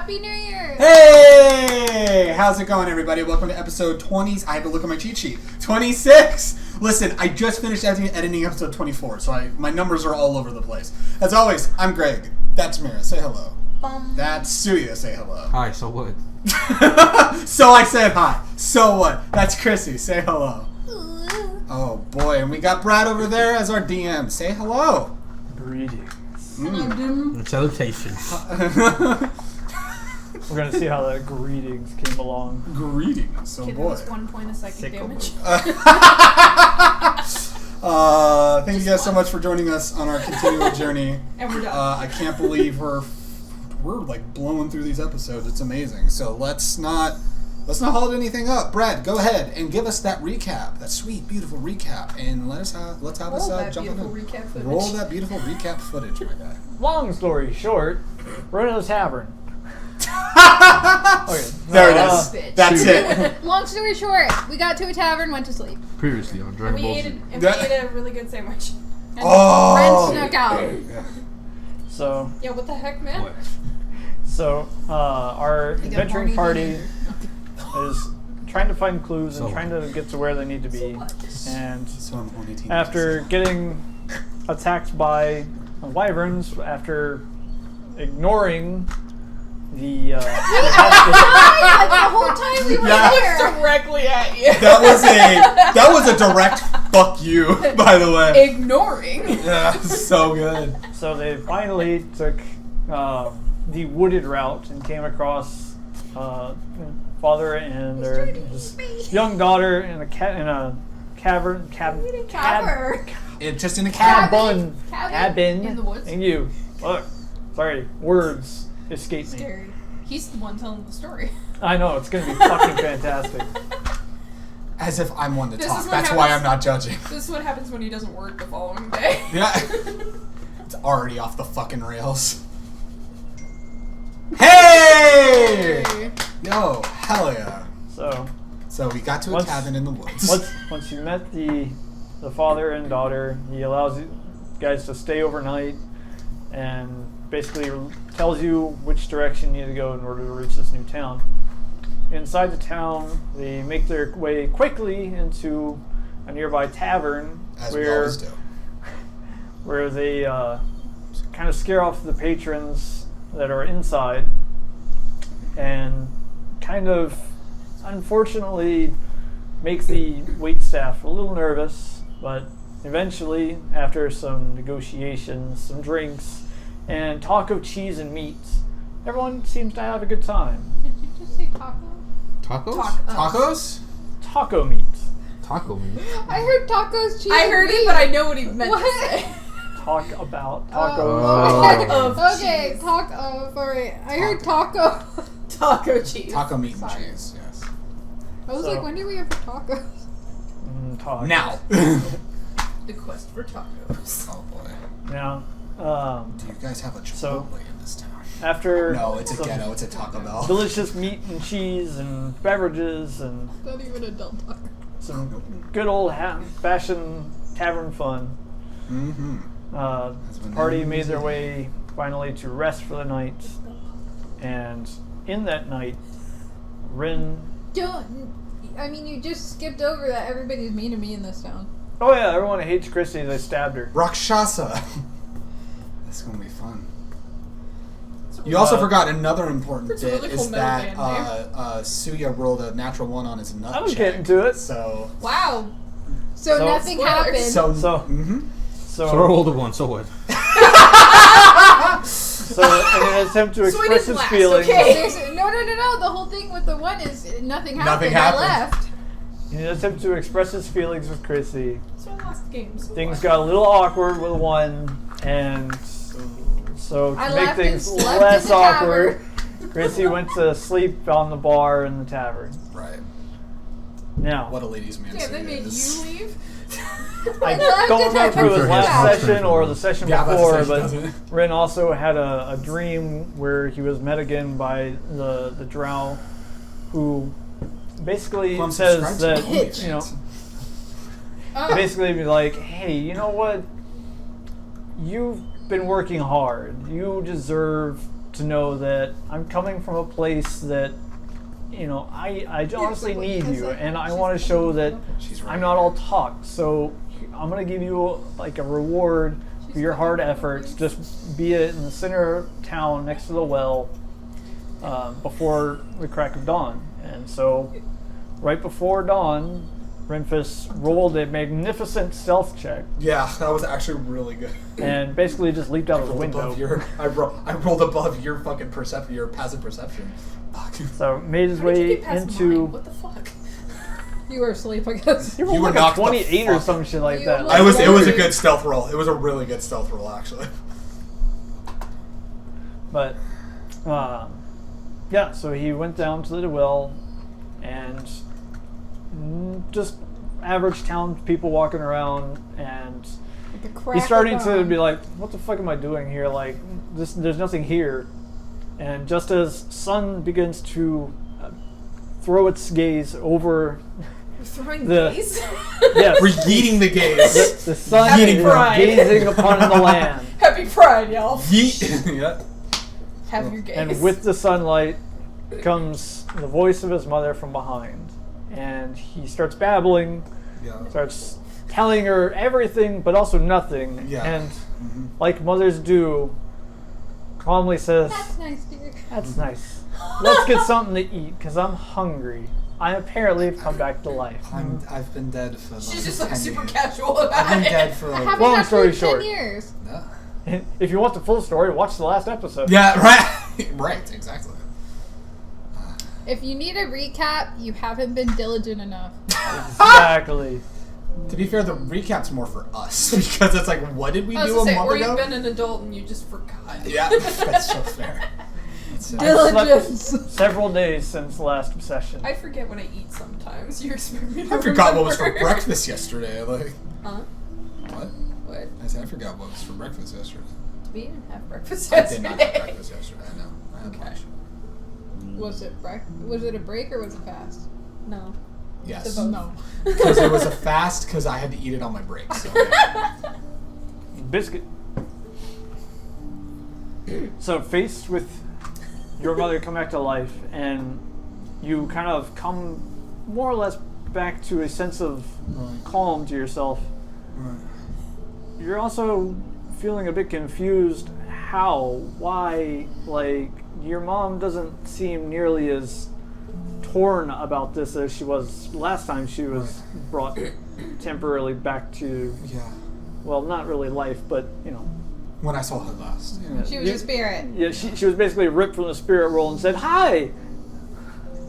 Happy New Year! Hey! How's it going, everybody? Welcome to episode 20. I had to look at my cheat sheet. 26! Listen, I just finished editing episode 24, so my numbers are all over the place. As always, I'm Greg. That's Mira. Say hello. That's Suya. Say hello. Hi, so what? So I said hi. So what? That's Chrissy. Say hello. Oh, boy. And we got Brad over there as our DM. Say hello. Greetings. Salutations. We're going to see how that greetings came along. Greetings. Oh, boy. That's 1 point of psychic damage. Thank you guys so much for joining us on our continual journey. And we're done. I can't believe we're like blowing through these episodes. It's amazing. So let's not hold anything up. Brad, go ahead and give us that recap, that sweet, beautiful recap, and let's have us jump in. Roll that beautiful recap footage, my guy. Long story short, we're in a tavern. Okay, there it is. That's it. Long story short, we got to a tavern, went to sleep. Previously on Dragon Ball Z. We ate a really good sandwich. And Oh! Brent snuck out. Yeah. So, Yeah, what the heck, man? What? our adventuring party is trying to find clues and So trying to get to where they need to be. And So I'm only teen after getting attacked by wyverns, after ignoring the The whole time we were there. Directly at you. That was a direct fuck you, by the way. Ignoring. Yeah, so good. So they finally took the wooded route and came across father and their young daughter in a cavern, Just in a cabin, In the woods. and you. Sorry, words escape me. Scary. He's the one telling the story. I know it's gonna be fucking fantastic. As if I'm one to This talk. is what That's why happens- I'm not judging. This is what happens when he doesn't work the following day. Yeah. It's already off the fucking rails. Hey! Yo, hell yeah. So we got to a cabin in the woods. Once you met the father and daughter, he allows you guys to stay overnight and basically tells you which direction you need to go in order to reach this new town. Inside the town, they make their way quickly into a nearby tavern As we always do. where they kind of scare off the patrons that are inside and kind of unfortunately make the waitstaff a little nervous, but eventually, after some negotiations, some drinks, and talk of cheese and meat, everyone seems to have a good time. Did you just say taco? Tacos? Tacos? Taco meat. Taco meat. I heard tacos, cheese. I heard it, but I know what he meant What? to say. Talk about tacos. Of Okay, cheese. taco. Sorry, I heard taco. Taco cheese. Taco meat and Sorry. cheese, yes. I was So- like, when do we have tacos? Tacos. Now. The quest for tacos. Oh boy. Now, Do you guys have a Chipotle So- in this town? after No, it's a some ghetto. It's a Taco Bell. delicious meat and cheese and beverages and Not even adult taco. some good old fashioned tavern fun, Mm-hmm. the when party they- made their way finally to rest for the night. And in that night, Rin. I mean, you just skipped over that everybody's mean to me in this town. Oh yeah, everyone hates Christy. They stabbed her. Rakshasa. That's gonna be fun. You also forgot another important That's a bit really is cool metal that band Suya rolled a natural 1 on his nut I was check. getting to it. So, Wow. So, So- nothing Spoilers. happened. So So I rolled a 1, so what? So in an attempt to So it express is his last, feelings, okay? No. The whole thing with the one is nothing happened. Nothing I happened. left. in an attempt to express his feelings with Chrissy, So I lost games. things got a little awkward with one, and so to I make left and things slept less in the awkward, tavern. Chrissy went to sleep on the bar in the tavern. right. Now, What a ladies' man Yeah, they Suya made is. you leave. I left don't the remember if it was tavern. last Yeah. session or the session Yeah, before, that's the but session, Rin also had a dream where he was met again by the drow, who basically Well, I'm says subscribed that, to OnlyFans. you know, Oh. basically be like, hey, you know what? You've been working hard. You deserve to know that I'm coming from a place that, I honestly need you, and I want to show that I'm not all talk. So I'm going to give you like a reward for your hard efforts. Just be it in the center of town next to the well before the crack of dawn. And so right before dawn, Renfus rolled a magnificent stealth check. Yeah, that was actually really good. And basically just leaped out of the window. I rolled above your fucking perception, your passive perception. Fuck. So made his How did you way get past into. mine? What the fuck? You were asleep, I guess. You rolled were like a knocked the 28 or fuck some shit like You that. like- It was a good stealth roll. It was a really good stealth roll, actually. But, yeah, so he went down to the well and just average town people walking around, and The crack he's starting of to dawn. be like, what the fuck am I doing here? Like, there's nothing here. And just as sun begins to throw its gaze over You're throwing The- gaze? yes, We're yeeting the gaze. the sun Happy is Pride. gazing upon the land. Happy Pride, y'all. Yeet. Yeah. Have your gaze. And with the sunlight comes the voice of his mother from behind. And he starts babbling, Yeah. starts telling her everything, but also nothing. Yeah. And like mothers do, calmly says, That's nice, dear. "That's nice. Let's get something to eat, because I'm hungry. I apparently have come back to life." I've been dead for She's just like 10 super years. casual about I've been it. dead for I like... haven't Long had story food in 10 short. years. Yeah. If you want the full story, watch the last episode. Yeah, right. Right, exactly. If you need a recap, you haven't been diligent enough. Exactly. To be fair, the recap's more for us because it's like, what did we I was do gonna a say, month or ago? you've been an adult and you just forgot. Yeah, that's so fair. That's so Diligence. Several days since the last session. I forget what I eat sometimes. You expect me to I forgot what was for remember. breakfast yesterday. Like, Huh? what? What? I said I forgot what was for breakfast yesterday. We didn't have breakfast I yesterday. did not have breakfast yesterday. I know. I had Okay. lunch. Was it a break or was it fast? No. Yes. both. No. Because it was a fast because I had to eat it on my break. So Biscuit. So faced with your mother come back to life, and you kind of come more or less back to a sense of calm to yourself. You're also feeling a bit confused. How? Why? Like, your mom doesn't seem nearly as torn about this as she was last time she was brought temporarily back to, yeah, well, not really life, but, when I saw her last. Yeah. She was a spirit. Yeah, she was basically ripped from the spirit world and said, "Hi!"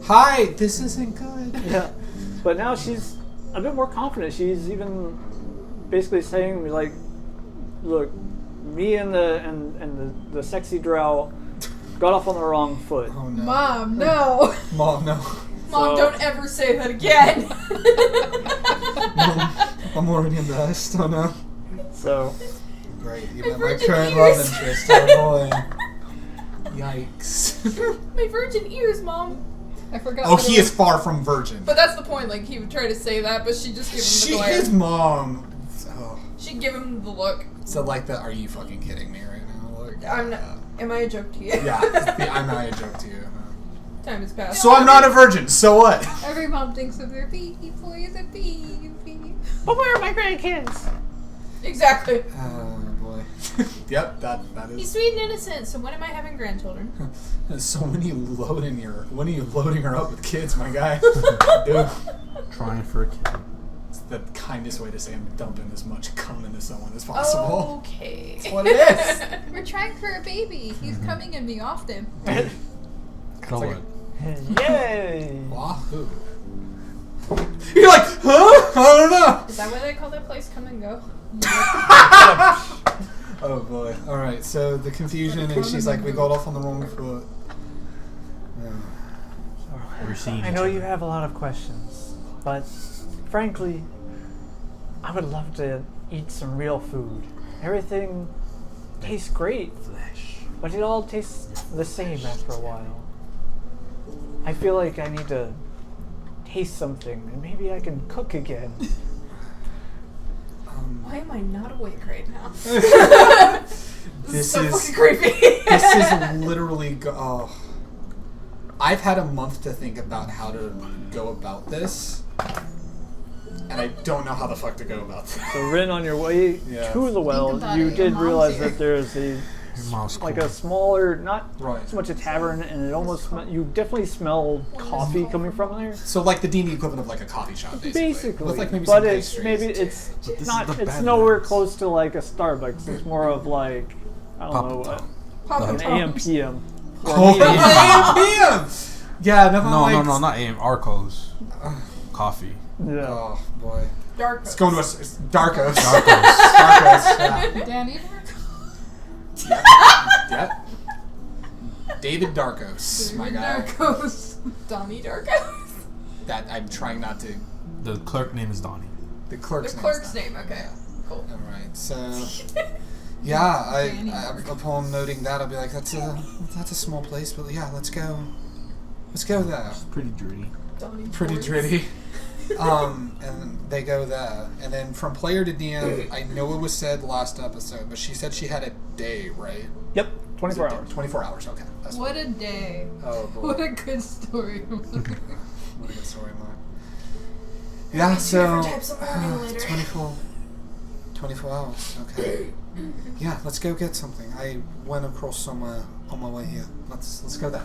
Hi, this isn't good. Yeah. But now she's a bit more confident. She's even basically saying, like, look, me and the sexy drow got off on the wrong foot. Oh no. Mom, no. Mom, no. Mom, So- don't ever say that again. I'm already embarrassed. Oh no. So, Great. You My met my virgin current ears. love interest. Oh boy. Yikes. My virgin ears, Mom. I forgot. Oh, what he it is far from virgin. But that's the point. Like, he would try to say that, but she just give him the glare. His mom. Oh. She'd give him the look. So like the, are you fucking kidding me right now? Like, I'm not. Am I a joke to you? Yeah, I'm not a joke to you. Time has passed. So I'm not a virgin. So what? Every mom thinks of their baby boy as a baby. but where are my grandkids? Exactly. Oh boy. Yep, that He's is. sweet and innocent, so when am I having grandchildren? So when are you loading her up with kids, my guy? Dude, Trying for a kid. it's the kindest way to say I'm dumping as much cum into someone as possible. Okay. That's what it is. We're trying for a baby. He's coming in me often. So like what? Yay! Wahoo. You're like, huh? I don't know. Is that what they call that place? Come and go. Oh boy. Alright, so the confusion, and she's like, we got off on the wrong foot. We're seeing I each know other. you have a lot of questions, but frankly, I would love to eat some real food. Everything tastes great, but it all tastes the same after a while. I feel like I need to taste something, and maybe I can cook again. Why am I not awake right now? This is so fucking creepy. This is literally. I've had a month to think about how to go about this, and I don't know how the fuck to go about this. So, Rin, on your way Yeah. to the well, about you it, your did mom's realize here. that there's a Mom's like cool. a smaller, not Right. so much a tavern, and it almost you definitely smell coffee coming from there. So like the D&D equivalent of like a coffee shop, basically. Basically, With like maybe but some it's pastries. maybe it's But this not. is the It's bad nowhere ones. close to like a Starbucks. It's more of like I don't know, Papa an Tom. AM PM. Oh, AM! Yeah, nothing No, like... no, not AM. Arcos. Coffee. Yeah. Oh, boy. Dark. It's going to us. Darkos. Darkos. Darkos, Danny? yeah. David Darkos, my guy. Darkos. Donnie Darko. That I'm trying not to... The clerk name is Donnie. The clerk's The name. clerk's name. Okay. Cool. Alright, so... Yeah, Danny upon noting that, I'll be like, that's a small place, but yeah, let's go. Let's go there. Pretty dirty. Donnie. Pretty Boys. dritty. And they go there. And then from player to DM, I know it was said last episode, but she said she had a day, right? Yep. 24 hours. 24 hours, okay. That's What a day. Oh, boy. What a good story. What a good story, Mark. Yeah, Two so... different types of morning later. 24 hours, okay. Yeah, let's go get something. I went across somewhere on my way here. Let's go there.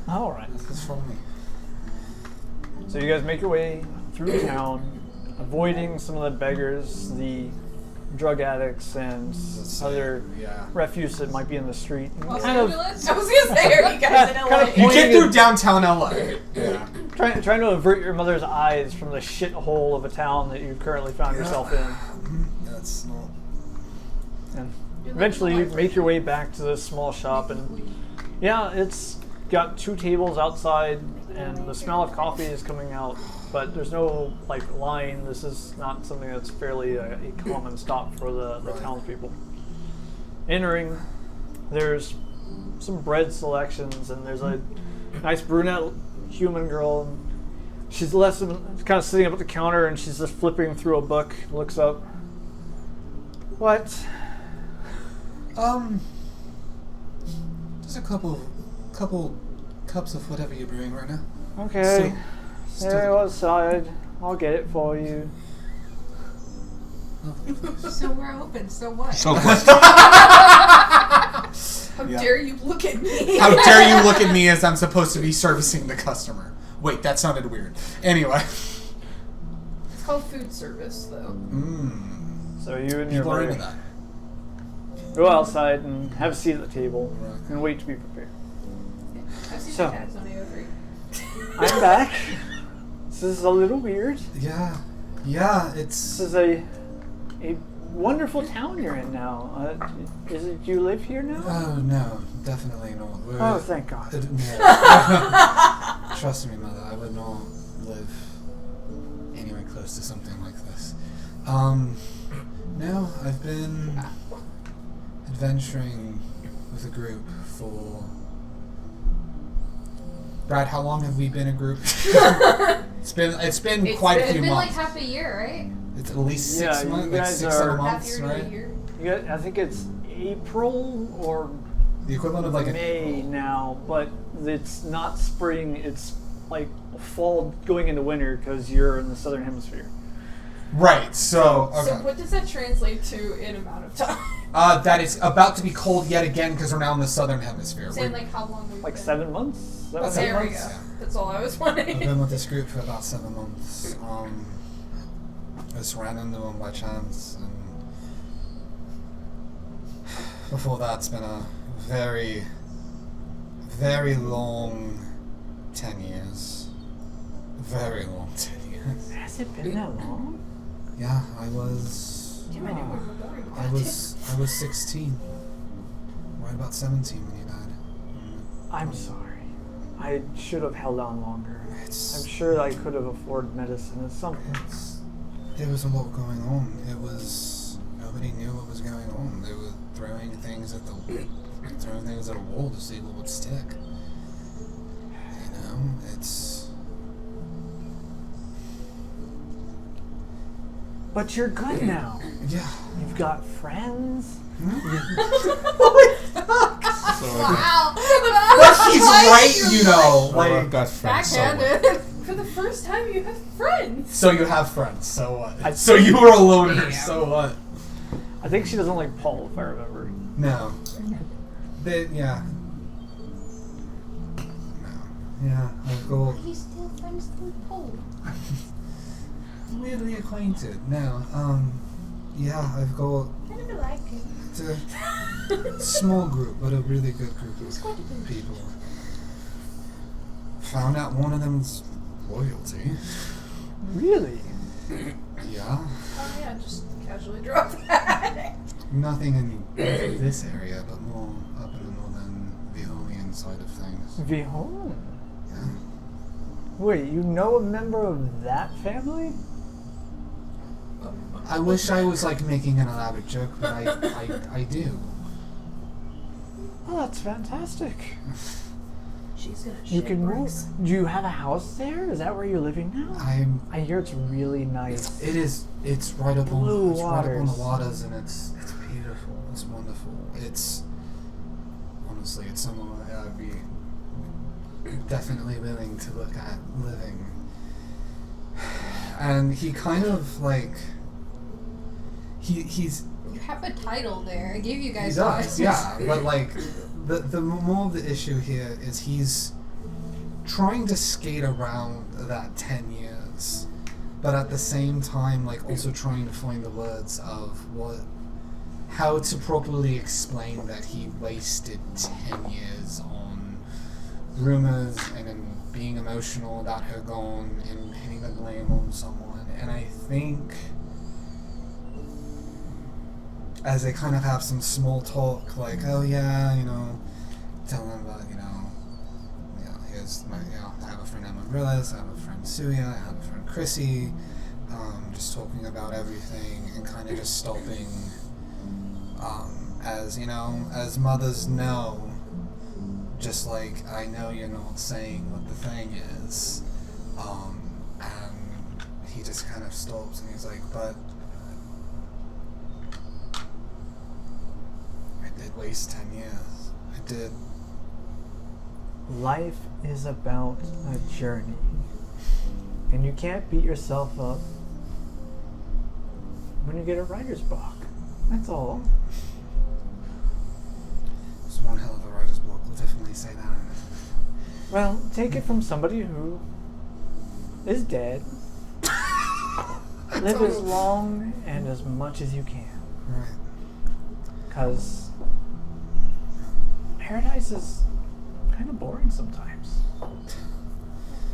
All right. Let's follow me. So you guys make your way through town, avoiding some of the beggars, the drug addicts, and other Yeah. refuse that might be in the street. And Los kind of Angeles? I was gonna say, are you guys in Kind LA? of You pointing get through at- downtown LA. Yeah. trying to avert your mother's eyes from the shithole of a town that you currently found yourself in. That's not... And eventually you make your way back to this small shop, and yeah, it's got 2 tables outside, and the smell of coffee is coming out, but there's no like line. This is not something that's fairly a common stop for the townspeople. Entering, there's some bread selections, and there's a nice brunette human girl. And she's kind of sitting up at the counter, and she's just flipping through a book. Looks up. What? Just a couple cups of whatever you're brewing right now. Okay. Still- There outside. I'll get it for you. So we're open, so what? So How Yeah. dare you look at me? How dare you look at me as I'm supposed to be servicing the customer? Wait, that sounded weird. Anyway. It's called food service, though. So you and your People are into mother that. go outside and have a seat at the table Right. and wait to be prepared. I've seen So- the ads on AO3. I'm back. This is a little weird. Yeah. Yeah, This it's... is a wonderful town you're in now. Do you live here now? Oh, no. Definitely not. Oh, thank God. Yeah. Trust me, Mother. I would not live anywhere close to something like this. No, I've been adventuring with a group for... Brad, how long have we been a group? It's been quite a It's few been like months. half a year, right? It's at least Yeah, 6 you months, like guys 6, are- 7 Half months, year to right? a year. I think it's April or The equivalent of like May now, but it's not spring. It's like fall going into winter because you're in the southern hemisphere. Right. So So what does that translate to in amount of time? that it's about to be cold yet again because we're now in the southern hemisphere. Saying We're- like how long we've Like been. 7 months? Is that what There There that we was? go. Yeah. That's all I was I've wondering. been with this group for about 7 months. I just ran into them by chance, and before that, it's been a very, very long 10 years. Very long 10 years. Has it been that long? Yeah, I was Damn, I knew we were boring. I was 16, right about 17 when you died. I'm sorry. I should have held on longer. It's I'm sure I could have afforded medicine at some point. there was a lot going on. Nobody knew what was going on. They were throwing things at a wall to see what would stick. You know, it's But you're good now. yeah, You've got friends. Wow. But he's right, you know. Like, Like, got friends. So what? Backhanded. For the first time, you have friends. so you have friends. So what? So you were a loner. Damn. So what? I think she doesn't like Paul, if I remember. No. Yeah. No. Yeah. I've got Are you still friends with Paul? weirdly acquainted. No. Yeah. I've got. I never liked him. It's a small group, but a really good group He was of quite a good. people. Found out one of them's loyalty. Really? Yeah. Oh yeah, just casually drop that. Nothing in this area, but more up in the northern Viholian side of things. Vihon? Yeah. Wait, you know a member of that family? I wish I was like making an elaborate joke, but I do. Oh, that's fantastic. She's gonna You shit can move. bricks. Do you have a house there? Is that where you're living now? I hear it's really nice. It is. It's right up on. Blue It's right up on the waters. waters, and it's beautiful. It's wonderful. It's honestly, it's somewhere I'd be definitely willing to look at living. And he kind of like. He's. You have a title there. I gave you He guys does, titles. yeah. But like, the more of the issue here is he's trying to skate around that 10 years, but at the same time, like, also trying to find the words of how to properly explain that he wasted 10 years on rumors and then being emotional about her gone and pinning the blame on someone. And I think as they kind of have some small talk, like, oh yeah, you know, tell them about, here's my, I have a friend Amaryllis, I have a friend Suya, I have a friend Chrissy, just talking about everything and kind of just stopping, as mothers know, just like, I know you're not saying what the thing is, and he just kind of stops and he's like, but I did waste 10 years. I did. Life is about a journey. And you can't beat yourself up when you get a writer's block. That's all. It's one hell of a writer's block. We'll definitely say that. Well, take it from somebody who is dead. Live as long and as much as you can. Right. Because paradise is kind of boring sometimes.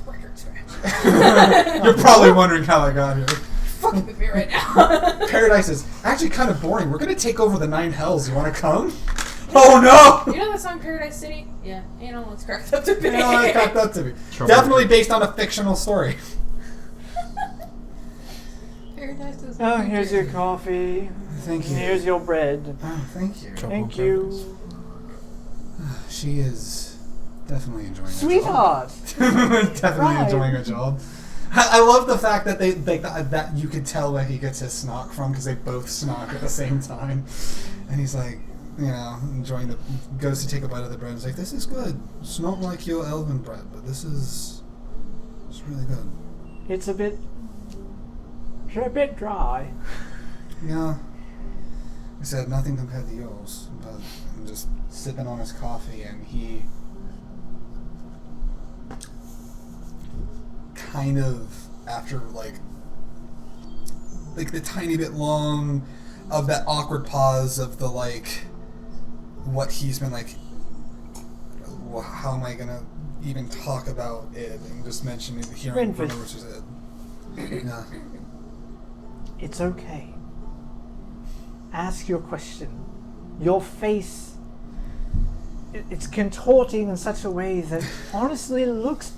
Record scratch. You're probably wondering how I got here. Fucking with me right now. Paradise is actually kind of boring. We're going to take over the 9 hells. You want to come? Oh no! You know that song Paradise City? Yeah. You know what's cracked up to be. You know, I got that to be. Trouble. Definitely based on a fictional story. Paradise is Oh, here's your coffee. Thank And you. here's your bread. Oh, thank you. Trouble. Thank you. She is definitely enjoying Sweetheart! her job. Definitely Right. enjoying her job. I love the fact that that you could tell where he gets his snock from because they both snock at the same time. And he's like, enjoying goes to take a bite of the bread and is like, this is good. It's not like your elven bread, but it's really good. You're a bit dry. Yeah. I said nothing compared to yours, but I'm just sipping on his coffee and he kind of, after like the tiny bit long of that awkward pause of the what he's been like, how am I gonna even talk about it, and just mentioning hearing Renford. which is it. Yeah. It's okay. Ask your question. Your face, it's contorting in such a way that honestly looks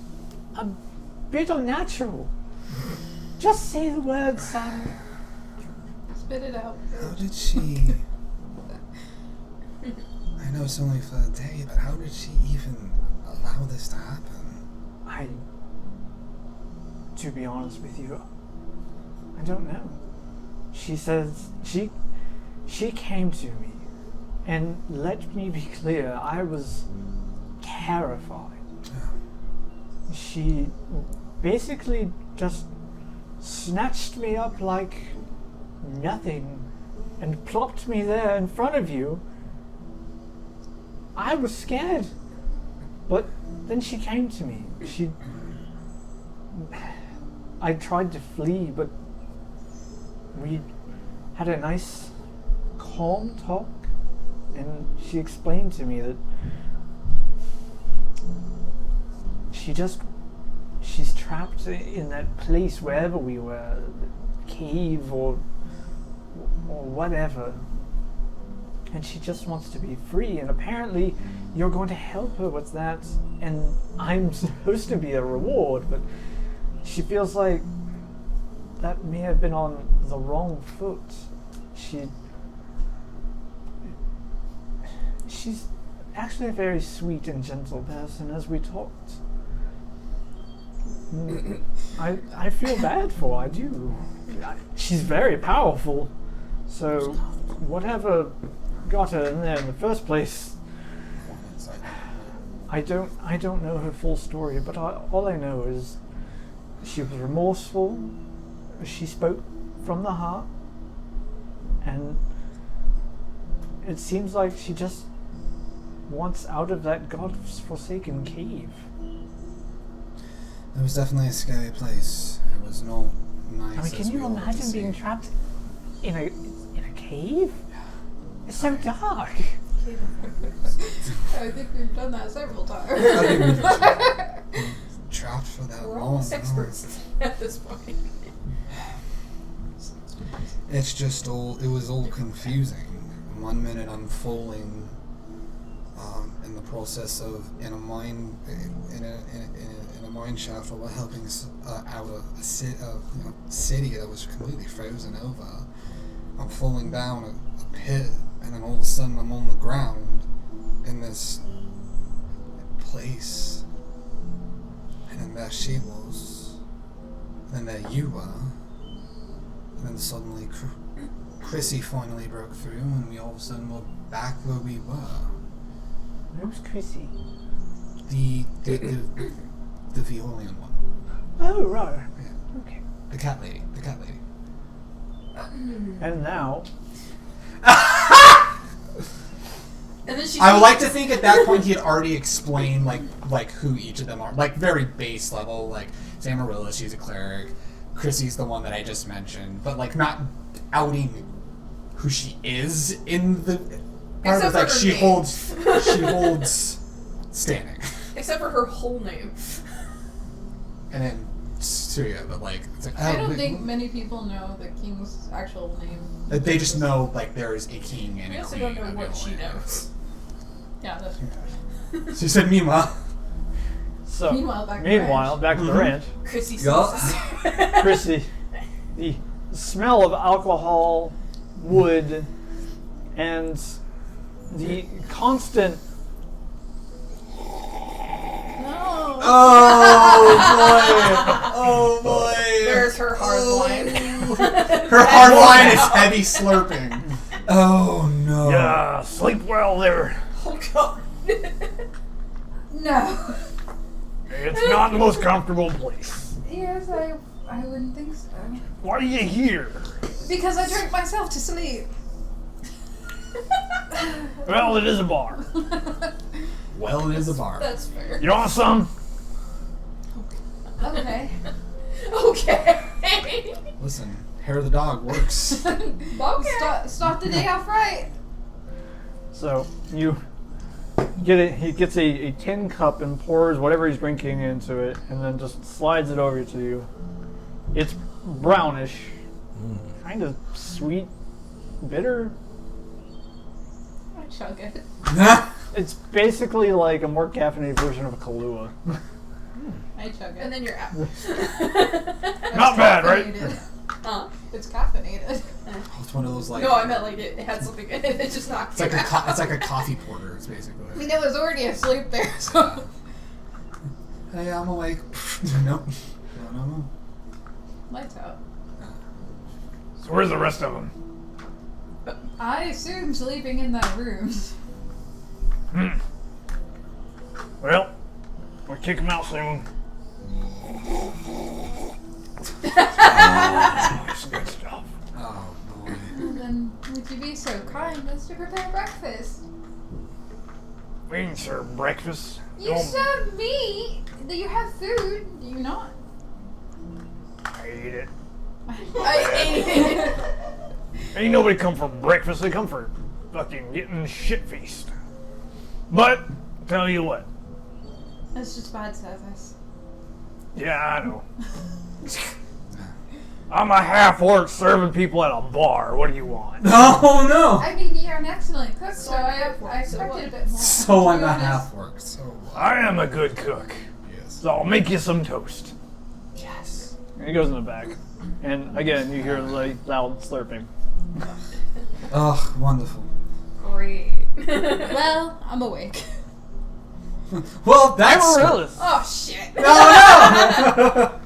a bit unnatural. Just say the word, son. Spit it out. How did she... I know it's only for a day, but how did she even allow this to happen? To be honest with you, I don't know. She says, she came to me And let me be clear, I was terrified. She basically just snatched me up like nothing and plopped me there in front of you. I was scared, but then she came to me. I tried to flee, but we had a nice, calm talk, and she explained to me that she's trapped in that place wherever we were, cave or whatever, and she just wants to be free, and apparently you're going to help her with that, and I'm supposed to be a reward, but she feels like that may have been on the wrong foot. She's actually a very sweet and gentle person, as we talked. I feel bad for her, I do. She's very powerful, so whatever got her in there in the first place, I don't know her full story, but all I know is she was remorseful, she spoke from the heart, and it seems like she just wants out of that God-forsaken cave. It was definitely a scary place. It was not nice. I mean, can you imagine being trapped in a cave? It's so dark. I think we've done that several times. I think we've been trapped for that We're long. almost experts at this point. It's just it was all confusing. 1 minute I'm falling in the process of in a mine shaft while we're helping out a city that was completely frozen over. I'm falling down a pit, and then all of a sudden I'm on the ground in this place, and then there she was, and then there you were, and then suddenly Chrissy finally broke through, and we all of a sudden were back where we were. Who's Chrissy? The Violian one. Oh, right. Yeah. Okay. The cat lady. And now, And then she. I would like to think at that point he had already explained like who each of them are, like very base level. Like Zamarilla, she's a cleric. Chrissy's the one that I just mentioned, but like not outing who she is in the. Part of Except for like her she name. holds standing, Except for her whole name. and then Syria, but like it's like I don't think many people know the king's actual name. they just know like there is a king and We a also queen. don't know what she available. knows. Yeah, that's true. She said Mima. so Meanwhile, back back at the Mhm. ranch, Chrissy Yeah. says. Chrissy, the smell of alcohol, wood, and the constant No. Oh boy! There's her hard line. Her hard line is heavy slurping. Oh no! yeah, sleep well there. Oh god. No. It's not the most comfortable place. Yes, I wouldn't think so. Why are you here? Because I drank myself to sleep. Well, it is a bar. Well, it is a bar. That's fair. You want some? Okay. Okay. Listen, hair of the dog works. Okay. Start the day off right. So you get it. He gets a tin cup and pours whatever he's drinking into it, and then just slides it over to you. It's brownish, kind of sweet, bitter. I chug it. It's basically like a more caffeinated version of a Kahlua. I chug it. And then you're out. Not bad, right? Caffeinated. Huh? It's caffeinated. It's one of those like. No, I meant like it had something in it that just knocked It's like you out. it's like a coffee porter. It's basically. I mean, I was already asleep there, so. Hey, I'm awake. Nope. No. Lights out. So where's the rest of them? I assume sleeping in that room. Well, we'll kick him out soon. That's good stuff. Oh boy. Then would you be so kind as to prepare breakfast? We can serve breakfast. You serve me. That you have food. Do you not? I eat it. I ate it. Ain't nobody come for breakfast. They come for fucking getting shit feast. But tell you what. That's just bad service. Yeah, I know. I'm a half-orc serving people at a bar. What do you want? Oh no! I mean, you're an excellent cook, so I'm a I half-orc, so expected what? a bit more. So I'm To be a honest. half orc. So what? I am a good cook. Yes. So I'll make you some toast. Yes. And he goes in the back. And again, you hear like loud slurping. Oh, wonderful. Great. Well, I'm awake. Well, that's. Amaryllis, Oh shit. No!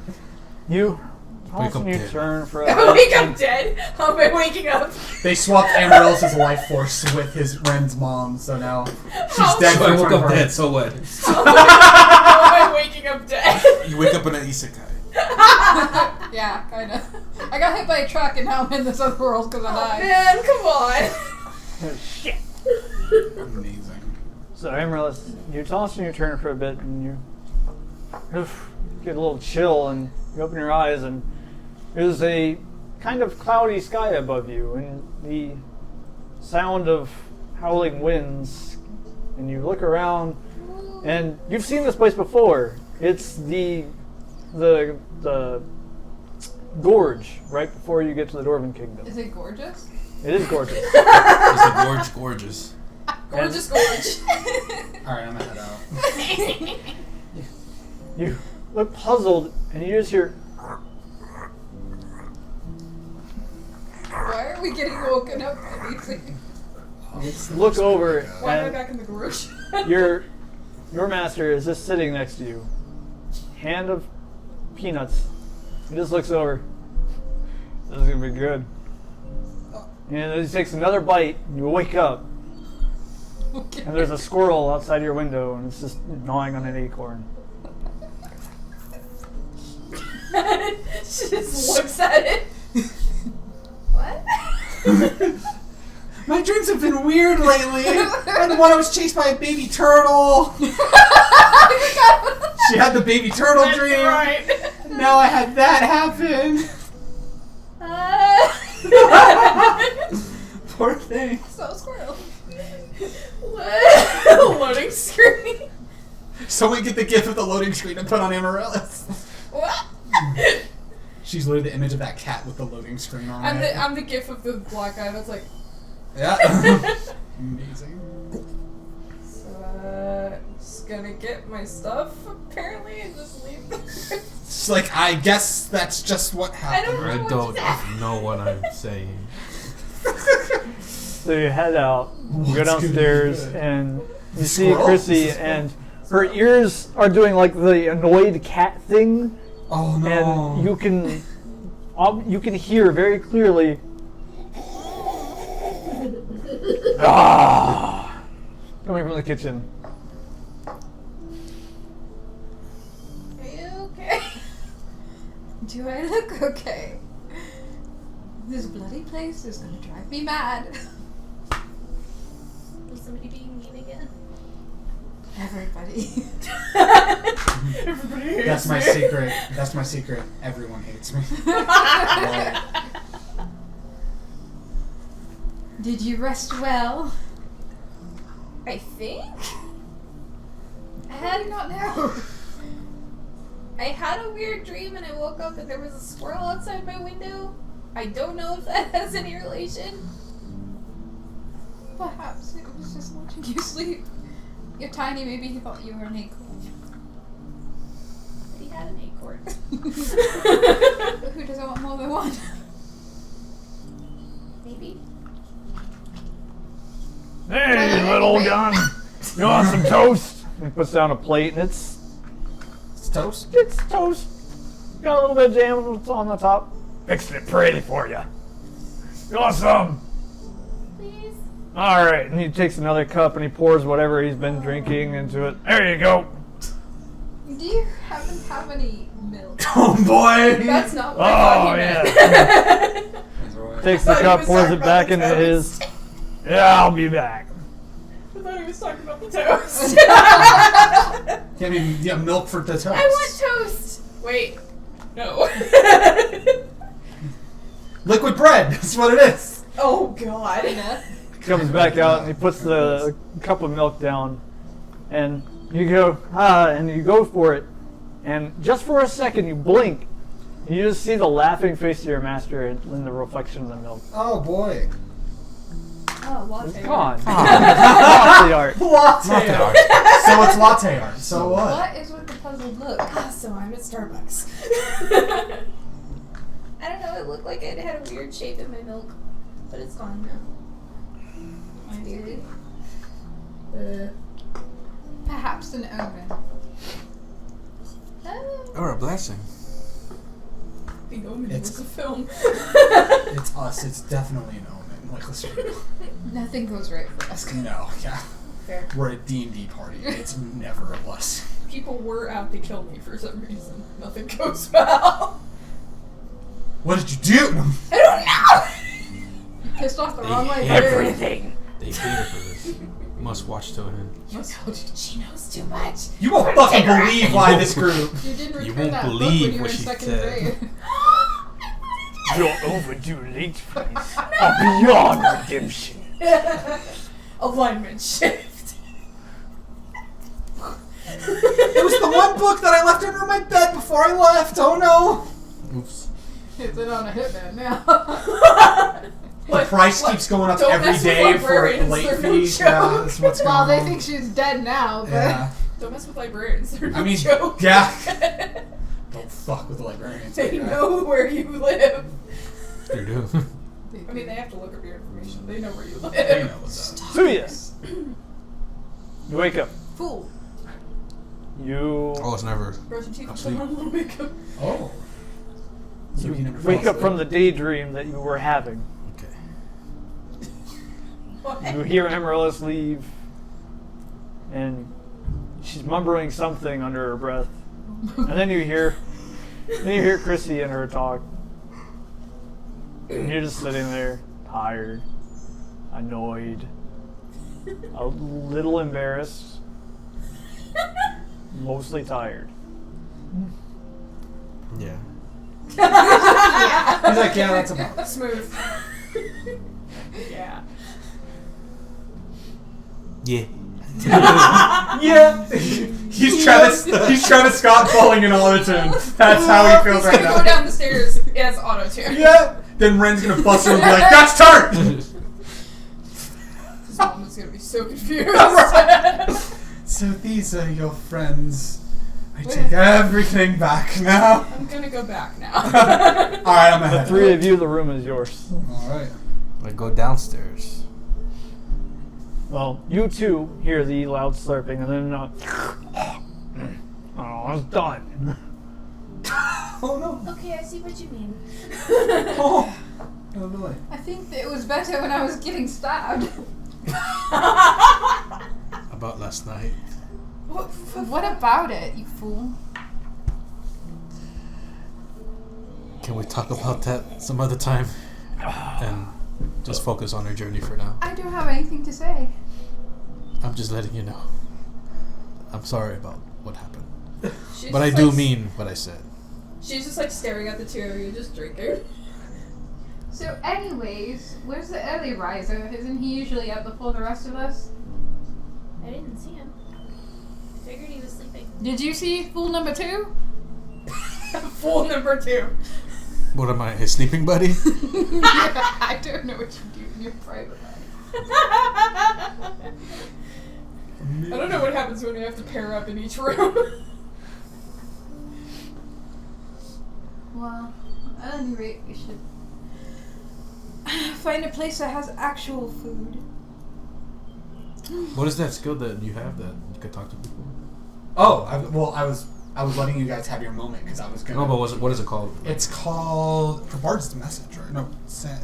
you Wake toss up and you dead. turn for I wake up dead. How am I waking up? They swapped Amaryllis' life force with his Ren's mom, so now she's How- dead. So I for woke 24 up dead, hours. so what? How am I waking up dead? You wake up in an isekai. Yeah, kinda. I got hit by a truck and now I'm in this other world because I died. Man, come on. shit. Amazing. So Amaryllis, you toss and you turn for a bit, and you get a little chill, and you open your eyes, and there's a kind of cloudy sky above you, and the sound of howling winds, and you look around, and you've seen this place before. It's the gorge right before you get to the Dwarven Kingdom. Is it gorgeous? It is gorgeous. It's a gorge, gorgeous. Gorgeous gorge. Alright, I'm gonna head out. You look puzzled, and you just hear. Why are we getting woken up by these things? Look over, Why am I and back in the garage? your master is just sitting next to you, hand of peanuts. He just looks over. This is gonna be good. And he takes another bite, and you wake up, Okay. and there's a squirrel outside your window, and it's just gnawing on an acorn. She just looks at it. What? My dreams have been weird lately. And the one I was chased by a baby turtle. She had the baby turtle That's dream. right. Now I had that happen. Poor thing. So squirrel. What? Loading screen. So we get the gif of the loading screen and put on Amaryllis. What? She's literally the image of that cat with the loading screen on it. I'm the gif of the black guy that's like. Yeah. Amazing. So, just gonna get my stuff apparently and just leave. It's like, I guess that's just what happened. don't- I What don't is know what I'm saying. So you head out, you go What's gonna be downstairs, good? and you The see squirrel? Chrissy, This is and her ears are doing like the annoyed cat thing, Oh no. and you can hear very clearly. Ah, coming from the kitchen. Are you okay? Do I look okay? This bloody place is gonna drive me mad. Is somebody being mean again? Everybody. Everybody hates That's my me. secret. That's my secret. Everyone hates me. Did you rest well? I think How do you not know? I had a weird dream and I woke up and there was a squirrel outside my window. I don't know if that has any relation. Perhaps it was just watching you sleep. You're tiny, maybe he thought you were an acorn. But he had an acorn. But who doesn't want more than one? Maybe. Hey, little gun, you want some toast? He puts down a plate, and it's Toast? toast. Got a little bit of jam on the top. Fixed it pretty for you. You want some? Yeah. All right, and he takes another cup and he pours whatever he's been drinking into it. There you go. Do you happen to have any milk? Oh boy! That's not what Oh, I thought he meant. Takes the I thought he cup, was pours talking it back about the into his. Yeah, I'll be back. I thought he was talking about the toast. I mean, yeah, milk for the toast. I want toast. Wait. No. Liquid bread. That's what it is. Oh, God. Comes back out and he puts the cup of milk down, and you go and you go for it, and just for a second you blink, you just see the laughing face of your master in the reflection of the milk. Oh boy. Oh, latte. It's gone. Latte art. Latte art. So it's latte art. So what? What is with the puzzled look? Ah, so I'm at Starbucks. I don't know, it looked like it had a weird shape in my milk, but it's gone now. My dearie. Perhaps an omen. Or a blessing. The Omen It's- was a film. It's us. It's definitely an omen. Like, let's Nothing goes right for us. no, yeah. Fair. We're a D&D party. It's never a us. People were out to kill me for some reason. Nothing goes well. What did you do? I don't know! You pissed off the They wrong way. hate dude. Everything. They hate her for this. Must watch to him. She knows too much. You won't fucking believe why this group. You didn't return won't that book believe when you were what in she second said. grade. You're overdue late, friends. Are beyond redemption. Alignment shift. It was the one book that I left under my bed before I left. Oh no. Oops. It's in on a hitman now. The price keeps going up Don't every mess with day for librarians, late they're no fees. joke. Yeah, that's what's going Well, on. they think she's dead now, but Yeah. Don't mess with librarians. They're no I mean, joke. yeah. Don't fuck with the librarians. They like that. know where you live. They do. I mean, they have to look up your information. They know where you live. They know what's up. So yes, you wake up. fool. You Oh, it's never. Brush your teeth and put Asleep. on a little makeup. Oh. So he never wake falls up from the asleep. daydream that you were having. Okay. You hear Amaryllis leave, and she's mumbling something under her breath. And then you hear Chrissy and her talk. And you're just sitting there, tired, annoyed, a little embarrassed, mostly tired. Yeah. He's like, yeah, that's about it. Smooth. Yeah. Yeah. Yeah. He's Travis Scott falling in auto-tune. That's how he feels He's right gonna go now. down the stairs as auto-tune. Yeah. Then Ren's gonna bust him and be like, that's turn! His mom is gonna be so confused. So these are your friends. I take everything back now. I'm gonna go back now. Alright, I'm The ahead. three of you, the room is yours. Alright. I go downstairs. Well, you two hear the loud slurping, and then oh, it's done. Oh no. Okay, I see what you mean. Oh. Oh boy. I think that it was better when I was getting stabbed. About last night. What about it, you fool? Can we talk about that some other time? And just focus on our journey for now. I don't have anything to say. I'm just letting you know. I'm sorry about what happened. She's But I just do like- mean what I said. She's just like staring at the two of you, just drinking. So anyways, where's the early riser? Isn't he usually up before the rest of us? I didn't see him. Figured he was sleeping. Did you see fool number 2? Fool number 2. What am I, his sleeping buddy? I don't know what you do in your private life. I don't know what happens when we have to pair up in each room. Well, at any rate, we should find a place that has actual food. What is that skill that you have that you could talk to people? Oh, I I was letting you guys have your moment because I was gonna. No, but what is it called? It's called the Bard's Message, right? No,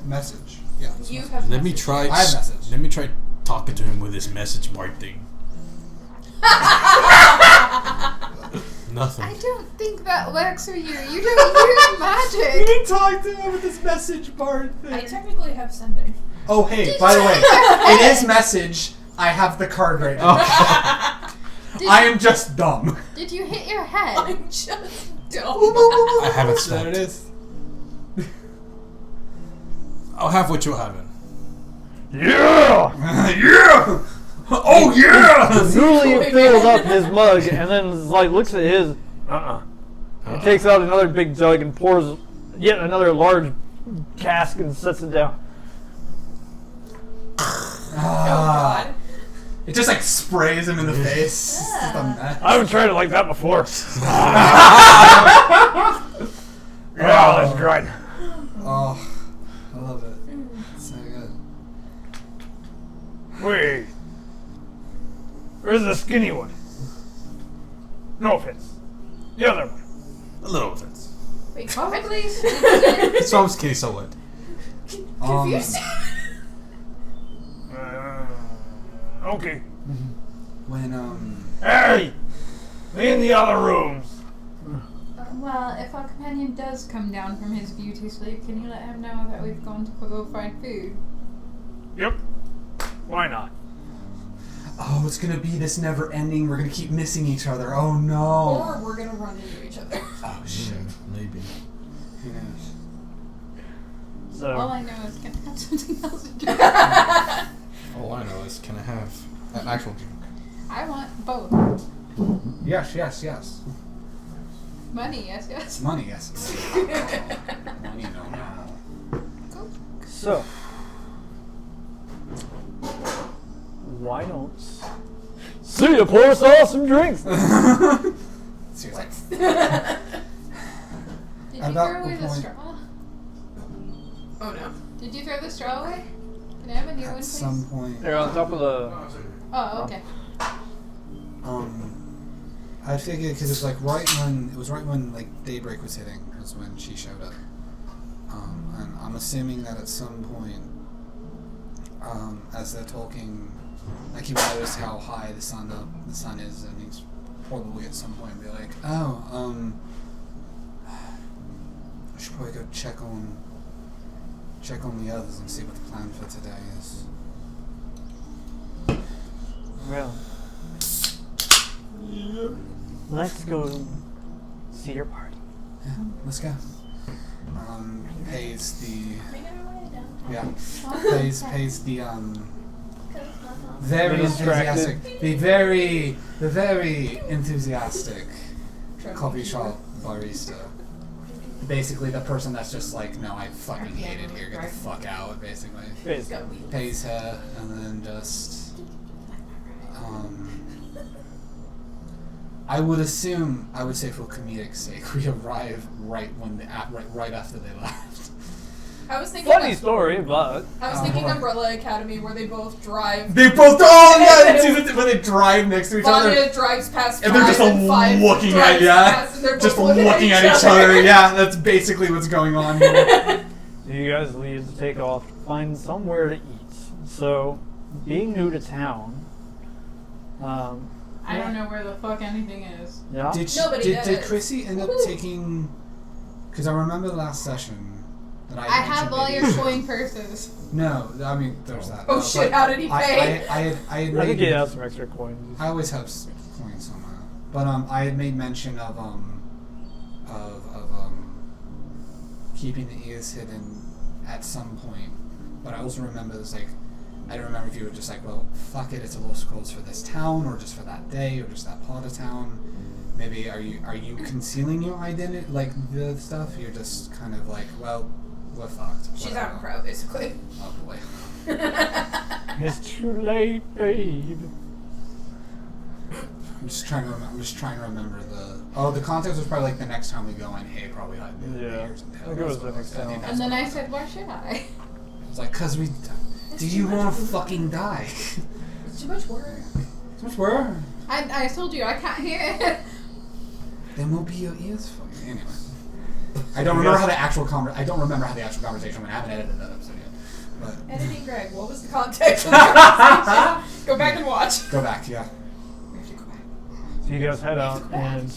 message. Yeah. You have Let me message. try. I have message. Let me try talking to him with this message board thing. Nothing. I don't think that works for you. You don't use magic. You can talk to him with this message Bard thing. I technically have sending. Oh, hey, Did by the you way, hit your it head? is message. I have the card right now. Did I you- am just dumb. Did you hit your head? I'm just dumb. I haven't There it slept. is. I'll have what you're having. Yeah! Yeah! Oh, yeah! Newly fills up his mug and then like looks at his. And takes out another big jug and pours yet another large cask and sets it down. Oh god. It just like sprays him in the face. It's just a mess. I haven't tried it like that before. Yeah, that's great. Oh, I love it. It's so good. Wait. Where's the skinny one? No offense. The other one. A little offense. Wait, what please? So I'm skinny, so what? Confused? Okay. When Hey! Me in the other rooms. Well, if our companion does come down from his beauty sleep, can you let him know that we've gone to go find food? Yep. Why not? oh, it's gonna be this never ending. We're gonna keep missing each other. Oh no. Or we're gonna run into each other. Oh shit. Maybe. Who knows? So. All I know is can I have something else to drink? All I know is, can I have an actual drink? I want both. Yes, yes, yes. Money, yes, yes. Money, yes. Money, no, no. Cool. So, why don't see you pour us all some drinks? Seriously. Did you At that throw away the point- straw? Oh no. Did you throw the straw away? Can I have a new one, At please? some point, They're on top of the. Oh, okay. I figured because it's like right when like daybreak was hitting was when she showed up, and I'm assuming that at some point, as they're talking, like he noticed how high the sun is, and he's probably at some point be like, oh, I should probably go check on the others and see what the plan for today is. Well, let's go see your party. Yeah, let's go. Pays the pays the very Distracted. enthusiastic, the very enthusiastic coffee shop barista. Basically, the person that's just like, no, I fucking hate it here. Get the fuck out. Basically, pays her, and then just. I would say for comedic sake, we arrive right after they left. I was thinking. Funny story, but I was thinking Umbrella Academy, where they both drive. They both. Oh yeah, it's when they drive next to each other. Vanya drives past And they're just five, and five looking drives at past, and they're just both looking at each other. Yeah, that's basically what's going on here. you guys leave to take off, find somewhere to eat. So, being new to town, I don't know where the fuck anything is. yeah. Nobody Did does. Chrissy end up Woo. taking? Because I remember the last session that I. I have mentioned all maybe- your coin purses. No, I mean there's that. Oh But shit! How did he pay? I had I think made, he has some extra coins. I always have coins somewhere, but I had made mention of keeping the ears hidden at some point, but I also remember there's like. I don't remember if you were just like, well, fuck it, it's a lost cause for this town, or just for that day, or just that part of town. Maybe are you concealing your identity, like the stuff? You're just kind of like, well, we're fucked. She's whatever. out and proud, basically. Oh boy. It's too late, babe. I'm just trying to remember the context was probably like the next time we go in. Hey, probably hide the Yeah. ears and I think it was the next time. And then I said, why should I? It's like, cause we. Do you want to fucking die? It's too much work. So much work. I told you, I can't hear it. MOBOE is funny. Anyway. I don't remember how the actual conversation went. I haven't edited that episode yet. But Editing Greg, what was the context of the conversation? Go back and watch. go back, yeah. We have to go back. So you guys head out and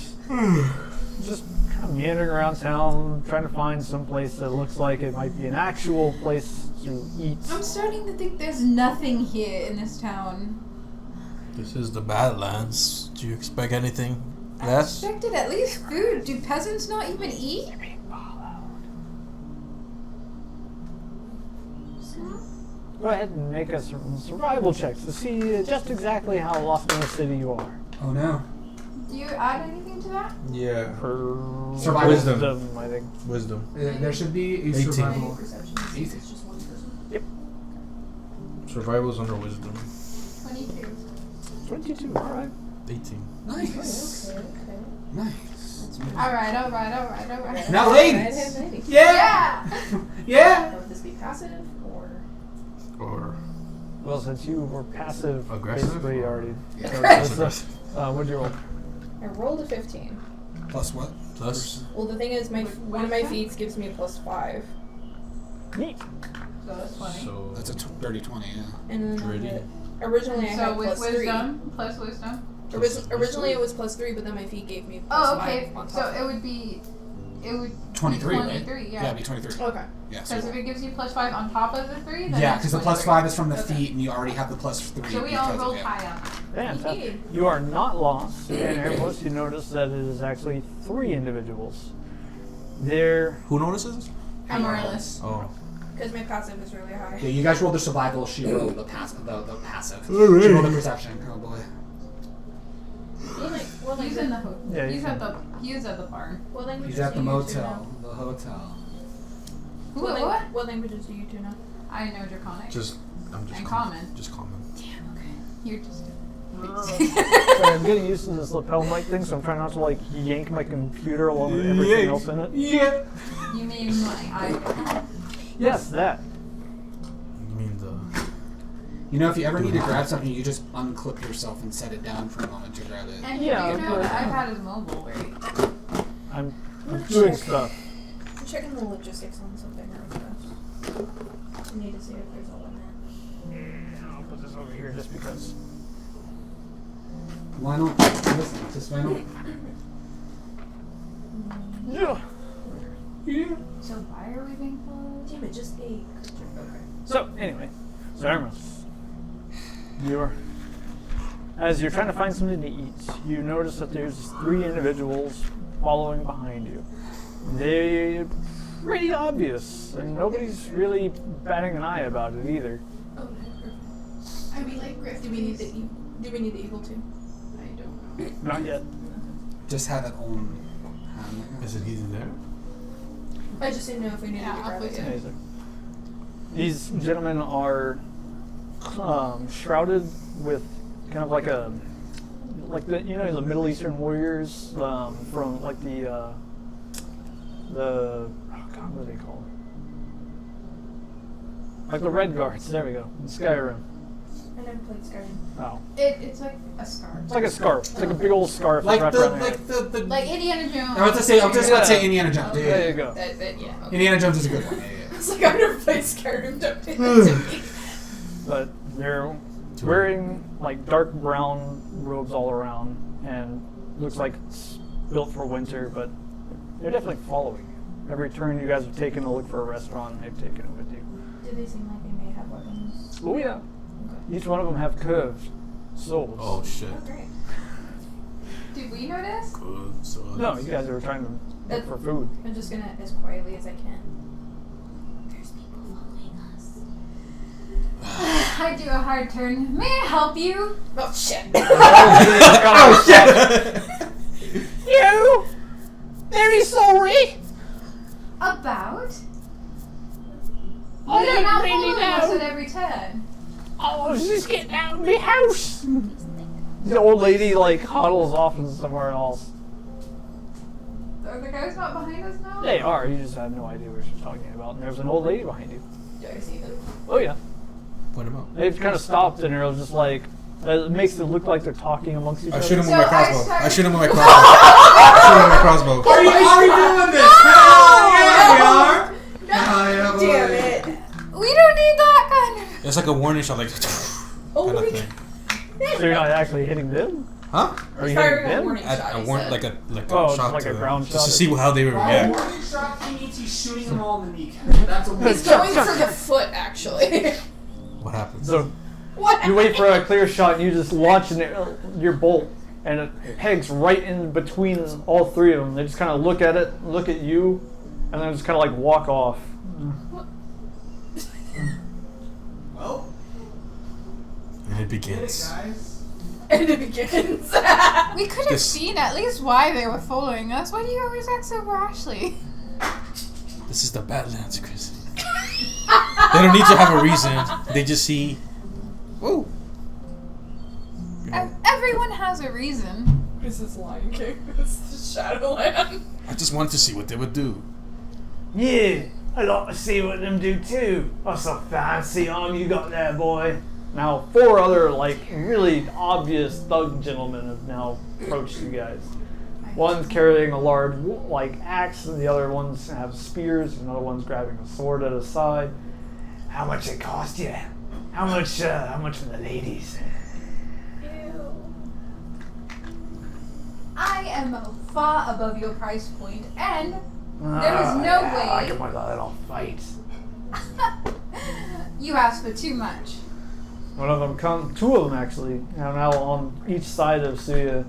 just kind of meandering around town, trying to find some place that looks like it might be an actual place to eat. I'm starting to think there's nothing here in this town. This is the Badlands. Do you expect anything I less? expected at least food. Do peasants not even eat? You're being followed. Go ahead and make us some survival checks to see just exactly how lost in the city you are. Oh no. Do you add anything to that? Yeah. For Survival. wisdom, I think. Wisdom. There should be a 18. survival. Perception. Easy. It's just one person. Survival's under wisdom. 22. 22, alright. 18. Nice. Okay. Nice. Alright. Now, ladies. Ladies. Yeah. Yeah. Would this be passive or? Or Well, since you were passive, Aggressive, basically or- already. Yeah. What'd you roll? I rolled a 15. Plus what? plus Well, the thing is, one of my feats gives me a +5. Neat. So that's 20. so That's a dirty 20, yeah. And then Gritty. originally I had So with +3. wisdom, plus wisdom. Originally it was +3, but then my feat gave me +5 Oh, okay. on So top. it would be 23, right? 23, yeah. Yeah, it'd be 23. Okay. Yeah, so Because if it gives you +5 on top of the 3, then yeah, it's because the 23. +5 is from the Okay. feet, and you already have the +3. So we all because of rolled it. high on that. Fantastic. You are not lost. And Airpost, you notice that it is actually 3 individuals. They're who notices? Amaryllis. Oh. Because my passive is really high. Yeah, you guys rolled the survival, she rolled the passive. She rolled the perception. Oh boy. He's in the Yeah, he's at the barn. What languages He's at do the you two know? motel. The hotel. What languages do you two know? I know Draconic. I'm just And common. common. Just common. You're just. Sorry, I'm getting used to this lapel mic thing, so I'm trying not to like yank my computer along with everything else in it. Yeah. You mean my iPad? Yes, that. You mean the You know, if you ever need to grab something, you just unclip yourself and set it down for a moment to grab it. And Yeah, you know but- the iPad is mobile, right? I'm doing stuff. I'm checking the logistics on something real fast. I need to see if there's a limit. I'll put this over here just because. Why not? Listen, just why not? Yeah. Yeah. So why are we being followed? Damn it, just 8. Okay. So anyway, so Hermes, as you're trying to find something to eat, you notice that there's 3 individuals following behind you. They're pretty obvious, and nobody's really batting an eye about it either. Oh, perfect. I mean, like, Griff, do we need the eagle too? I don't know. Not yet. Just have it on. is it easy there? I just didn't know if we needed Yeah, to I'll grab put it it. yet. Amazing. These gentlemen are shrouded with kind of like the the Middle Eastern warriors from like the oh god, what do they call it? Like the Red Guards. There we go. In Skyrim. I never played Skyrim. Oh, It's like a scarf. it's like a scarf. It's like a big old scarf Like wrapped the around your head. the. Like Indiana Jones. I was to say. I was just about to say Yeah. Indiana Jones. Yeah, There yeah. you go. Yeah. Okay. Indiana Jones is a good one. Yeah, yeah. It's like I've never played Skyrim. Don't do that to me. But they're wearing like dark brown robes all around, and looks like it's built for winter. But they're definitely following you. Every turn you guys have taken to look for a restaurant, they've taken it with you. Do they seem like they may have weapons? Oh yeah. Okay. Each one of them have curved swords. Oh shit. Oh, great. Did we notice? Good. So No, you guys are trying to look for food. I'm just gonna, as quietly as I can. There's people following us. I do a hard turn. May I help you? Oh, shit. Oh shit! You! Very sorry! About? I You're don't not really following us know. at every turn. I was just getting out of my house! The old lady like huddles off in somewhere else. Are the guys not behind us now? They are, you just have no idea what she's talking about. And there's an old lady behind you. Do I see them? Oh yeah. point him out. They've kind of stopped and they're just like It makes it look like they're talking amongst each I other. shoot him with So my I crossbow. start- I shoot him with my crossbow. Shoot him with my crossbow. Are we doing this? Yeah, we are. Damn it. We don't need that kind of. It's like a warning shot, like Oh kind my of thing. So you're not actually hitting them? Huh? Are you Firing hitting a them? warning shot. A he warning, said. like a Oh, shot like to a them, ground just shot. to see how they would react. Warning shot means he's shooting them all in the kneecap. That's a warning He's shot. going for the foot, actually. What happens? So What? you wait for a clear shot and you just launch your bolt and it pegs right in between all three of them. They just kind of look at it, look at you, and then just kind of like walk off. Well, And it get it, begins. guys. And it begins. We could have This- seen at least why they were following us. Why do you always act so rashly? This is the Badlands, Chris. They don't need to have a reason. They just see. Whoa. You know, Everyone has a reason. This is Lion King. This is Shadowland. I just wanted to see what they would do. Yeah, I'd like to see what them do too. That's a fancy arm you got there, boy. Now, 4 other, like, really obvious thug gentlemen have now approached you guys. One's carrying a large, like, axe, and the other ones have spears, and another one's grabbing a sword at his side. How much it cost you? How much for the ladies? I am far above your price point, and there is no I can way put that on fight. you asked for too much. One of them come, 2 of them actually, are now on each side of Suya.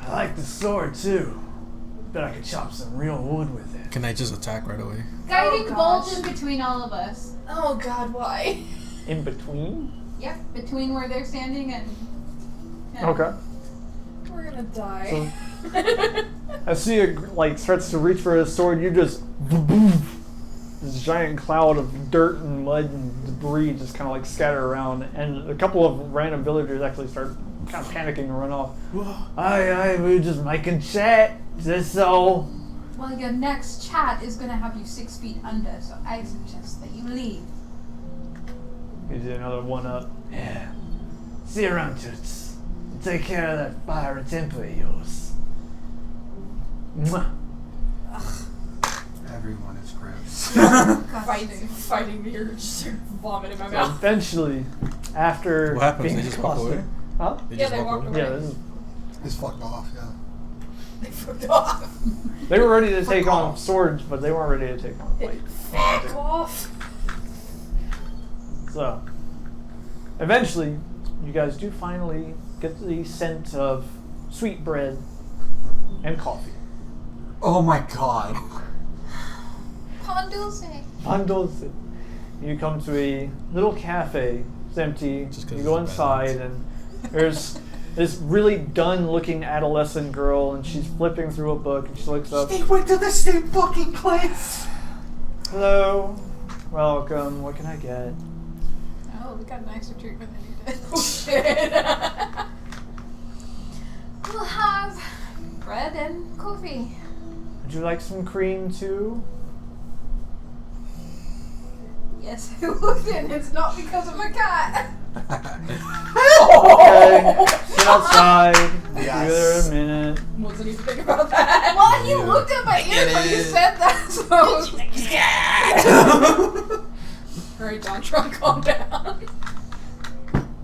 I like the sword too. Bet I could chop some real wood with it. Can I just attack right away? Guiding Oh, bolt gosh. in between all of us. Oh god, why? In between? Yep, between where they're standing and. Yeah. Okay. We're gonna die. As Suya like starts to reach for his sword, you just this giant cloud of dirt and mud and debris just kind of like scatter around, and a couple of random villagers actually start kind of panicking and run off. Aye, we're just making chat. That's all. Well, your next chat is gonna have you 6 feet under, so I suggest that you leave. Gives you another one up. Yeah. See you around, Toots. Take care of that fire and temper of yours. Mwah. Everyone is gross. Fighting the urge to vomit in my So mouth. eventually, after What happens? being They just walk accosted- away? Huh? They Yeah, just they walk walked away? away. Yeah, this is, Just fucked off, yeah. They fucked off. they were ready to take Fuck on off. swords, but they weren't ready to take on a fight. Fuck off. So, eventually, you guys do finally get the scent of sweet bread and coffee. Oh my god. Pondulce. Bundles. You come to a little cafe. It's empty. Just 'cause You go it's a inside, and there's this really done-looking adolescent girl, and she's flipping through a book, and she looks up. They went to the same fucking place. Hello, welcome. What can I get? Oh, we got nicer treatment than you did. Oh shit. We'll have bread and coffee. Would you like some cream too? Yes, I would, and it's not because of my cat. Okay, get outside. Yes. Give her a minute. Wasn't even thinking about that. Well, he looked at my ear when you said that, so I was like, Alright, John Trump, calm down. You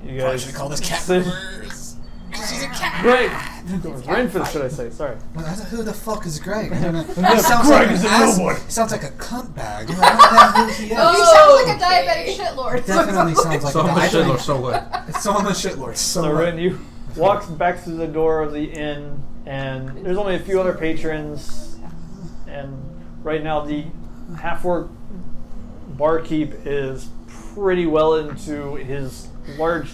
Probably guys should call this cat sit- Brewers. She's a cat. Greg! Renfist, should I say? Sorry. Who the fuck is Greg? He Yeah, sounds Greg like is an a ass. robot. He sounds like a cunt bag. I don't know who he is. he Oh. sounds like a diabetic shitlord. Definitely sounds like So a I'm a diabetic. shitlord, so what? It's so I'm a shitlord. So So what? Ren, you walk back through the door of the inn, and there's only a few other patrons, and right now the half-orc barkeep is pretty well into his large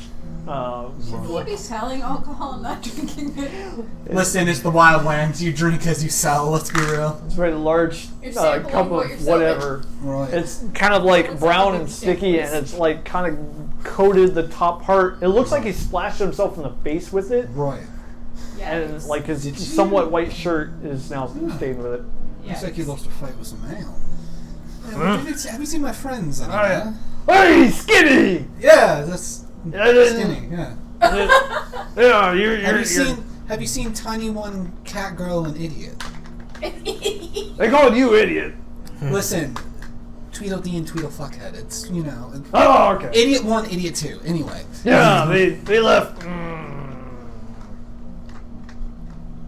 Should he be selling alcohol and not drinking it? Listen, it's the Wildlands. You drink as you sell. Let's be real. it's a very large You're sampling cup what of you're selling. whatever. Right. It's kind of like What's brown that and like sticky, and samples? it's like kind of coated the top part. It looks like he splashed himself in the face with it, Right. Yeah, and it's- like his Did you? somewhat white shirt is now stained with it. Looks like he it's- lost a fight with some ale. Yeah, have you seen my friends? Hey, Skinny! Yeah, that's I didn't- skinny. Yeah. I Yeah, you're. Have you seen Tiny One, Cat Girl, and Idiot? They called you idiot. Listen, Tweedledee and Tweedle Fuckhead. It's Oh, okay. Idiot 1, Idiot 2. Anyway. Yeah, they left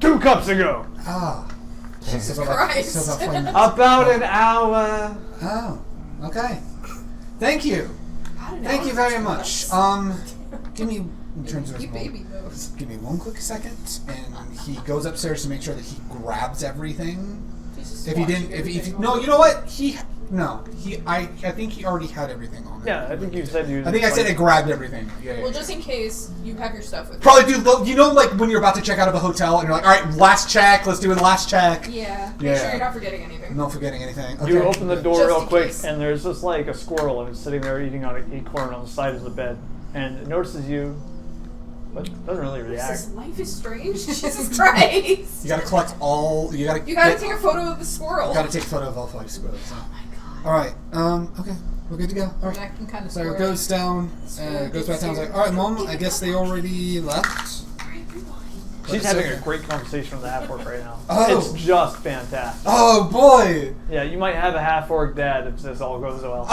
2 cups ago. Ah. Jesus Christ. About an hour. Oh. Okay. Thank you. Thank you very much. Give me. In terms of You baby moves. give me one quick second, and he goes upstairs to make sure that he grabs everything. If he didn't, no, you know what? I think he already had everything on. Yeah, I think you said you. I think I said I grabbed everything. Yeah. Well, just in case you have your stuff with you. Probably do. Like when you're about to check out of a hotel, and you're like, all right, last check. Let's do the last check. Yeah. Make Yeah. sure you're not forgetting anything. Not forgetting anything. Okay. You open the door Just real in quick, case. and there's just like a squirrel, and it's sitting there eating on an acorn on the side of the bed, and it notices you, but doesn't really react. This life is strange. Jesus Christ. You gotta collect all. You gotta take a photo of the squirrel. You gotta take a photo of all 5 squirrels. Oh my god. All right. Okay. We're good to go. All right. Acting kind of So it goes down. Goes back down. It's like, all right, Mom. I guess they already left. She's It's having okay. a great conversation with the half-orc right now. Oh. It's just fantastic. Oh boy. Yeah, you might have a half-orc dad if this all goes well.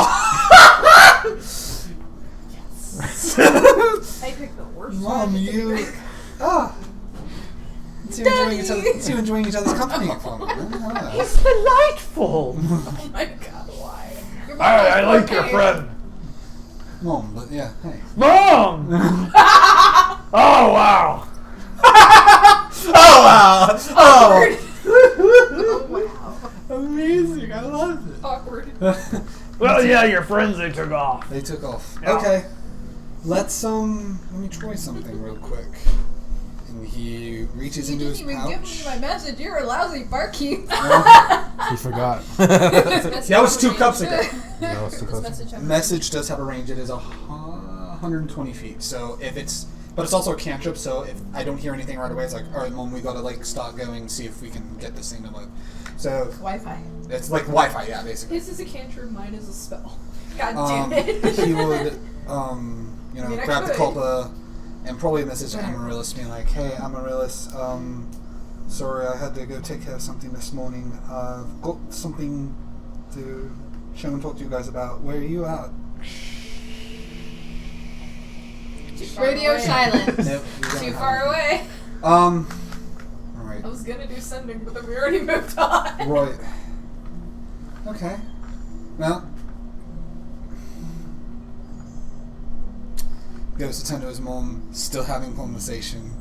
I picked the worst Mom, one. you. Let's see you enjoying each other's company for a moment. Ah. It's delightful. Oh my god, why? Your mom I was like your okay. friend. Mom, but yeah, hey. Mom! Oh, wow. Oh wow! Awkward. Oh, Oh wow. amazing! I love it. Awkward. Well, yeah, your friends, they took off. They took off. Yeah. Okay. Let me try something real quick. And he reaches You into didn't his even pouch. give me my message. You're a lousy barkeep. He forgot. That was 2 cups ago. That was too close. Message does have a range. It is 120 feet. So if it's, but it's also a cantrip. So if I don't hear anything right away, it's like, all right, Mom, we gotta like start going, see if we can get this thing to move. So Wi-Fi. it's like Wi-Fi, yeah, basically. His is a cantrip, mine is a spell. God damn it. He would, I mean, I grab the could. culpa, and probably message Amaryllis, being like, "Hey, Amaryllis, sorry, I had to go take care of something this morning. I've got something to show and talk to you guys about. Where are you at?" Too far Radio away. silence. Nope, you don't Too have far it. away. All right. I was gonna do sending, but then we already moved on. Right. Okay. Well. Goes to turn to his mom, still having conversation,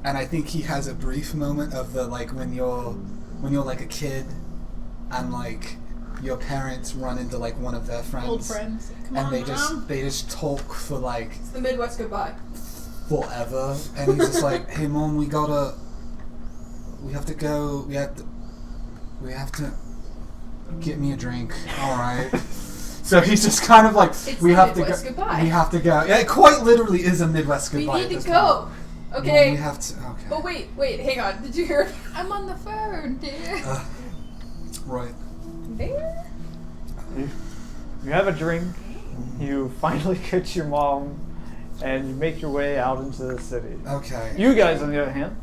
and I think he has a brief moment of the like when you're like a kid, and like your parents run into like one of their friends, Old friends. Come and on, Mom. they just talk for like It's the Midwest goodbye. forever, and he's just like, "Hey mom, we have to go, we have to get me a drink, all right." So he's just kind of like, It's we the have Midwest to go. goodbye. We have to go. Yeah, it quite literally is a Midwest We goodbye. need at to this go. point. Okay. We have to. Okay. But wait, hang on. Did you hear? I'm on the phone, dear. Right. There? You have a drink, you finally get your mom, and you make your way out into the city. Okay. You guys, on the other hand,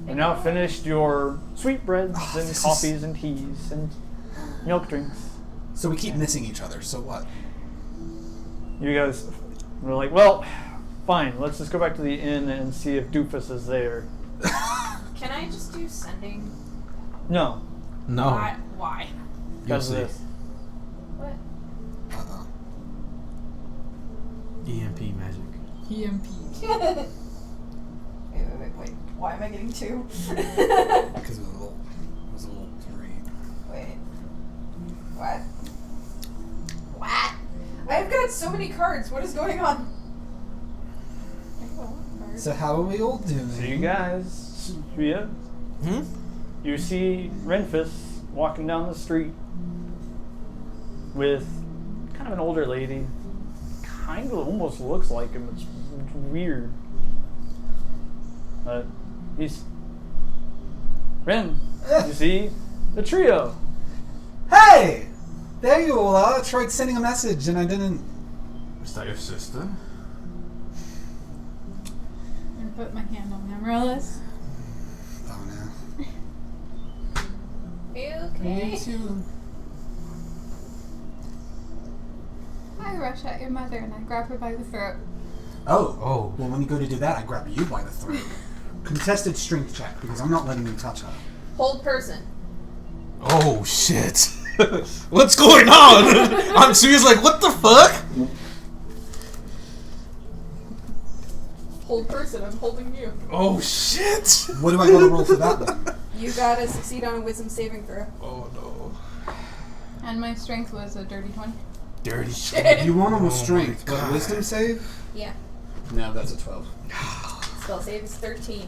have now finished your sweetbreads Oh, and this is- coffees and teas and milk drinks. So we keep missing each other. So what? You guys were like, well, fine, let's just go back to the inn and see if Doofus is there. Can I just do sending? No, No. Why? You'll because of see. this. What? Uh-oh. EMP magic. EMP. Wait. Why am I getting 2? Because it was a little 3. Wait. What? What? I've got so many cards. What is going on? So how are we all doing? So you guys, yeah, Hmm? you see Renfus walking down the street with kind of an older lady. Kind of almost looks like him. It's weird. He's Ren. You see the trio. Hey! There you all are. I tried sending a message and I didn't. Is that your sister? put my hand on Amaryllis. Oh no. Are you okay? Me too. I rush at your mother and I grab her by the throat. Oh. Well, when you go to do that, I grab you by the throat. Contested strength check, because I'm not letting you touch her. Hold person. Oh shit! What's going on? I'm serious. Like, what the fuck? Hold person. I'm holding you. Oh shit! What do I got to roll for that then? You gotta succeed on a wisdom saving throw. Oh no! And my strength was a dirty 20. Dirty shit. You want him with Oh strength, my but God. wisdom save? Yeah. No, that's a 12. Spell save is 13.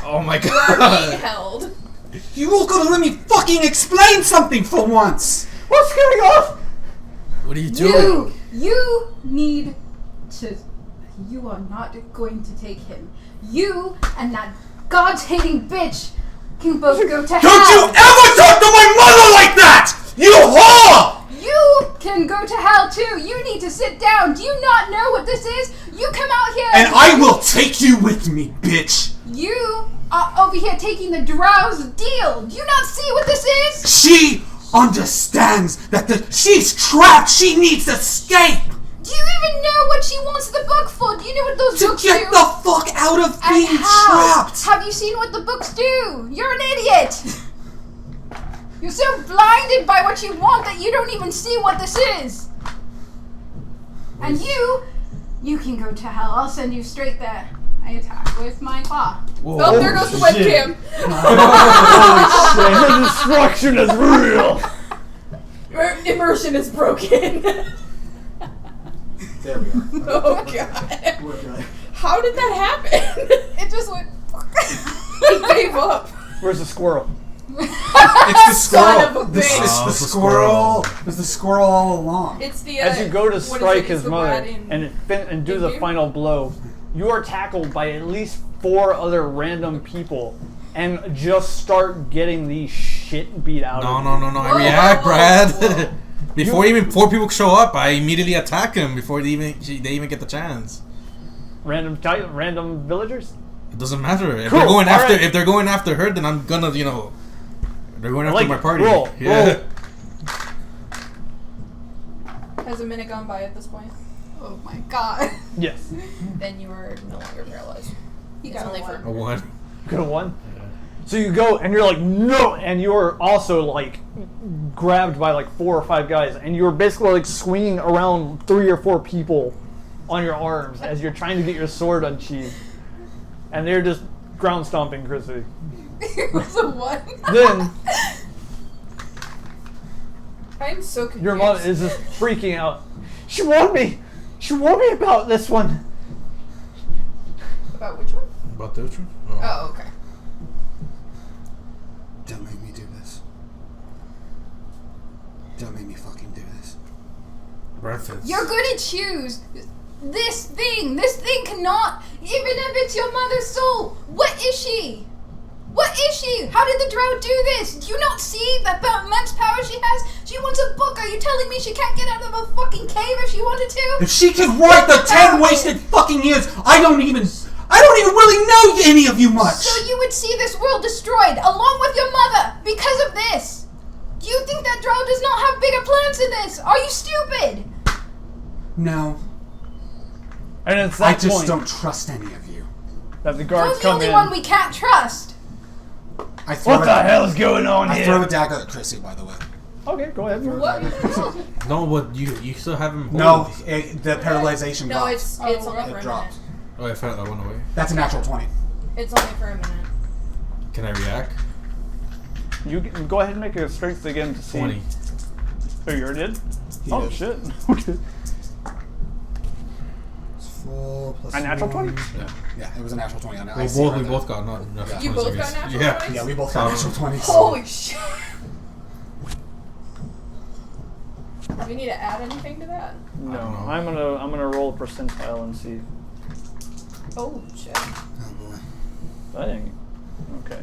Oh my You are being god! held. You all gotta let me fucking explain something for once! What's going on? What are you doing? You need to. You are not going to take him. You and that God-hating bitch can both go to hell. Don't you ever talk to my mother like that! You whore! You can go to hell too. You need to sit down. Do you not know what this is? You come out here And I will take you with me, bitch! You are over here taking the drow's deal. Do you not see what this is? She understands that she's trapped. She needs escape. Do you even know what she wants the book for? Do you know what those To books get do? the fuck out of And being how? trapped. Have you seen what the books do? You're an idiot. You're so blinded by what you want that you don't even see what this is. And you can go to hell. I'll send you straight there. I attack with my claw. Whoa. Oh, there goes the shit. webcam. The destruction is real. Immersion is broken. There we are. Oh god. We're good. How did that happen? It just went. He gave up. Where's the squirrel? It's the squirrel. Son of a This bitch. is Oh, the it's the squirrel. It was the squirrel all along. It's the As you go to what is strike it? his It's the mother rat in- and do the Indian? final blow, you are tackled by at least 4 other random people and just start getting the shit beat out No, of no, you. no, no! I Whoa, react, whoa, Brad. whoa. Before even 4 people show up, I immediately attack them before they even get the chance. Random villagers? It doesn't matter if Cool, they're going after. alright. If they're going after her, then I'm gonna, they're going after like my it. party. Roll, Yeah. Has a minute gone by at this point? Oh my god. Yes. Then you are no longer paralyzed. You It's got only one. A 1. Could have won. So you go and you're like, no, and you're also like grabbed by like 4 or 5 guys, and you're basically like swinging around 3 or 4 people on your arms as you're trying to get your sword unsheathed, and they're just ground stomping Chrissy. It was a 1. Then I'm so confused. your mom is just freaking out. She warned me. She warned me about this one. About which one? About the truth? Oh, okay. Don't make me do this. Don't make me fucking do this. Breakfast. You're gonna choose this thing. This thing cannot, even if it's your mother's soul. What is she? What is she? How did the drow do this? Do you not see the immense power she has? She wants a book. Are you telling me she can't get out of a fucking cave if she wanted to? If she could write the 10 wasted fucking years, I don't even really know any of you much. So you would see this world destroyed along with your mother because of this. Do you think that drow does not have bigger plans than this? Are you stupid? No, And it's I that just point don't trust any of you. that the You're guards the come only in. one we can't trust. I throw What the hell's going on I here? throw a dagger at Chrissy, by the way. Okay, go ahead. What? No, but you still have him. No, hold. the paralyzation No, dropped. it's Oh, only right. for It a dropped. minute. Oh, I went away. That's a natural 20. It's only for a minute. Can I react? You go ahead and make a strength again to see. 20. Oh, you already did? He Oh did. shit. Okay. It's 4 plus A natural 1. 20? Yeah. Yeah, it was a natural 20 on it. I We see both right we there. both got not natural You 20s, both I got guess. natural Yeah. 20s? Yeah, we both got natural 20s. Holy shit. Do we need to add anything to that? No, know. I'm gonna roll a percentile and see. Oh shit. Oh boy. That ain't okay.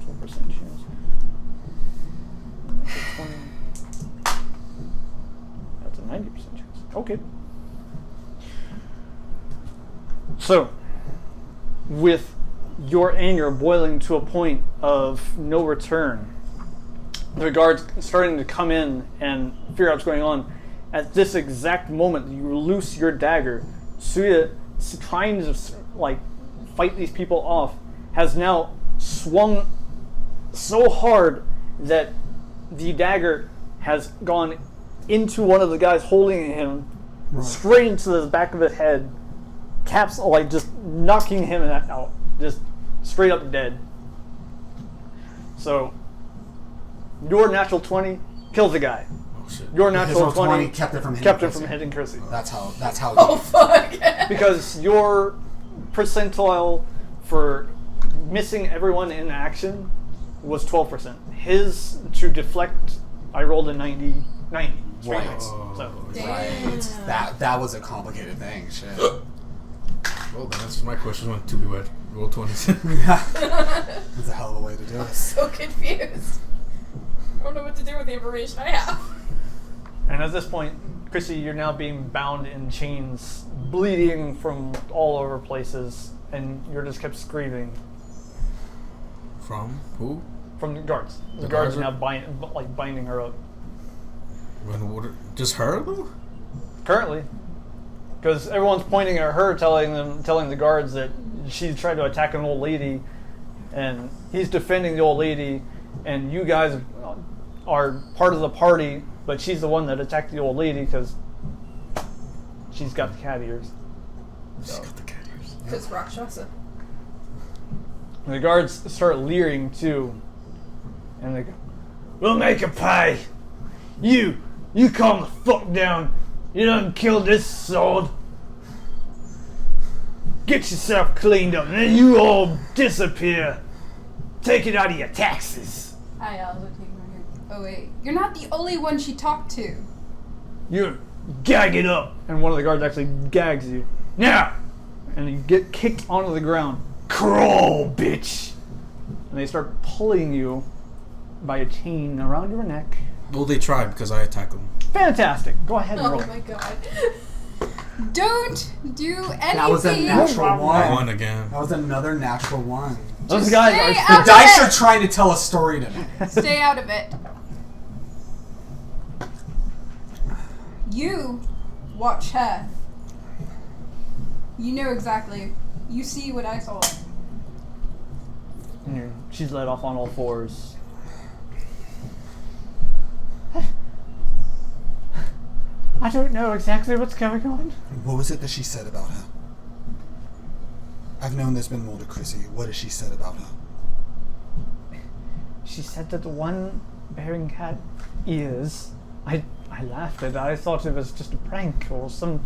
12% chance. That's a 20. That's a 90% chance. Okay. So with your anger boiling to a point of no return. The guards starting to come in and figure out what's going on. At this exact moment, you loose your dagger. Suya, trying to like fight these people off, has now swung so hard that the dagger has gone into one of the guys holding him, straight into the back of his head, caps like just knocking him out, just straight up dead. So your natural 20 kills the guy. Oh shit. Your natural 20 kept it from hitting Chrissy. That's how. Oh fuck! Because your percentile for missing everyone in action was 12%. His to deflect, I rolled a 90. Straight Right. hits. So Right. That was a complicated thing. Shit. Well, then that's my question. Went to be wet. Roll 20s. That's a hell of a way to do it. So confused. I don't know what to do with the information I have. and at this point, Chrissy, you're now being bound in chains, bleeding from all over places, and you're just kept screaming From who? from the guards. The The guards guards are now binding her up. Just her though? Currently, because everyone's pointing at her, telling the guards that she tried to attack an old lady, and he's defending the old lady, and you guys are part of the party, but she's the one that attacked the old lady because she's got the cat ears. She's got the cat ears. Because Rakshasa. And the guards start leering too, and they go, "We'll make a pay. You calm the fuck down. You done killed this sword. Get yourself cleaned up, and then you all disappear. Take it out of your taxes. I also take my hair. Oh wait, you're not the only one she talked to. You gag it up." And one of the guards actually gags you. Now! And you get kicked onto the ground. Crawl, bitch! And they start pulling you by a chain around your neck. Well, they tried because I attacked them. Fantastic. Go ahead and roll. Oh my god. Don't do anything. That was a natural I one. won again. That was another natural one. Those guys stay are... out The of dice it. are trying to tell a story to me. Stay out of it. You watch her. You know exactly. You see what I saw. And she's led off on all fours. I don't know exactly what's going on. What was it that she said about her? I've known there's been more to Chrissy. What has she said about her? She said that the one bearing cat ears. I laughed at it. I thought it was just a prank or some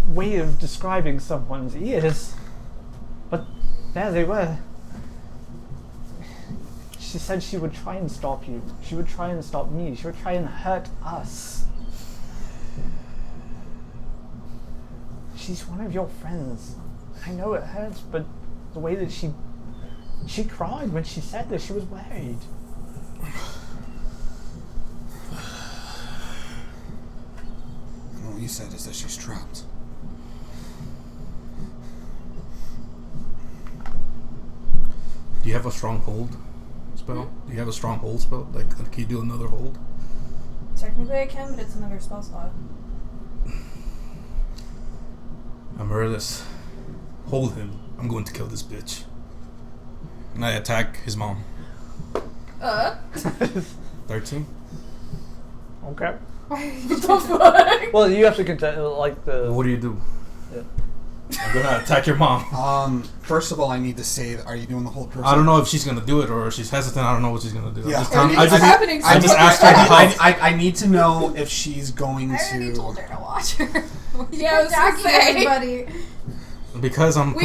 way of describing someone's ears. But there they were. She said she would try and stop you. She would try and stop me. She would try and hurt us. She's one of your friends. I know it hurts, but the way that she cried when she said this, she was worried. And all you said is that she's trapped. Do you have a strong hold spell? Do you have a strong hold spell? Like, can you do another hold? Technically I can, but it's another spell slot. Amaryllis, hold him. I'm going to kill this bitch. And I attack his mom. 13? Okay. What the fuck? Well, you have to contend like the. What do you do? Yeah. I'm gonna attack your mom. First of all, I need to say, are you doing the whole person? I don't know if she's gonna do it or if she's hesitant. I don't know what she's gonna do. Yeah. I just happening I just soon. asked her to help. I need to know if she's going I already told to. her to watch her. Yeah, I was gonna Attacking say. everybody. Because I'm.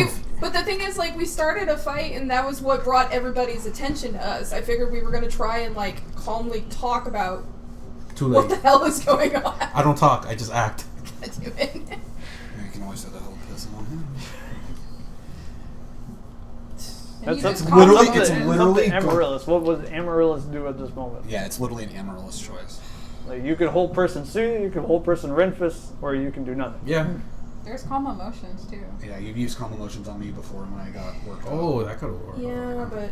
But the thing is, like, we started a fight, and that was what brought everybody's attention to us. I figured we were gonna try and, like, calmly talk about Too what the late. hell is going on. I don't talk. I just act. God damn it. You can always say the whole person on him. And you That's just literally- call it's them- literally- Amaryllis. What would Amaryllis do at this moment? Yeah, it's literally an Amaryllis choice. Like you could hold person Sue, you could hold person Renfus, or you can do nothing. Yeah. There's calm emotions too. Yeah, you've used calm emotions on me before when I got worked Oh, up. that could have worked. Yeah, but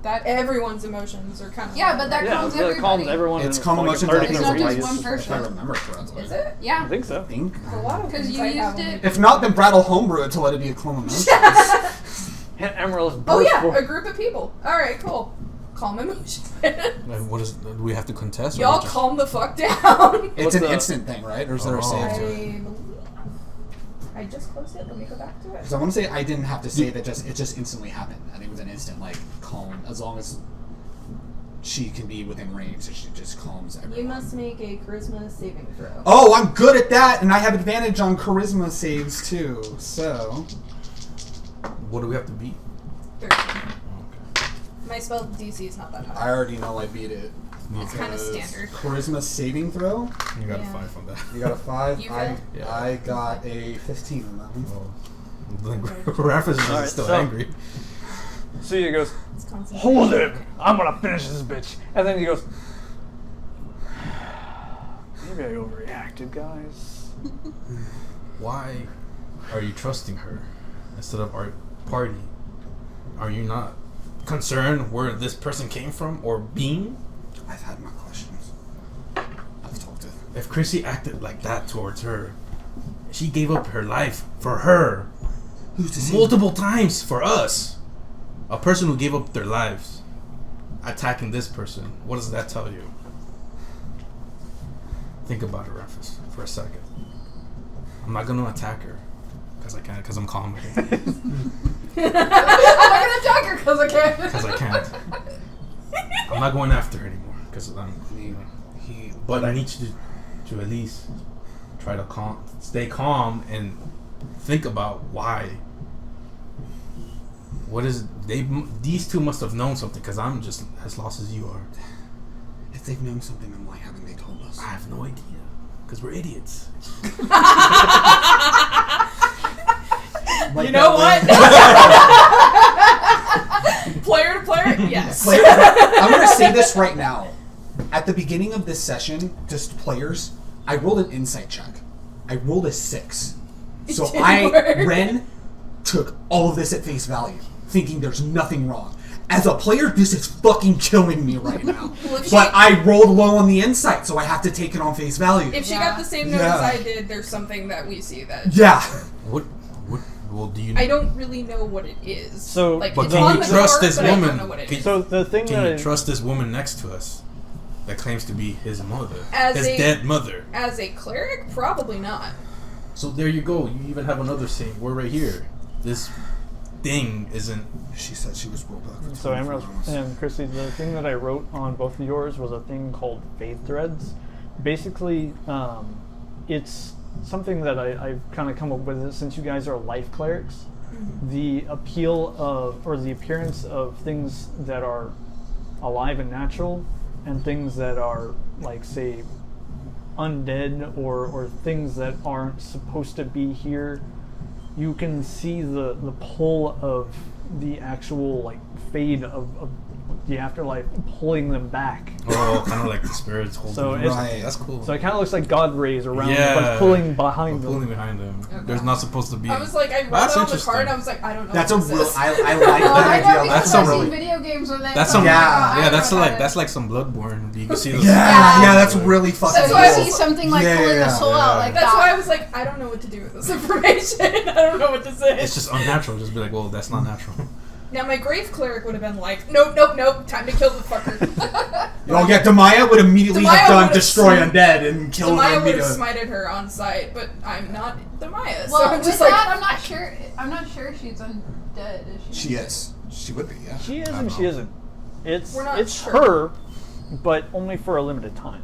That everyone's emotions are kind of. Yeah, but that Yeah, calms it really calms everybody. everyone. It's and calm like emotions. alerting It's not everybody. just one If I person. remember correctly. Is it? I Yeah. think so. I think. A lot of Because things you I used have it. If not, then Brad will homebrew it to let it be a calm emotion. Hit Emerald's burst Oh yeah, forth. a group of people. All right, cool. Calm emotions. Like, what is? Do we have to contest? or Y'all just- calm the fuck down. It's What's an the- instant thing, right? Or is there a Oh. save I to it? believe. I just closed it. Let me go back to it. Because I want to say I didn't have to save it. It just instantly happened. I think it was an instant like calm. As long as she can be within range, so she just calms everyone. You must make a charisma saving throw. Oh, I'm good at that, and I have advantage on charisma saves too. So What do we have to beat? 13. Okay. My spell DC is not that I high. already know I beat it. It's kind of because standard. Charisma saving throw. You got a Yeah. 5 on that. You got a 5. You I failed? Yeah. I got a 15 on that one. Oh. Raph is Alright, still so- angry. So he goes, It's concentration. hold it! I'm gonna finish this bitch. And then he goes, maybe I overreacted, guys. Why are you trusting her instead of our party? Are you not concerned where this person came from or being? I've had my questions. I've talked to. If Chrissy acted like that towards her, she gave up her life for her Who's to say? multiple times for us. A person who gave up their lives attacking this person, what does that tell you? Think about it, Rufus, for a second. I'm not going to attack her because I can't, because I'm calm. I'm not gonna attack her because I can't. Because I can't. I'm not going after her anymore because I'm. But I need you to at least try to stay calm and think about why. What is these two must have known something because I'm just as lost as you are. If they've known something, then why haven't they told us? I have no idea because we're idiots. Like You know that what? Player to player, yes. Player, I'm going to say this right now. At the beginning of this session, just players, I rolled an insight check. I rolled a 6. So didn't work. Ren took all of this at face value, thinking there's nothing wrong. As a player, this is fucking killing me right now. Well, if But she- I rolled low on the insight, so I have to take it on face value. If she Yeah. got the same note Yeah. as I did, there's something that we see that Yeah. What? Well, do you? I don't really know what it is. So- like, But it's can on you the trust card, this but I woman? don't know what it Can- is. So the thing Can that you I, trust this woman next to us that claims to be his mother, As his a- dead mother? As a cleric, probably not. So there you go. You even have another saying. We're right here. This thing isn't. She said she was rolled back for So Emerald 24 hours. and Chrissy, the thing that I wrote on both of yours was a thing called faith threads. Basically, it's something that I've kind of come up with since you guys are life clerics. The appeal of, or the appearance of things that are alive and natural, and things that are, like, say, undead or things that aren't supposed to be here. You can see the pull of the actual, like, fade of the afterlife pulling them back. Oh, kind of like the spirits holding. So them. it's- Right. That's cool. So it kind of looks like God rays around them, Yeah. but pulling behind Pulling them. behind them. Okay. There's not supposed to be. I was like, I read That's it on the interesting. card, and I was like, I don't know. That's a what this real. is. I like Oh, that I know idea. because That's I've some seen really- video games where they. That's some. Yeah. Yeah, that's like some Bloodborne. You can see the. Yeah, that's really fucking That's cool. why I see something like Yeah, pulling yeah, a soul yeah. out like That's that. why I was like, I don't know what to do with this information. I don't know what this is. It's just unnatural. Just be like, well, that's not natural. Now my grave cleric would have been like, nope, nope, nope, time to kill the fucker. Oh yeah, Demaya would immediately Demaya have done would've destroy sm- undead and kill Demaya them. would have smited her on sight, but I'm not Demaya, Well, so I'm with just like, that, I'm not sure. I'm not sure she's undead. Is she? She is. She would be. Yeah. She is I and don't she know. isn't. It's We're not it's sure. her, but only for a limited time.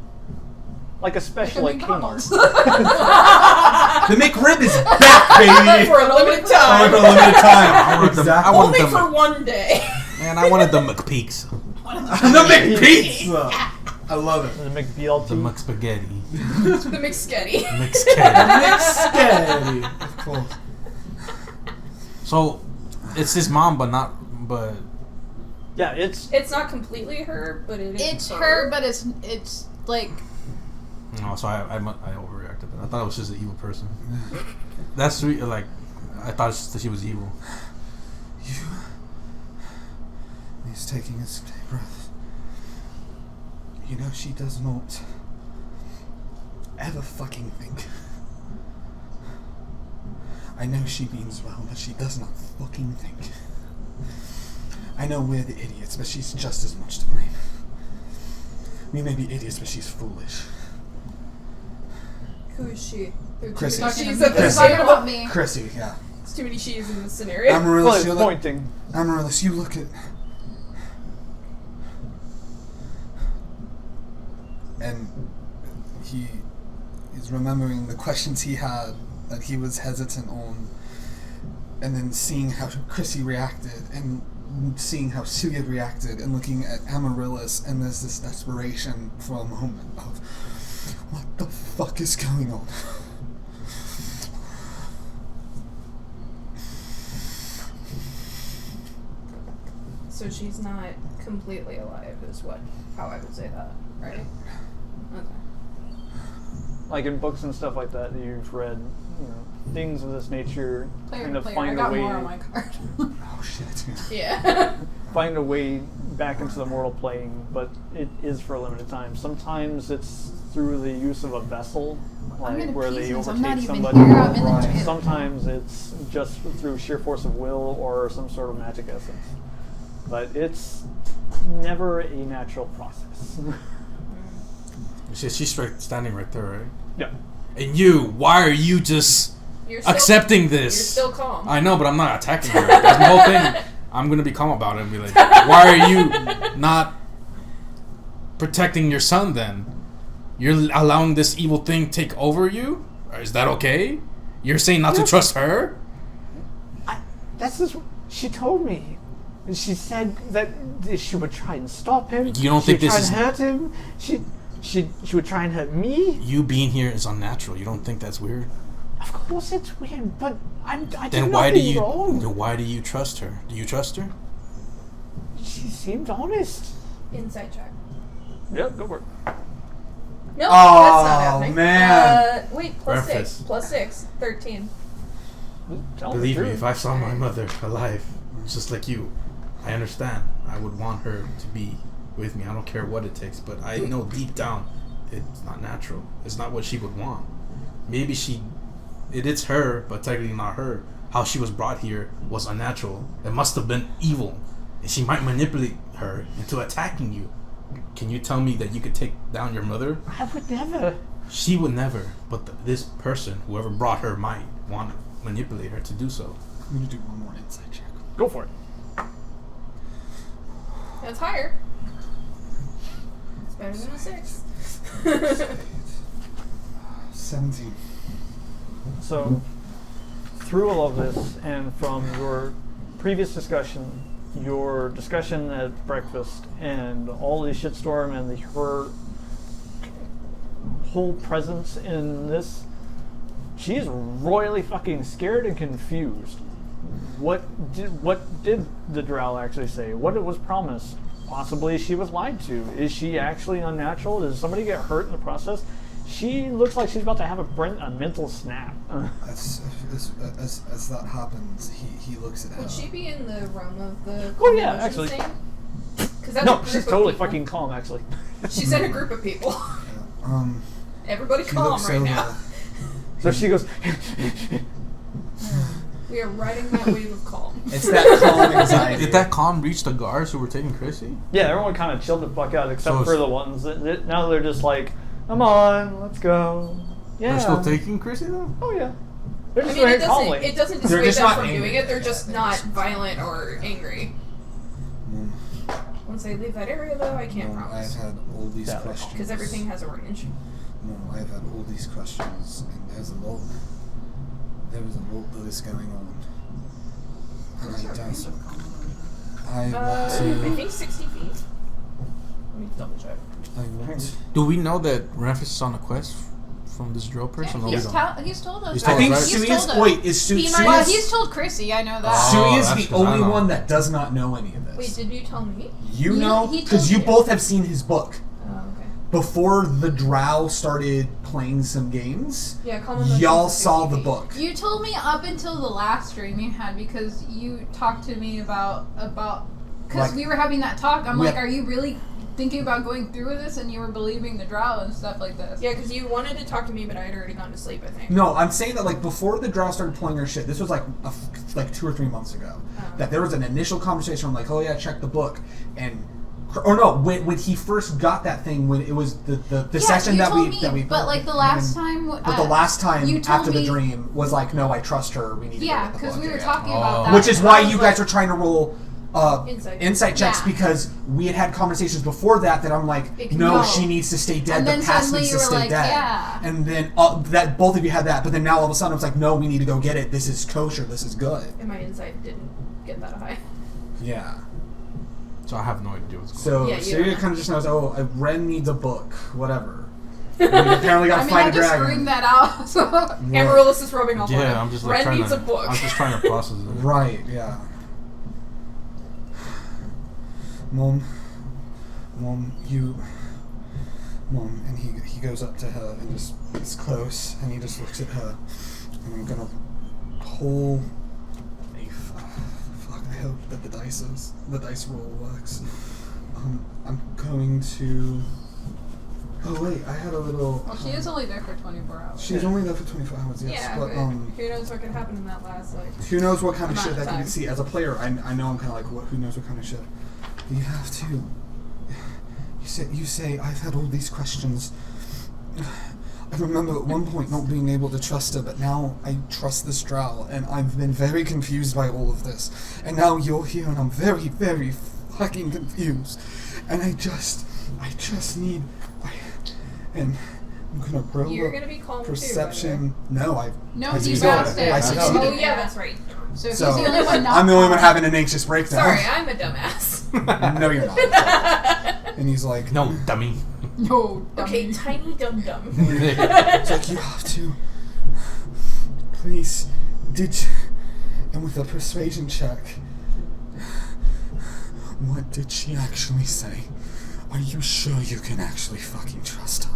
Like a special, like McDonald's. Kmart. The McRib is back, baby. for a limited For time. a limited time. I wanted them- Exactly. I wanted Only them- for one day. Man, I wanted the McPeaks. The McPizza. I love it. The McBLT. The McSpaghetti. The McSketty. McSpaghetti. McSketty. Of course. So, it's his mom, but not. But Yeah, it's It's not completely her, but it is It's her, but it's like no. So I overreacted. reacted. I thought it was just an evil person. That's like, I thought that she was evil. He's taking his breath. You know, she does not ever fucking think. I know she means well, but she does not fucking think. I know we're the idiots, but she's just as much to blame. We may be idiots, but she's foolish. Who is she? Chrissy. She's at the Chrissy. Talking about table. me. Chrissy, yeah. There's too many she's in this scenario. Amaryllis, you look. pointing. Amaryllis, you look at. And he is remembering the questions he had that he was hesitant on, and then seeing how Chrissy reacted, and seeing how Suya reacted, and looking at Amaryllis, and there's this desperation for a moment of, what the fuck is going on? So she's not completely alive, is how I would say that, right? Okay. Like in books and stuff like that you've read, you know, things of this nature Player kind to of player. I find a got way, more on my card. Oh shit. Yeah. find a way back into the mortal plane, but it is for a limited time. Sometimes it's through the use of a vessel, I'm like in where they pieces. I'm not overtake even somebody. here. I'm in the jail. Sometimes it's just through sheer force of will or some sort of magic essence. But it's never a natural process. She's standing right there, right? Yeah. And why are you just You're still, accepting this? You're still calm. I know, but I'm not attacking her. That's the whole thing. I'm gonna be calm about it and be like, why are you not protecting your son then? You're allowing this evil thing take over you? Or is that okay? You're saying not to trust her? That's just she told me. And she said that she would try and stop him. You don't think this is- She would try and hurt him. She would try and hurt me. You being here is unnatural. You don't think that's weird? Of course it's weird, but I did Then why do nothing you? wrong. Then why do you trust her? Do you trust her? She seemed honest. Inside check. Yep, go for it. No, Oh, that's not happening. man. Wait, plus Breakfast. 6. Plus 6. 13. Tell Believe the me, truth. if I saw my mother alive, just like you, I understand. I would want her to be with me. I don't care what it takes, but I know deep down it's not natural. It's not what she would want. Maybe it is her, but technically not her. How she was brought here was unnatural. It must have been evil. And she might manipulate her into attacking you. Can you tell me that you could take down your mother? I would never. She would never, but this person, whoever brought her, might want to manipulate her to do so. I'm gonna do one more insight check. Go for it. That's higher. It's better than a 6. 17. So, through all of this, and from your previous discussion, your discussion at breakfast, and all the shitstorm and her whole presence in this, she's royally fucking scared and confused. What did the drow actually say? What it was promised? Possibly she was lied to. Is she actually unnatural? Does somebody get hurt in the process? She looks like she's about to have a mental snap. As that happens, he looks at her. Would she be in the realm of the Oh, yeah, emotions actually. thing? 'Cause that's a No, group she's of totally people. fucking calm, actually. She's in a group of people. Everybody She calm looks right over. now. So she goes, We are riding that wave of calm. It's that calm anxiety. Did that calm reach the guards who were taking Chrissy? yeah, everyone kind of chilled the fuck out except So for it's- the ones that now they're just like, come on, let's go. Yeah. They're still taking Chrissy though? Oh, yeah. They're I just mean, very calmly. it doesn't They're dissuade just them not from angry. doing it. They're just not violent or angry. Once they leave that area, though, I can't I've promise. had all these Yeah. questions. Because everything has a range. No, I've had all these questions, and there is a lot that is going on. And I don't. I want I to. think 60 feet. Let me double check. I want. Do we know that Ramphis is on a quest from this drill person? or we He's don't? he's told us. He's I told think us, right? He's Suya's. told us. Wait, is Suya's? Well, he's told Chrissy. I know that. Oh, Suya's that's the 'cause I only know. one that does not know any of this. Wait, did you tell me? You He- know, he because told you you. both have seen his book. Oh, okay. before the Drow started playing some games, Yeah, common motions y'all is saw the 60 feet. book. You told me up until the last stream you had because you talked to me about because Like- we were having that talk. I'm We- like, are you really thinking about going through with this? And you were believing the Drow and stuff like this. Yeah, because you wanted to talk to me, but I had already gone to sleep, I think. No, I'm saying that like before the Drow started playing their shit, this was like like 2 or 3 months ago. That there was an initial conversation. I'm like, oh yeah, check the book, and or no, when he first got that thing, when it was the Yeah, session you that told we me, but like the last time. But the last time you told after the me- dream was like, no, I trust her. We need to Yeah, go because get the book. we were Yeah. talking Oh. about that. Which is and why I was you guys like, are trying to roll insight checks Yeah. because we had conversations before that I'm like, It can no, go. she needs to stay dead. And The then past suddenly needs you to were stay like, dead. yeah. And then that both of you had that, but then now all of a sudden it's like, no, we need to go get it. This is kosher. This is good. And my insight didn't get that high. Yeah. So I have no idea what's going So Yeah, you Syria don't know. kind of just knows, oh, Ren needs a book, whatever. We apparently got I to mean, fight I a just dragon. screamed that out. So. Amaryllis is rubbing off on. on Yeah, him. I'm just like Ren trying needs to. a book. I'm just trying to process it. Right, yeah. Mom, and he goes up to her and just gets close and he just looks at her and I'm gonna pull a fuck. I hope that the dice roll works. I'm going to. Oh wait, I had a little. Well, she is only there for 24 hours. She's only there for 24 hours, yes. Yeah, but who knows what could happen in that last, like... who knows what kind of amount shit of that can time. see as a player. I know I'm kind of like, who knows what kind of shit. You have to. You say I've had all these questions. I remember at one point not being able to trust her, but now I trust this Drow, and I've been very confused by all of this. And now you're here, and I'm very, very fucking confused. And I just need. And I'm gonna roll You're up gonna be calm perception. No, I he's succeeded. downstairs. I So- succeeded. Oh, yeah, that's right. So he's So, the only one not. I'm the only one calm. having an anxious breakdown. Sorry, I'm a dumbass. No, you're not. And he's like, No, dummy. No, Okay, dummy. tiny dum-dum. it's like, you have to. Please, and with a persuasion check, what did she actually say? Are you sure you can actually fucking trust her?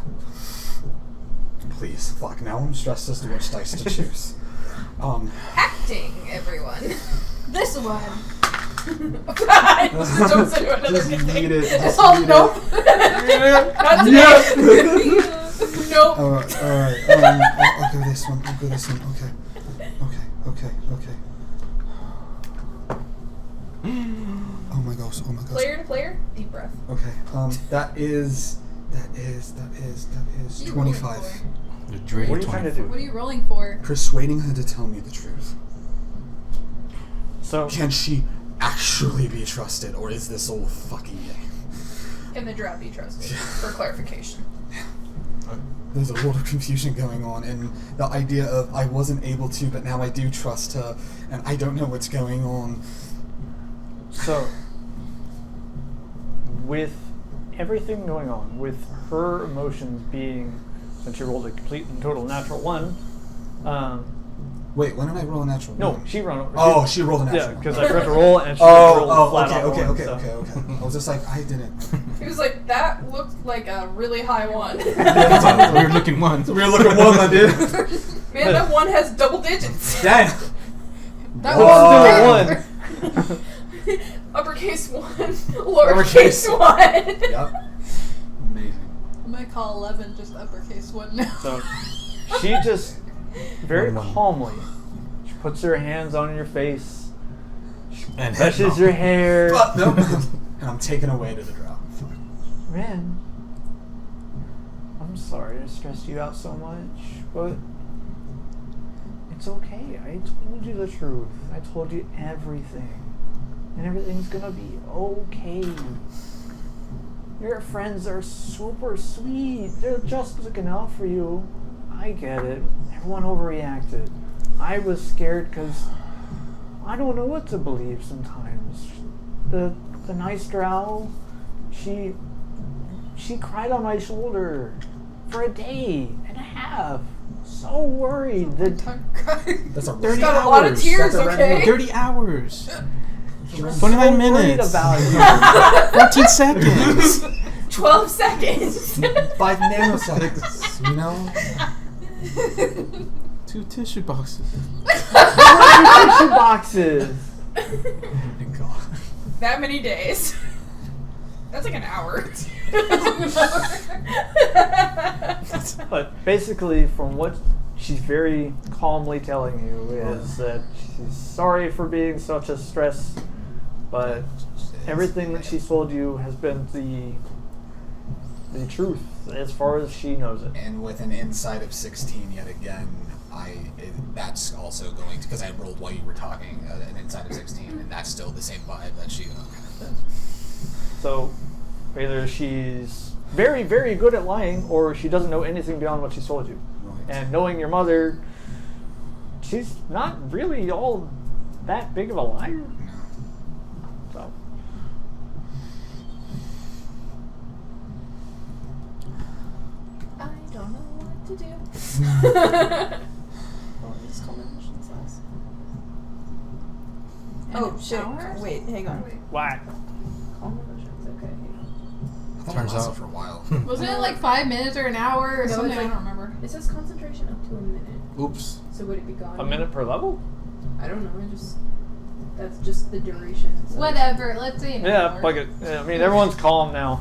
Please, fuck, now I'm stressed as to which dice to choose. Acting, everyone. This one. Just jumps into another Just thing. eat it. Just Oh, eat nope. Not Yes. today. Nope. Alright. I'll go this one. Okay. Oh my gosh. Player to player, deep breath. Okay. That is You 25. rolling for? The dreaded What are you trying to do? What are you rolling for? Persuading her to tell me the truth. So, Can she actually be trusted, or is this all a fucking game? Can the Drow be trusted? For clarification. There's a lot of confusion going on, and the idea of I wasn't able to, but now I do trust her, and I don't know what's going on. So, with everything going on, with her emotions being, since she rolled a complete and total natural one, Wait, when did I roll a natural no, one? she rolled. Oh, she rolled a natural Yeah, one. because I forgot to roll and she rolled flat out one, okay. so. I was just like, I didn't. He was like, that looked like a really high one. That's a weird looking one. We're looking one, I did. Man, that one has double digits. Damn. That Whoa. was One. Uppercase 1, lowercase 1. Yep. Amazing. I'm gonna call 11 just uppercase 1 now. So, she just very One. calmly, she puts her hands on your face, And head brushes knock. your hair. No. And I'm taken away to the drop. Man, I'm sorry to stress you out so much, but it's okay. I told you the truth. I told you everything. And everything's gonna be okay. Your friends are super sweet. They're just looking out for you. I get it. Everyone overreacted. I was scared because I don't know what to believe sometimes. The nice Drow, she cried on my shoulder for a day and a half. So worried that That's a 30 Got a lot of hours. tears, That's a red okay? 30 hours. she was 29 so worried minutes. about you. 14 seconds. 12 seconds. 5 nanoseconds, you know? 2 tissue boxes. Tissue boxes. Oh my god. That many days. That's like an hour. But basically, from what she's very calmly telling you is that she's sorry for being such a stress, but everything that she's told you has been the truth as far as she knows it. And with an inside of 16 yet again, that's also going to, because I rolled while you were talking, an inside of 16, and that's still the same vibe that she. So either she's very, very good at lying, or she doesn't know anything beyond what she's told you. Right. And knowing your mother, she's not really all that big of a liar. No. So. I don't know what to do. Oh shit! Hours? Wait, hang on. Whack. Calm emotions. Okay. I thought Turns it lasted out- for a while. Wasn't it like 5 minutes or an hour or No, something? it's I like- don't remember. It says concentration up to a minute. Oops. So would it be gone? A minute per level? I don't know. That's just the duration. So. Whatever. Let's say an Yeah, hour. fuck it. Yeah, I mean, everyone's calm now.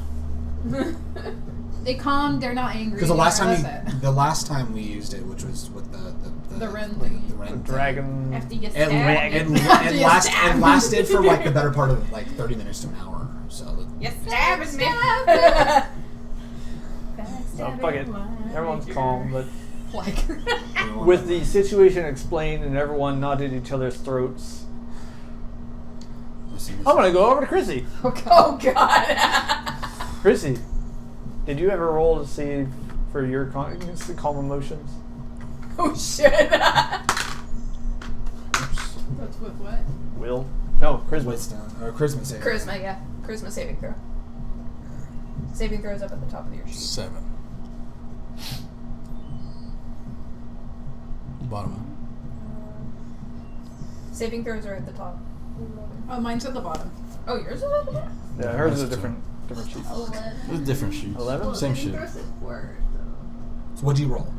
They calm. They're not angry. Because the last time time we used it, which was with the Wren thingy. the The Wren thing, dragon. After you get It, stabbed. it lasted for like the better part of like 30 minutes to an hour. So Yes, stabbing me. So fuck it. Everyone's calm, but like. with the situation explained and everyone nodded each other's throats, I'm gonna go over to Chrissy. Oh god. Chrissy, did you ever roll to see for your calm emotions? Oh shit. That's with what? Will? No, Charisma. Wisdom or charisma saving. Charisma, yeah. Charisma saving throw. Saving throws up at the top of your sheet. 7. Bottom. Saving throws are at the top. Oh, mine's at the bottom. Oh, yours is at the top? Yeah, hers is a That's different sheet. It's a different sheet. 11? Same shit. So what'd you roll?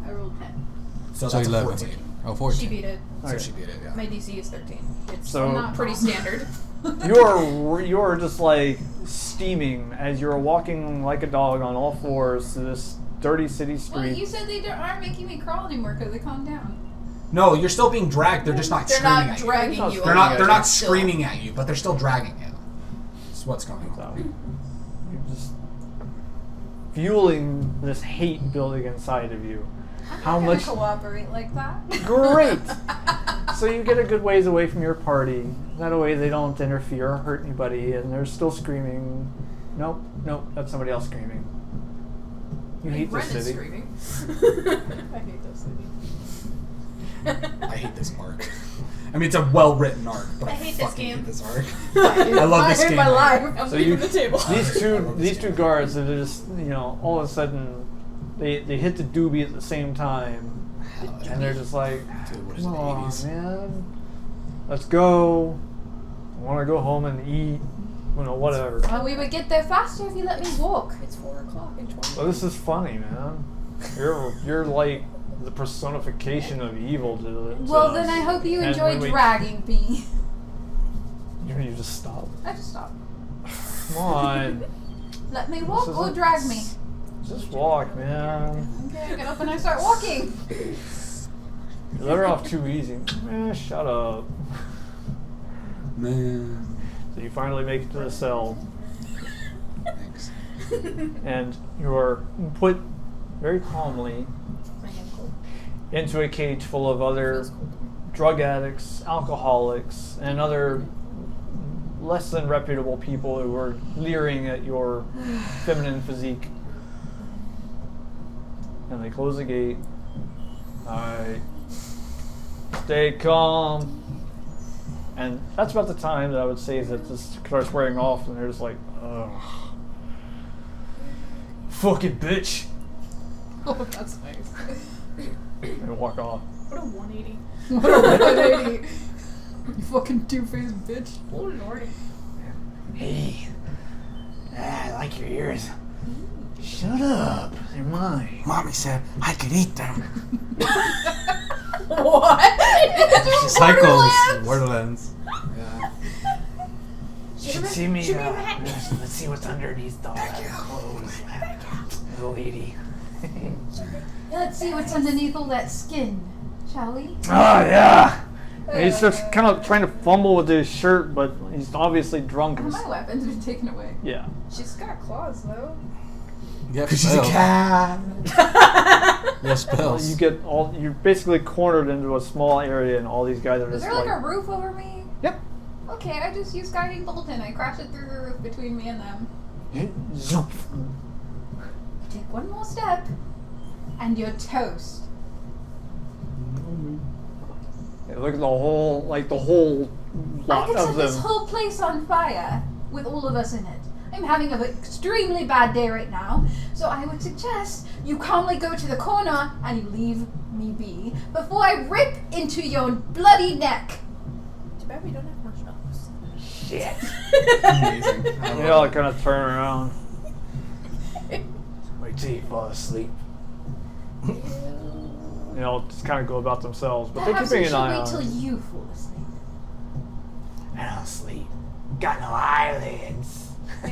I rolled 10. So So that's 11. a 14. Oh, 14. She beat it. So Okay. she beat it, yeah. My DC is 13. It's So- not pretty standard. You're just like steaming as you're walking like a dog on all fours to this dirty city Well, you street. said they aren't making me crawl anymore because they calmed down. No, you're still being dragged. They're just not They're screaming not at you. dragging They're you. They're not. along. They're not Still. screaming at you, but they're still dragging you. That's what's going on. So you're just fueling this hate building inside of you. How I'm much? gonna cooperate like that? Great. So you get a good ways away from your party. That way they don't interfere or hurt anybody, and they're still screaming. Nope, that's somebody else screaming. You hate Ren this is city. screaming. I hate those cities. I hate this arc. I mean, it's a well-written arc, but I hate this fucking game. hate this arc. I love this hate game. my life. I'm So leaving you- the table. These two guards, they're just all of a sudden they hit the doobie at the same time, and they're just like, Dude, what is come it, on, 80s? man, let's go. I want to go home and eat. Whatever. Well, we would get there faster if you let me walk. It's 4 o'clock and 20. Well, this is funny, man. You're like the personification of evil to it. Well, then I hope you And enjoy when we- dragging me. You just stop. I just stopped. Come on. Let me walk This or isn't- drag me. Just walk, man. Okay, I get up and I start walking. You let her off too easy. Shut up. Man. So you finally make it to the cell, Thanks. and you are put very calmly My hand cold. into a cage full of other drug addicts, alcoholics, and other less than reputable people who are leering at your feminine physique. And they close the gate. Alright. Stay calm. And that's about the time that I would say that this starts wearing off, and they're just like, ugh. Fucking bitch. Oh, that's nice. And walk off. What a 180. What a 180. You fucking two-faced bitch. Oh lordy. Hey. I like your ears. Shut up. They're mine. Mommy said I could eat them. What? Cycles. Borderlands. Yeah. You should see me. Let's see what's underneath all that clothes. Little lady. Let's see what's underneath all that skin, shall we? Oh, yeah. And he's just kind of trying to fumble with his shirt, but he's obviously drunk. Have my weapons been taken away? Yeah. She's got claws though. Yeah, Because she's a cat. No spells. You're basically cornered into a small area, and all these guys are Is just there like a roof over me? Yep. Okay, I just use guiding bolt and I crash it through the roof between me and them. Zoop. Take one more step, and you're toast. Yeah, look at the whole I lot could of set this them. whole place on fire with all of us in it. I'm having an extremely bad day right now, so I would suggest you calmly go to the corner and you leave me be before I rip into your bloody neck. Too bad we don't have marshmallows. Shit. Amazing. They all kind of turn around. Wait till you fall asleep. Just kind of go about themselves, but they're Perhaps keeping you an should eye wait on till us. you fall asleep. I don't sleep. Got no eyelids. Ew.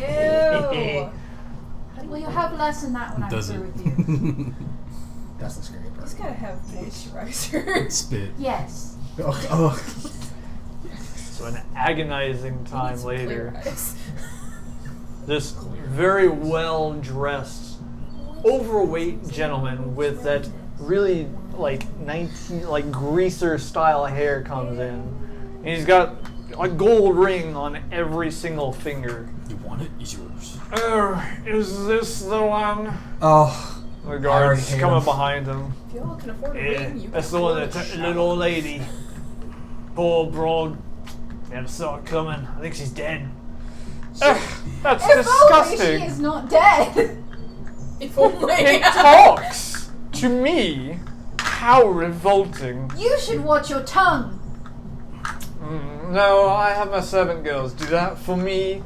Well, you'll have less than that when I'm Does through it? with you. That's the scary part. He's gotta have moisturizer. Spit. Yes. Oh. So an agonizing time Needs later, clear eyes. this very well-dressed, overweight gentleman with that really greaser style hair comes in, and he's got a gold ring on every single finger. You want it? It's yours. Is this the one? Oh. The I guard's already hate coming him. behind him. If y'all can afford a Yeah, ring, you that's can the one afford that a little old lady. Poor broad. Never saw it coming. I think she's dead. That's If only disgusting. she is not dead. If only. It talks to me. How revolting. You should watch your tongue. No, I have my servant girls do that for me.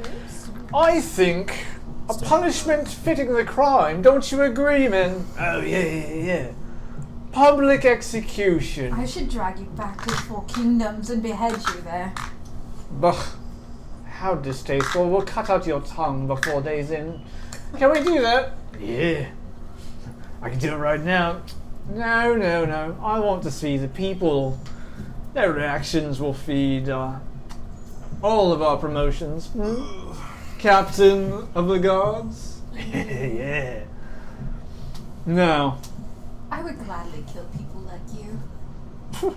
I think a punishment fitting the crime. Don't you agree, men? Oh, yeah. Public execution. I should drag you back to 4 kingdoms and behead you there. Bah, how distasteful. We'll cut out your tongue before day's in. Can we do that? Yeah. I can do it right now. No. I want to see the people. Their reactions will feed all of our promotions. Captain of the Guards? Yeah. No. I would gladly kill people like you.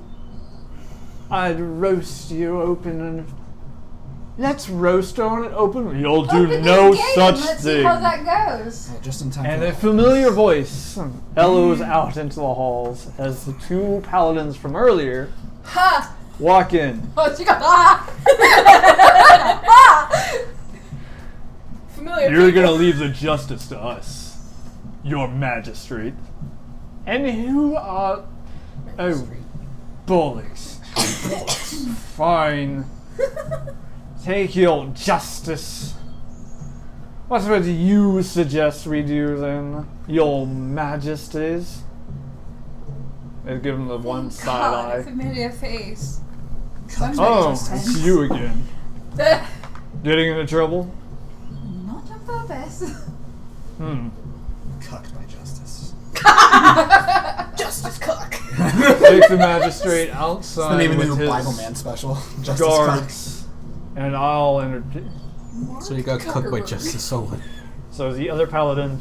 I'd roast you open and... Let's roast on it open. You'll do Open no this gate such and let's thing. see how that goes. Oh, just in time And for a familiar voice bellows out into the halls as the 2 paladins from earlier Ha! walk in. Oh, she got ah! Familiar You're people. gonna leave the justice to us, your magistrate. And who are... Oh, bollocks. Fine. Take your justice. What would you suggest we do then, your majesties? They give him the one side God, a eye. familiar face. Oh, it's you again. Getting into trouble? Not on purpose. Cucked by justice. Justice Cook. Take the magistrate outside It's the name of the with new his Bible Man special. Justice guards, and I'll entertain. So you got cooked by Justice Solid. So the other paladin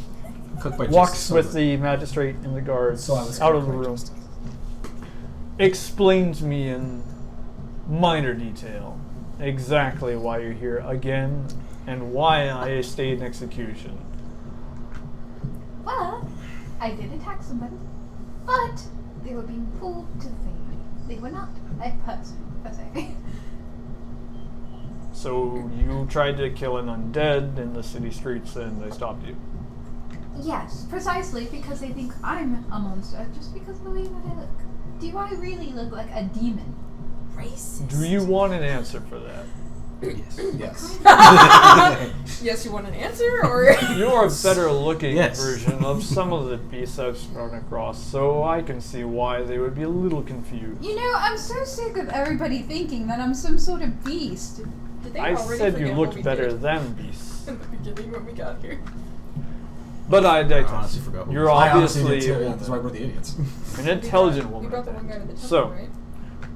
Cooked by walks Justice with Solid. the magistrate and the guards So I was out of cooked the by room. justice. Explain to me in minor detail exactly why you're here again and why I stayed in execution. Well, I did attack somebody, but they were being pulled to the thing. They were not a person, per se. So you tried to kill an undead in the city streets and they stopped you. Yes, precisely because they think I'm a monster just because of the way that I look. Do I really look like a demon? Racist. Do you want an answer for that? Yes. Yes. Yes, you want an answer, or You're a better looking Yes. version of some of the beasts I've run across, so I can see why they would be a little confused. You know, I'm so sick of everybody thinking that I'm some sort of beast. did they I already said you forget looked what we better did than beasts. in the beginning when we got here? But I I digress. honestly forgot. You're I honestly obviously did too. Yeah, that's why we're the idiots. an intelligent We woman. brought the one guy to the temple, So, right?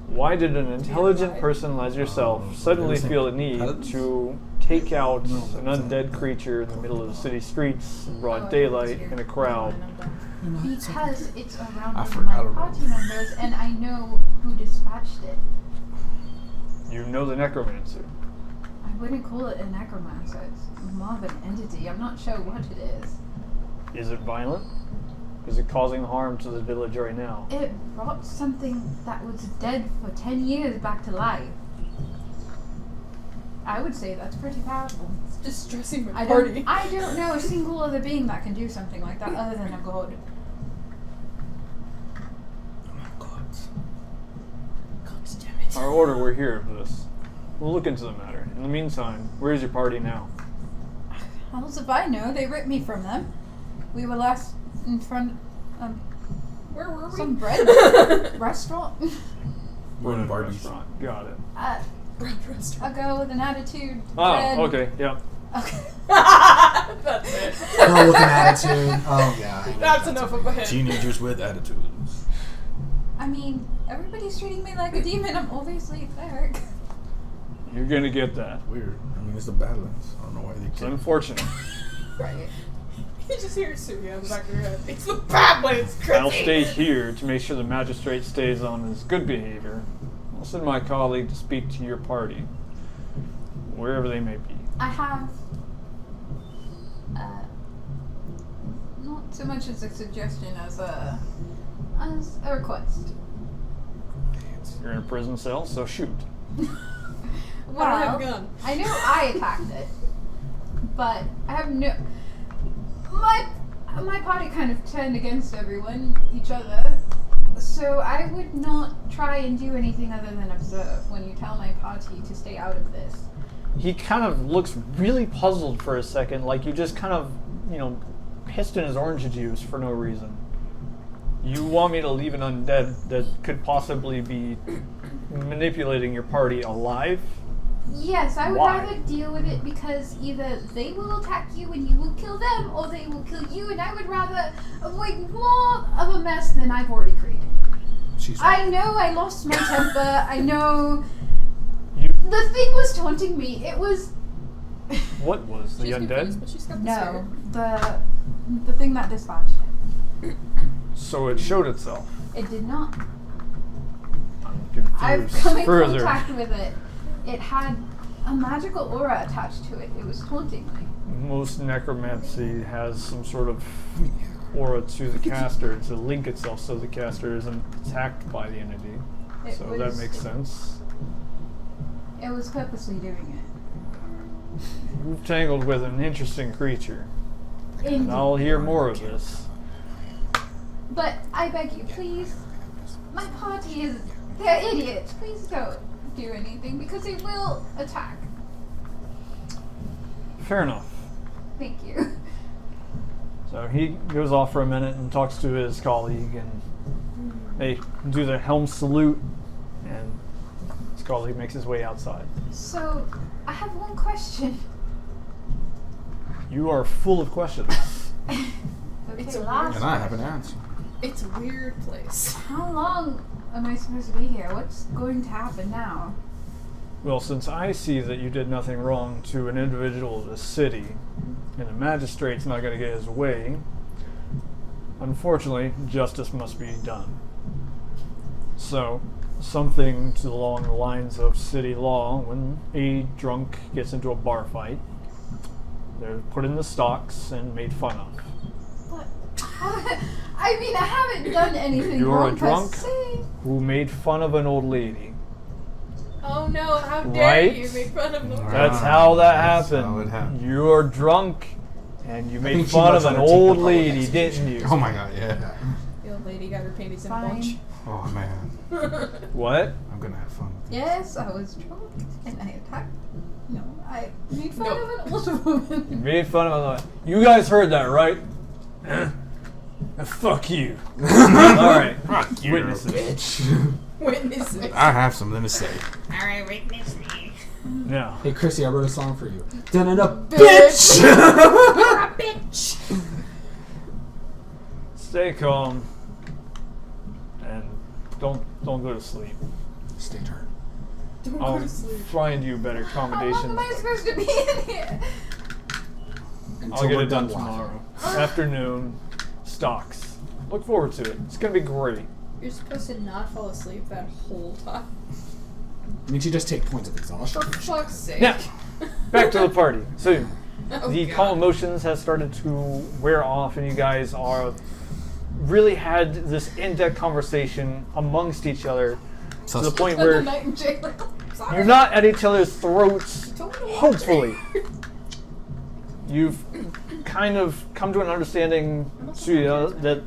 why did an intelligent lie? person like yourself suddenly they were feel the saying need paladins? to take out No, an that's undead creature in the middle of the city streets in Oh, broad I daylight thought it was in a here. crowd? Never mind, I'm done. Because it's around I one of forgot my about party it. members, and I know who dispatched it. You know the necromancer. I wouldn't call it a necromancer. It's more of an entity. I'm not sure what it is. Is it violent? Is it causing harm to the village right now? It brought something that was dead for 10 years back to life. I would say that's pretty powerful. It's distressing my I party. don't know a single other being that can do something like that other than a god. Oh my god. God damn it. Our order, we're here for this. We'll look into the matter. In the meantime, where's your party now? How's if I know? They ripped me from them. We were last in front of Where were we? some bread restaurant. We're in Barbie's. Restaurant. Got it. Bread restaurant. A girl with an attitude. Oh, bread. okay, yeah. Okay. That's it. Girl with an attitude. Oh yeah. That's enough of a hit. Teenagers with attitudes. I mean, everybody's treating me like a demon. I'm obviously a cleric. You're gonna get that. Weird. I mean, it's the Badlands. I don't know why they It's care. unfortunate. Right. You just hear Suya in the back of your head. It's the bad way. It's crazy. I'll stay here to make sure the magistrate stays on his good behavior. I'll send my colleague to speak to your party, wherever they may be. I have not so much as a suggestion as a request. You're in a prison cell, so shoot. Well, I don't have a gun. I know I attacked it, but I have no. My party kind of turned against each other. So I would not try and do anything other than observe when you tell my party to stay out of this. He kind of looks really puzzled for a second, like you just kind of, pissed in his orange juice for no reason. You want me to leave an undead that could possibly be manipulating your party alive? Yes, I would Why? rather deal with it because either they will attack you and you will kill them, or they will kill you, and I would rather avoid more of a mess than I've already created. She's I know I lost my temper. I know You, the thing was taunting me. It was what was the She's undead? confused, but she's got the no sword. the thing that dispatched it. So it showed itself. It did not. I'm confused. I've come in Further. contact with it. It had a magical aura attached to it. It was taunting me. Most necromancy has some sort of aura to the caster to link itself so the caster isn't attacked by the entity. It So that was- makes sense. It was purposely doing it. You've tangled with an interesting creature. And Indeed. I'll hear more of this. But I beg you, please. My party is. They're idiots. Please don't do anything because they will attack. Fair enough. Thank you. So he goes off for a minute and talks to his colleague, and they do the helm salute, and his colleague makes his way outside. So, I have one question. You are full of questions. Okay, It's a last And I have an answer. It's a weird place. How long am I supposed to be here? What's going to happen now? Well, since I see that you did nothing wrong to an individual of the city, and the magistrate's not going to get his way, unfortunately, justice must be done. So, something along the lines of city law, when a drunk gets into a bar fight, they're put in the stocks and made fun of. What? I mean, I haven't done anything You're wrong a drunk? per se. Who made fun of an old lady. Oh no, how dare Right? you make fun of them? That's how that That's happened. how it happened. You're drunk, and you made think she fun lets of an on her teeth old the lady, next didn't you? Oh my god, yeah. The old lady got her panties in a Fine. bunch. Oh man. What? I'm gonna have fun with this. Yes, I was drunk and I attacked. No, I made fun of an older woman. You made fun of another. You guys heard that, right? Fuck you. Alright. Fuck you, Witnesses. bitch. Witnesses. I have something to say. Alright, witness me. Yeah. Hey, Chrissy, I wrote a song for you. Da-da-da, Bitch! You're a bitch. Stay calm. And don't go to sleep. Stay turned. Don't go I'll to sleep. find you better How long accommodations. am I supposed to be in here? I'll get we're it done laughing. tomorrow. Afternoon. Stocks. Look forward to it. It's gonna be great. You're supposed to not fall asleep that whole time. I mean, you just take points of exhaustion. For fuck's sake. Now, back to the party. So, Oh, the God. calm emotions has started to wear off, and you guys are really had this in-depth conversation amongst each other to the point Spend the where night in jail. Sorry. you're not at each other's throats. Don't wanna walk Hopefully, there. you've kind of come to an understanding, Suya, that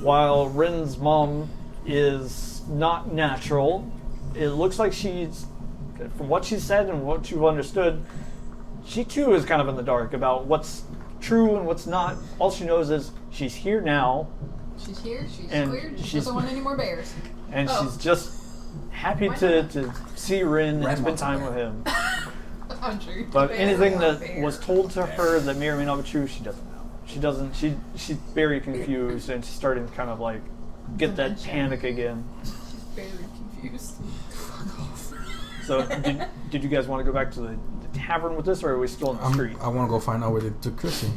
while Rin's mom is not natural, it looks like she's, from what she said and what you've understood, she too is kind of in the dark about what's true and what's not. All she knows is she's here now, She's here, she's And cleared, she she's- doesn't want any more bears. and Oh. she's just happy Why to, not? to see Rin Red and spend wants a time bear. with him. I'm sure. But Bear, anything bear, that bear. was told to her that may or may not be true, she doesn't know. She doesn't. She's very confused, and she's starting to kind of like get that panic again. She's very confused. So, did you guys want to go back to the tavern with this, or are we still in the street? I want to go find out where they took Chrissy.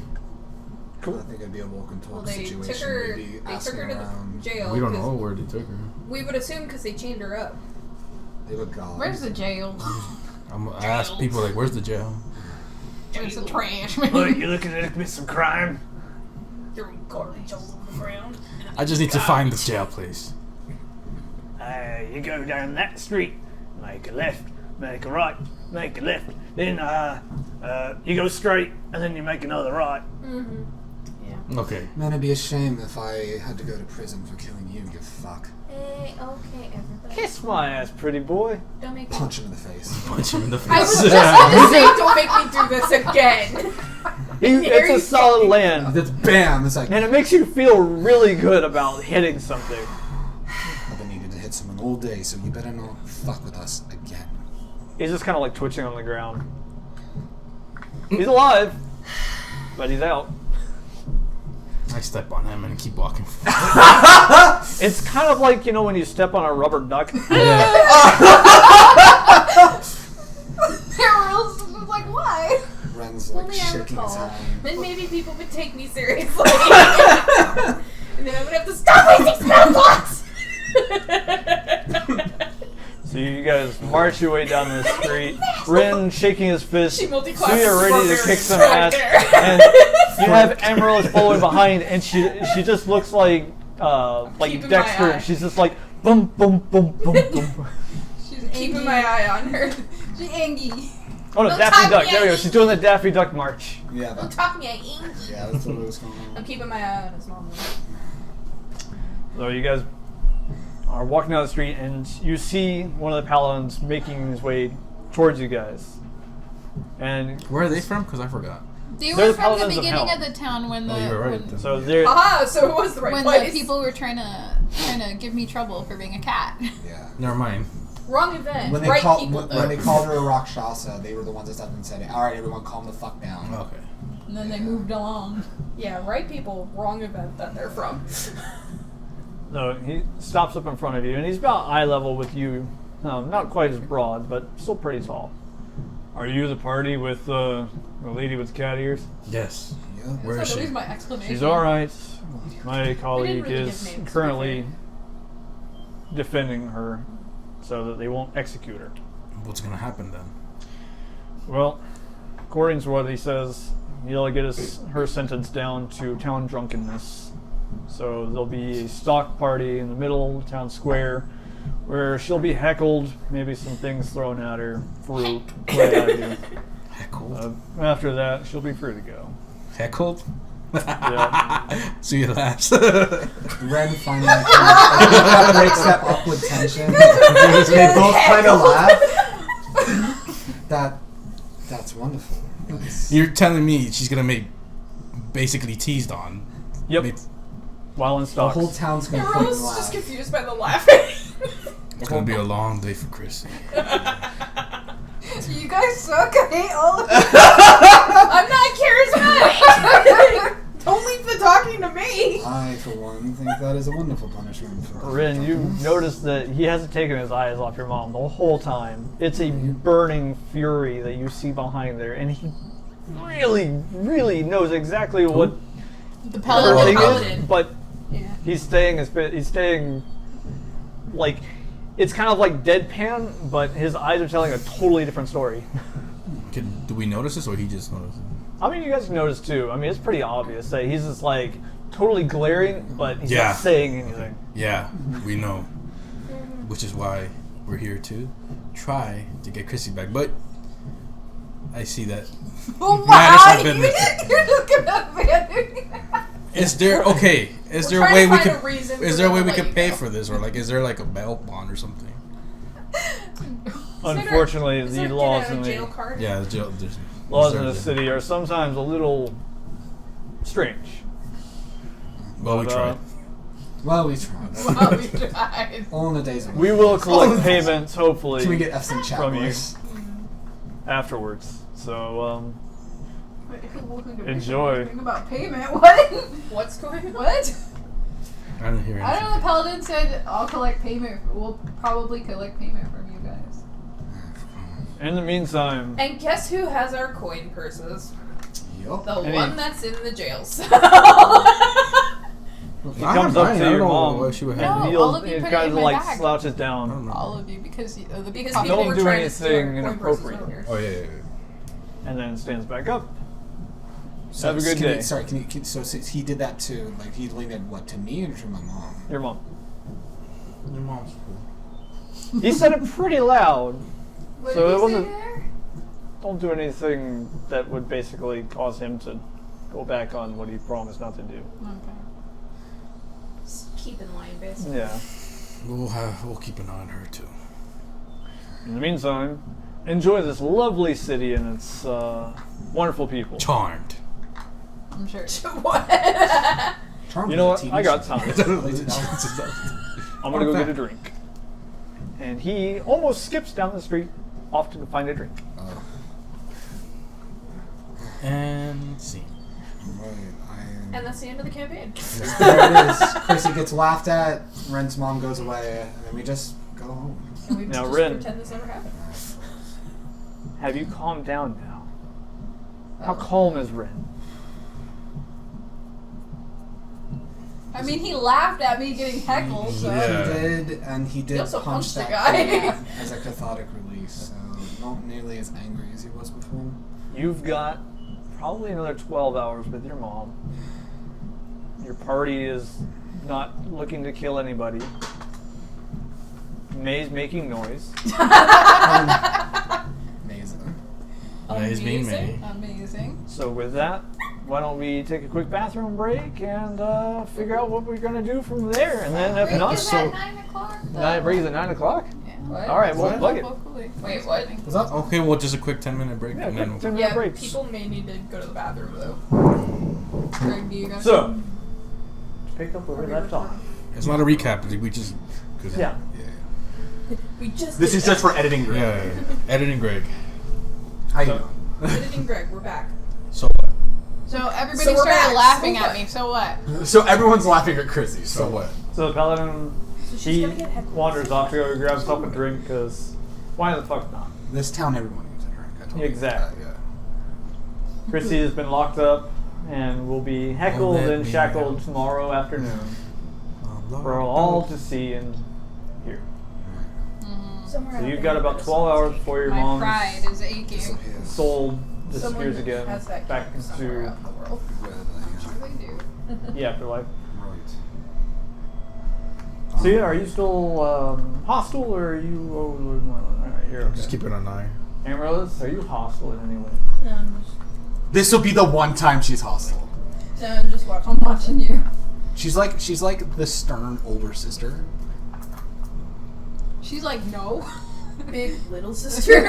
I think it'd be a more controlled Well, they situation. took her. Maybe They took asking her to around. the jail. We don't 'cause know where they took her. We would assume because they chained her up. They were gone. Where's the jail? I asked people like, "Where's the jail?" Where's the trash, Look, man? you're looking to commit some crime. Throwing garbage all over the ground. I just need to find the jail place. You go down that street, make a left, make a right, make a left. Then you go straight, and then you make another right. Mm-hmm. Yeah. Okay. Man, it'd be a shame if I had to go to prison for killing you, you fuck. Hey, okay, everybody. Kiss my ass, pretty boy. Don't make me. Punch him in the face. Punch him in the face. I was just gonna say, don't make me do this again. It's a solid land. That's bam. It's like, And it makes you feel really good about hitting something. I've been needing to hit someone all day, so you better not fuck with us again. He's just kind of like twitching on the ground. He's alive, but he's out. I step on him and keep walking. It's kind of like, you know, when you step on a rubber duck. Harold's just like, why? Ren's like Only I shaking his recall. hand. Then maybe people would take me seriously. And then I would have to stop wasting spell slots. So you guys march your way down the street. Rin shaking his fist. She So multi-classes you're ready to barbarians kick some right ass. there. And you have Emerald following behind, and she just looks like Keeping Dexter. my eye. She's just like boom, boom, boom, boom, boom. She's Keeping Angie. my eye on her. She's Angie. Oh no, Don't Daffy talk Duck. me, There we go. Angie. She's doing the Daffy Duck march. Yeah, Don't that, talk me, Angie. yeah, that's what was going on. I'm keeping my eye on his mom. So you guys are walking down the street, and you see one of the paladins making his way towards you guys. And Where are they from? Because I forgot. They They're were the from the Paladins of beginning Hell. of the town when the Oh, you're right. when, then. so they're Aha, so it was the right when place. the people were trying to give me trouble for being a cat. Yeah. Never mind. Wrong event. When they, right call, people, when, though. when they called her a Rakshasa, they were the ones that stepped in and said, alright, everyone calm the fuck down. Okay. And then they moved along. Yeah, right people, wrong event that they're from. no, he stops up in front of you, and he's about eye level with you. Not quite as broad, but still pretty tall. Are you the party with the lady with cat ears? Yes. Yeah. Where is That's at she? least my explanation. She's all right. My colleague really give is names, to be currently defending her so that they won't execute her. What's gonna happen then? Well, according to what he says, he'll get her sentence down to town drunkenness. So there'll be a stock party in the middle of town square where she'll be heckled, maybe some things thrown at her, fruit, what have you. Heckled. After that, she'll be free to go. Heckled? Yeah. So you laughs. Ren finally breaks that awkward tension. They both kind of laugh. That's wonderful. You're telling me she's gonna make basically teased on. Yep. While in The stocks. whole town's gonna Everyone's fucking laugh. just confused by the laughing. It's gonna be a long day for Chrissy. You guys suck. I hate all of you. I'm not charismatic. Don't leave the talking to me. I, for one, think that is a wonderful punishment. For Rin, you notice that he hasn't taken his eyes off your mom the whole time. It's a burning fury that you see behind there, and he really, really knows exactly what The her paladin. thing Paladin. is, but Yeah. he's staying like, it's kind of like deadpan, but his eyes are telling a totally different story. Do we notice this, or he just noticed it? I mean, you guys notice too. I mean, it's pretty obvious that he's just like totally glaring, but he's Yeah. not saying anything. Yeah, we know. Which is why we're here to try to get Chrissy back. But I see that. Oh Manners my! have been missing. You're looking at me. Is there Is there a trying way to we find could? a reason Is for there a them way to we let could you pay go. for this, or like, is there like a bail bond or something? Unfortunately, Is the there a laws get out in of the jail card? Yeah, the jail. There's laws in the there's- city are sometimes a little strange. Well, we But, tried. Well, we tried. Well, we tried. All in the days of We will collect payments, hopefully, Can we get F's in chat, from you boys? afterwards. So, Enjoy. Enjoy. Think about payment. What? What's going on? What? I didn't hear I don't anything. know. The paladin said, "I'll collect payment. We'll probably collect payment from you guys." in the meantime, And guess who has our coin purses? Yup. The Any- one that's in the jail cell. he comes up to your mom What she would No. have. and all kneels of you and put it kind in of my like bag. slouches I down. don't know. All of you, because the Because people people Don't were do trying to steal our anything coin purses inappropriate. earlier. Oh yeah. and then stands back up. So, Have a good can day. You, sorry, so he did that to, like, he leaned it, what, to me or to my mom? Your mom. Your mom's cool. He said it pretty loud. What So did it he wasn't- say there? Don't do anything that would basically cause him to go back on what he promised not to do. Okay. Just keep in line, basically. Yeah. We'll keep an eye on her too. In the meantime, enjoy this lovely city and its wonderful people. Charmed. I'm sure. What? Charmed You know was what? a TV I got show. time. I'm gonna go get a drink. And he almost skips down the street off to find a drink. Oh, And see. right. And that's the end of the campaign. There it is. Chrissy gets laughed at, Ren's mom goes away, and then we just go home. And we Now, just Rin. pretend this never happened. Have you calmed down now? How calm is Ren? I mean, he laughed at me getting heckled, so. Yeah. He did, and he did He also punch punched the that guy. guy as a cathartic release, so not nearly as angry as he was before. You've got probably another 12 hours with your mom. Your party is not looking to kill anybody. May's making noise. Amazing. May's being May. Amazing. So with that, why don't we take a quick bathroom break and figure out what we're gonna do from there, and then if Break not, is so at 9 o'clock. break is at 9 o'clock. Yeah. What? All right, well, What? plug it. Wait, what? What's up? Okay, well, just a quick 10-minute break. Yeah, and then quick 10 we'll- minute Yeah, breaks. people may need to go to the bathroom though. Greg, do you guys? So, pick up where we left off. It's not a recap. We just. Yeah. We just This did is just for that. editing. Yeah. Editing Greg. How you So- doing? Editing Greg, we're back. So what? So everybody So we're started back. laughing So at what? me. So what? So everyone's laughing at Chrissy. So what? So the paladin, So she's he gonna get heckled. wanders off to go grab himself a drink, because why the fuck not? This town, everyone needs a drink. I told you Exactly. that, Chrissy has been locked up and will be heckled let and me shackled out. tomorrow afternoon for all to see and hear. Somewhere So out you've there got about there's 12 hours before your My mom's pride is aching. Yeah. soul someone disappears who again has that back gift somewhere into out in the world. Sure they do. the afterlife. Right. So yeah, are you still hostile or are you? Alright, you're okay. Just keep it on 9. Amaryllis, are you hostile in any way? No, I'm just- This will be the one time she's hostile. So I'm just watching. I'm watching you. She's like the stern older sister. She's like, no. Big little sister.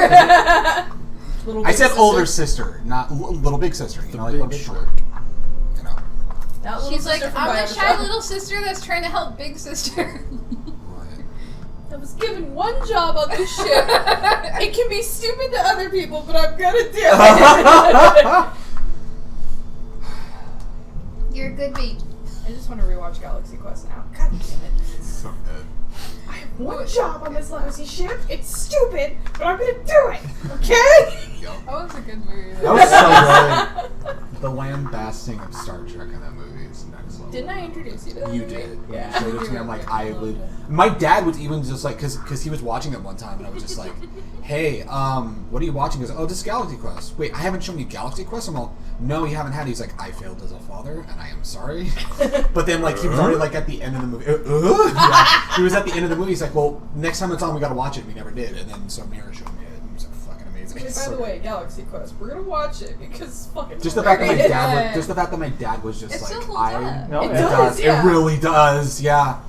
Little I big said sister. older sister, not little big sister. You know, like little big short. You know. That little She's like, sister from I'm the Bioshock. shy little sister that's trying to help big sister. I was given one job on this ship. It can be stupid to other people, but I'm gonna do it. You're a good baby. I just want to rewatch Galaxy Quest now. God damn it. So good. I have one job on this lousy ship. It's stupid, but I'm gonna do it. Okay? That was a good movie. That was so good. The lambasting of Star Trek in that movie is next level. Didn't I introduce you to that You movie? did. When Yeah. you showed it to me, I'm like, I would. My dad was even just like, because he was watching it one time, and I was just like, hey, what are you watching? He goes, oh, this is Galaxy Quest. Wait, I haven't shown you Galaxy Quest? I'm all, no, you haven't had it. He's like, I failed as a father, and I am sorry. But then, like, he was already, like, at the end of the movie. Yeah. He was at the end of the movie. He's like, well, next time it's on, we gotta watch it. We never did. And then, so Mira showed me it, and it was like, fucking amazing. Wait, by the way, Galaxy Quest, we're gonna watch it because it's fucking Just the fact that my hilarious. dad was, just the fact that my dad was just It like, still holds up. No, It it does, yeah. It really does, yeah.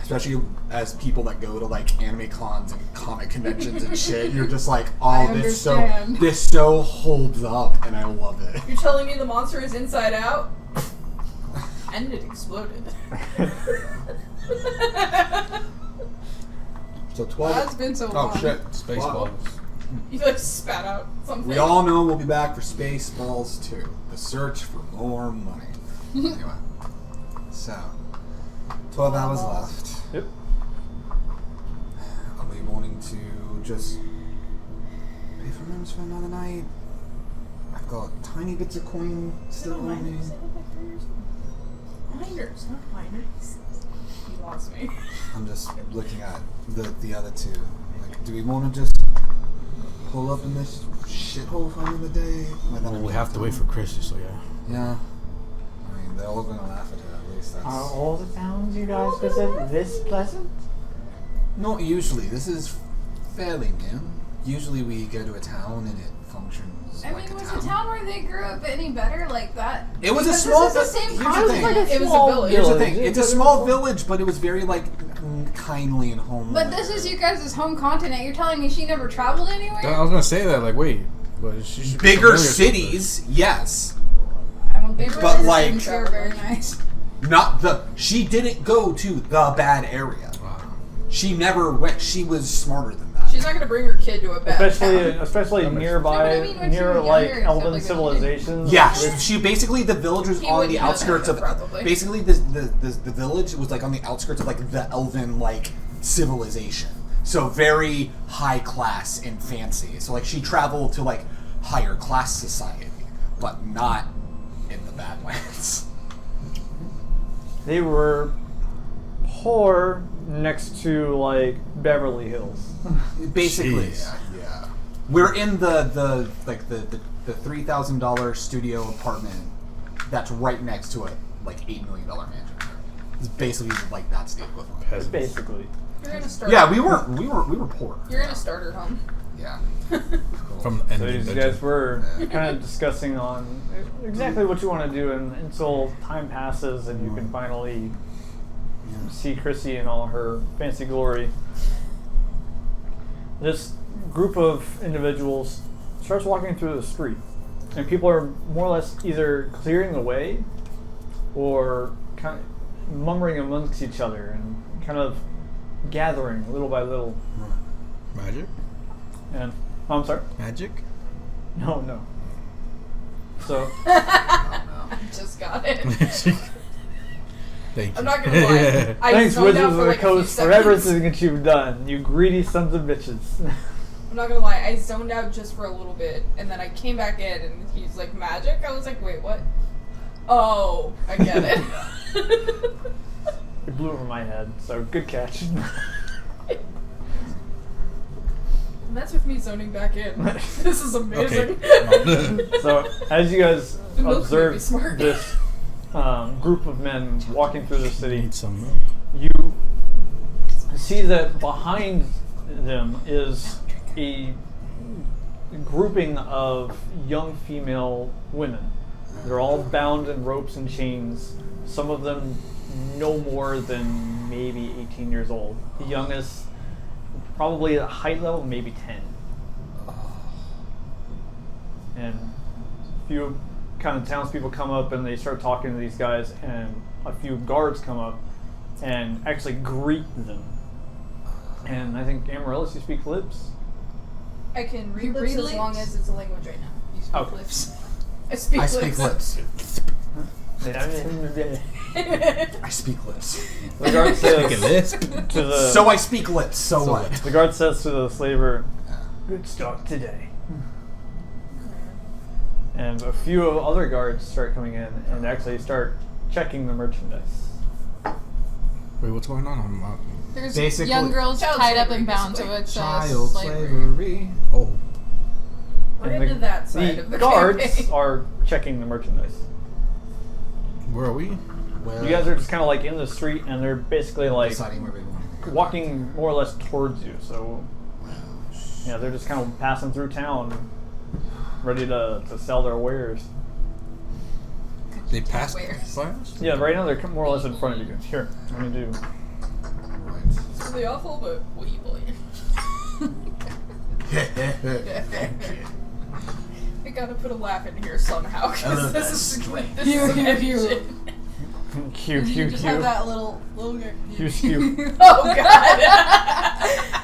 Especially as people that go to like anime cons and comic conventions and shit, you're just like, I oh, this understand. so holds up, and I love it. You're telling me the monster is inside out? And it exploded. So 12. That's been so long. Oh shit, Spaceballs. You like spat out something. We all know we'll be back for Spaceballs 2, the search for more money. Anyway, so 12 hours left. Yep. Are we wanting to just pay for rooms for another night? I've got tiny bits of coin still on me. Miners, not miners. You lost me. I'm just looking at the other two. Like, do we want to just pull up in this shithole for another day? Well, we have to wait for Chrissy, so yeah. Yeah. I mean, they're all going to laugh at her, at least. That's... Are all the towns you guys visit this pleasant? Not usually. This is fairly new. Usually we go to a town and it functions I like mean, a was town. the town where they grew up any better like that? It was a Because small. This is the same here's the concept. thing. Like a It was a small village. Here's the village. thing. It's a small village, but it was very like kindly and homely. But this is you guys' home continent. You're telling me she never traveled anywhere? I was gonna say that, like, wait, but she should be bigger familiar with cities, yes. I don't think But, so. like- They're very nice. Not the. She didn't go to the bad area. something. Wow. She never went. She was smarter than that. She's not gonna bring her kid to a bad Especially town. nearby, No, but I mean, when she near was like younger, elven except, like, civilizations. Yeah, which- she basically the village was He on wouldn't the know outskirts that, of. probably. Basically, the village was like on the outskirts of like the elven like civilization. So very high class and fancy. So like she traveled to like higher class society, but not in the Badlands. They were poor next to like Beverly Hills. Basically, Jeez. yeah. We're in the $3,000 studio apartment that's right next to a like $8 million mansion. It's basically like that's the equivalent. Peasants. Basically. You're in a starter. Yeah, we were poor. You're in a starter home. Yeah. From the end So of you the guys were kind of discussing on exactly what you want to do until time passes and you can finally see Chrissy in all her fancy glory. This group of individuals starts walking through the street, and people are more or less either clearing the way or kind of murmuring amongst each other and kind of gathering little by little. Magic? And I'm sorry. Magic? No. So I just got it. Thank you. I'm not gonna lie. I thanks, zoned Wizards out of for the like a few Coast, for seconds. everything that you've done. You greedy sons of bitches. I'm not gonna lie. I zoned out just for a little bit, and then I came back in, and he's like magic. I was like, wait, what? Oh, I get it. It blew over my head, so good catch. And that's with me zoning back in. This is amazing. So as you guys The milk observe made me smart. this group of men walking through the city, Need some milk. you see that behind them is a grouping of young female women. They're all bound in ropes and chains. Some of them no more than maybe 18 years old. The youngest, probably at height level, maybe 10. And a few kind of townspeople come up and they start talking to these guys, and a few guards come up and actually greet them. And I think, Amaryllis, you speak lips? I can read You lips read as long lips? as it's a language right now. You speak Okay. lips. I speak I lips. speak lips. The I speak lips. guard says Lisp. to the So I speak lips. So So what? the guard says to the slaver, "Good start today." And a few other guards start coming in and actually start checking the merchandise. Wait, what's going on? I'm There's Basically- young girls Child tied up slavery, and bound to basically. it. Child slavery. oh, We're And into that side of the guards campaign. are checking the merchandise. where are we? Well, You guys are just kind of like in the street, and they're basically like deciding where we want to go. walking more or less towards you. So yeah, they're just kind of passing through town, ready to sell their wares. They passed Where's? by us? Yeah, right now they're more or less in front of you. Here, let me do. Right. It's really awful, but what you believe? I gotta put a laugh in here somehow, I love because this that is strength. this Here, is here, here. amazing. Cute, You cute, just cute. have that little Cute, cute. Oh god.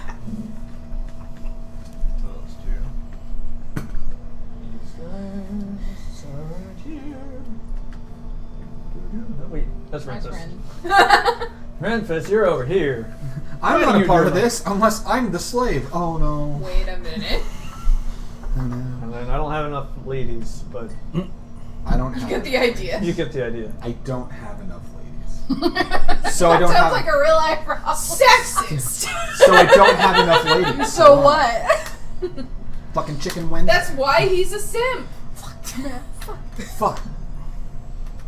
Wait, that's Nice Renfest. friend. Renfest, you're over here. I'm What not are a you part of doing? this unless I'm the slave. Oh no. Wait a minute. Oh, no. And then I don't have enough ladies, but I don't You have. get the idea. you get the idea. I don't have enough ladies. So I don't Sounds have. like a real life problem. Sexist. So I don't have enough ladies. So what? Fucking chicken wing. That's why he's a simp. Fuck.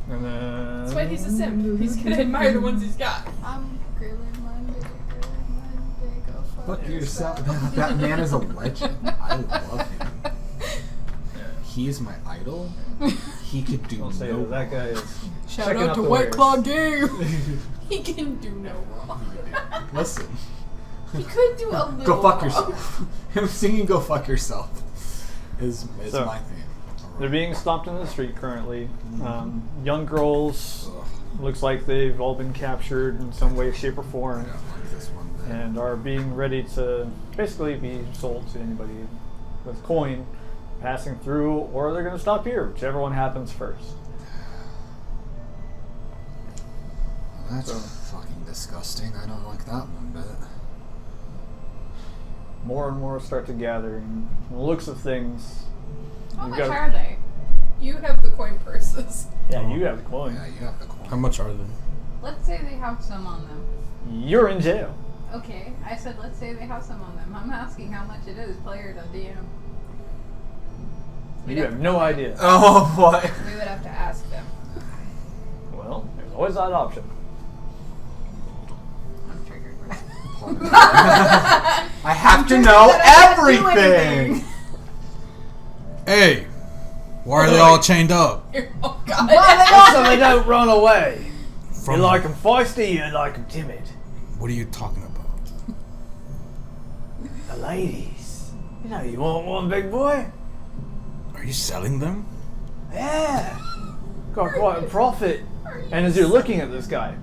And then That's why he's a simp. He's gonna admire the ones he's got. I'm grilling Monday, go Fuck yourself. That man is a legend. I love him. He is my idol. He could do I'll say no that guy is. Shout checking out to the White wares. Claw Game. He can do no wrong. Listen. He could do a little Go fuck wrong. yourself. Him singing "Go fuck yourself" is So, my thing. They're being stopped in the street currently. Young girls, Ugh. looks like they've all been captured in some way, shape, or I form, don't like this one bit. and are being ready to basically be sold to anybody with coin passing through, or they're going to stop here, whichever one happens first. That's So- fucking disgusting. I don't like that one bit. More and more start to gather, and from the looks of things, How you've much got- are they? You have the coin purses. Yeah, you have the coin. Yeah, you have the coin. How much are they? Let's say they have some on them. You're in jail. Okay, I said let's say they have some on them. I'm asking how much it is, player to DM. You have no idea. Oh boy. We would have to ask them. Well, there's always that option. I'm triggered. I have to Triggered know that I can't do everything. anything. Hey, why are they all chained up? Oh god. So they don't run away. From You like them feisty, you like them timid. What are you talking about? The ladies. You know, you want one, big boy? Are you selling them? Yeah. Got quite a profit. And as you're looking at this guy,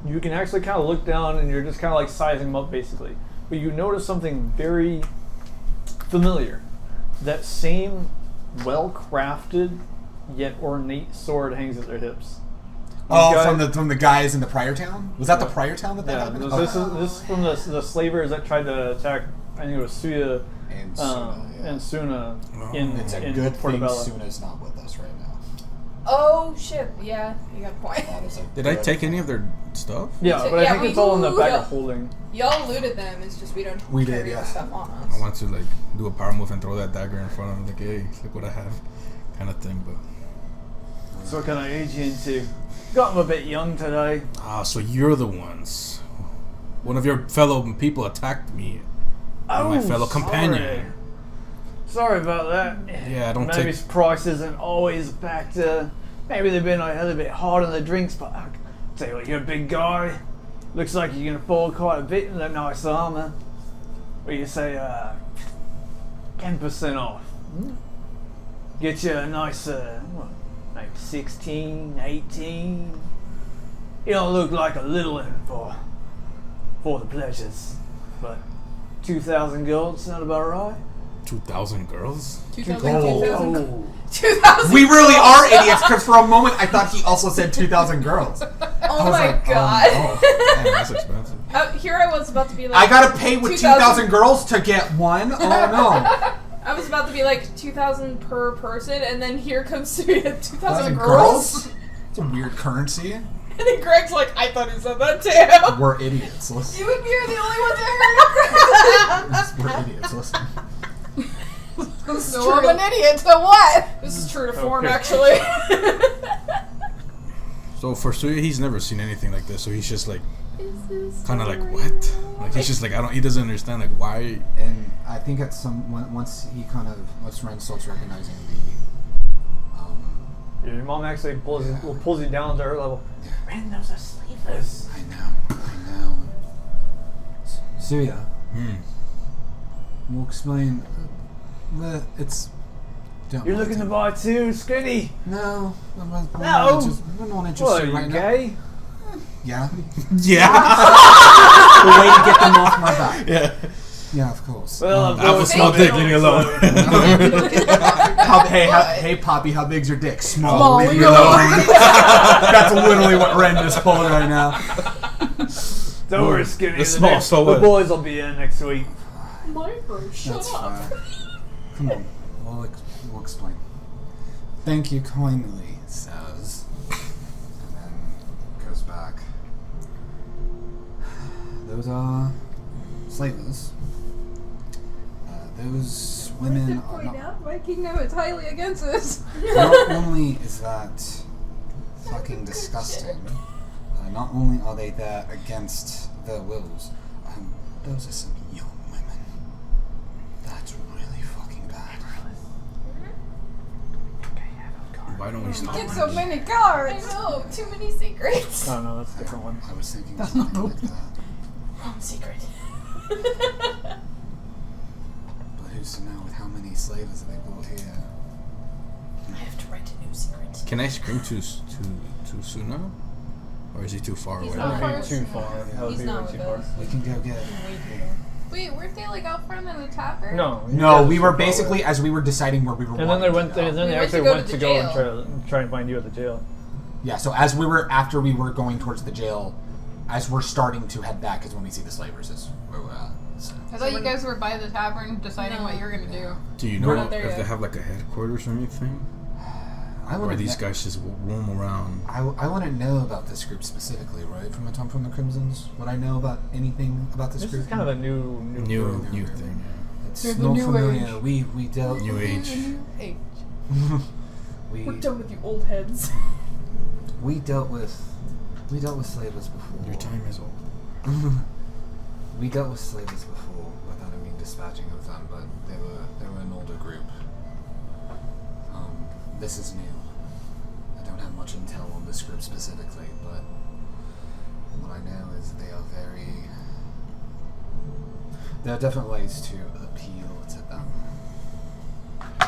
you can actually kind of look down and you're just kind of like sizing him up basically. But you notice something very familiar. That same well-crafted yet ornate sword hangs at their hips. Oh, These from the guys in the prior town? Was that the prior town that Yeah, happened? this is from the slavers that tried to attack. I think it was Suya And Suna, yeah. and Suna Oh. in It's a in good thing Portobello. Suna's not with us right now. Oh shit. Yeah, you got a point. That is a Did I good take thing. any of their stuff? Yeah, So- but I yeah, think we- it's all in the bag yeah. of holding. Y'all looted them. It's just we don't We carry did, the yeah. stuff on I us. want to like do a power move and throw that dagger in front of them, like, hey, look what I have, kind of thing. But So what can I age you into? Got him a bit young today. so you're the ones. One of your fellow people attacked me. My fellow companion. Sorry about that. Yeah, I don't Maybe take- price isn't always back to maybe they've been a little bit hard on the drinks, but I'll tell you what, you're a big guy. Looks like you can afford quite a bit in that nice armor. What do you say, 10% off? Get you a nice, maybe 16, 18. You don't look like a little one for the pleasures, but 2,000 gold sound about right? 2,000 girls? 2,000. We really are idiots, because for a moment I thought he also said 2,000 girls. Oh my god. Damn, that's expensive. Here I was about to be like... I gotta pay with 2,000 girls to get one? Oh no. I was about to be like 2,000 per person, and then here comes 2,000 2,000 girls. It's a weird currency. And then Greg's like, I thought he said that too. We're idiots. Listen. You and me are the only ones that heard We're idiots. Listen. it. So I'm an idiot, so what? This is true to form, actually. So for Suya, he's never seen anything like this, so he's just like, kind of like, what? Like, he's just like, he doesn't understand, like, why? And I think at once Ren starts recognizing Your mom actually pulls you down to her level. Man, those are sleepers. I know. Suya, we'll explain. It's. You're looking to buy too, Skinny? No. We're not What, interested are you right now. gay? Yeah. Yeah. The way to get them off my back. Yeah. Yeah, of course. Well, I have a small dick, leave me alone. Hey, Poppy, how big's your dick? Small. Small, Leave me leave me alone. That's literally what Ren is pulling right now. Don't worry, Skinny. It's small, so the what? boys will be in next week. Shut That's up. fine. Come on, we'll explain. Thank you kindly, says, and then goes back. Those are slavers. Those women are not. My kingdom is highly against this. Not only is that fucking disgusting, not only are they there against their wills, those are some young women. That's really fucking bad. Why don't we stop? Get so many cards. I know, too many secrets. Oh no, that's a different one. I was thinking something like that. Wrong secret. But who's to know with how many slavers they brought here? I have to write a new secret. Can I scream to Suna? Or is he too far He's away? not That would far. be too far. That would He's be not way too with far. us. We can go get. Wait, weren't they like out front in the tavern? No. No, we were basically as we were deciding where we were. And then they wanting went. to go. And then they We went to actually go went to to the go and jail. try and find you at the jail. Yeah, so after we were going towards the jail, as we're starting to head back is when we see the slavers is where we're at. So. I thought you guys were by the tavern deciding what you were gonna do. Do you We're know not there if yet. they have like a headquarters or anything? I Or wouldn't these kn- guys just roam around? I wouldn't know about this group specifically, right? From the time from the Crimsons, would I know about anything about this This group? is kind of a new New group. thing. It's They're the not new familiar. age. We dealt. New age. Hey. we We're done with you old heads. we dealt with slavers before. Your time is old. We dealt with slavers before, without I mean dispatching of them, but they were an older group. This is new. I don't have much intel on this group specifically, but what I know is they are very. There are different ways to appeal to them.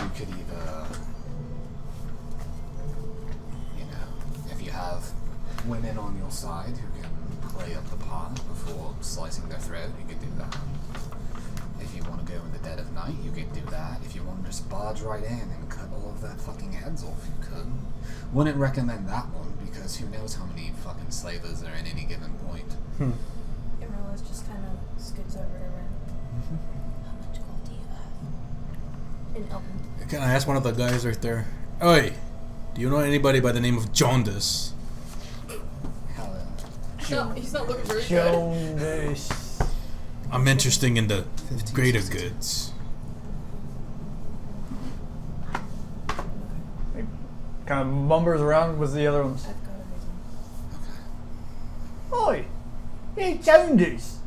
You could either, if you have women on your side who can play up the part before slicing their throat, you could do that. If you want to go in the dead of night, you could do that. If you want to just barge right in and cut all of their fucking heads off, you could. Wouldn't recommend that one, because who knows how many fucking slavers are at any given point. Emerald's just kind of scoots over to Ren. How much gold do you have? In Elven. Can I ask one of the guys right there? Oi, do you know anybody by the name of Jaundice? Hell No, he's not looking very good. Jonas. I'm interested in the 15, greater 16. goods. Kind of mumbers around with the other ones. I've got a reason. Oi, hey Jonas.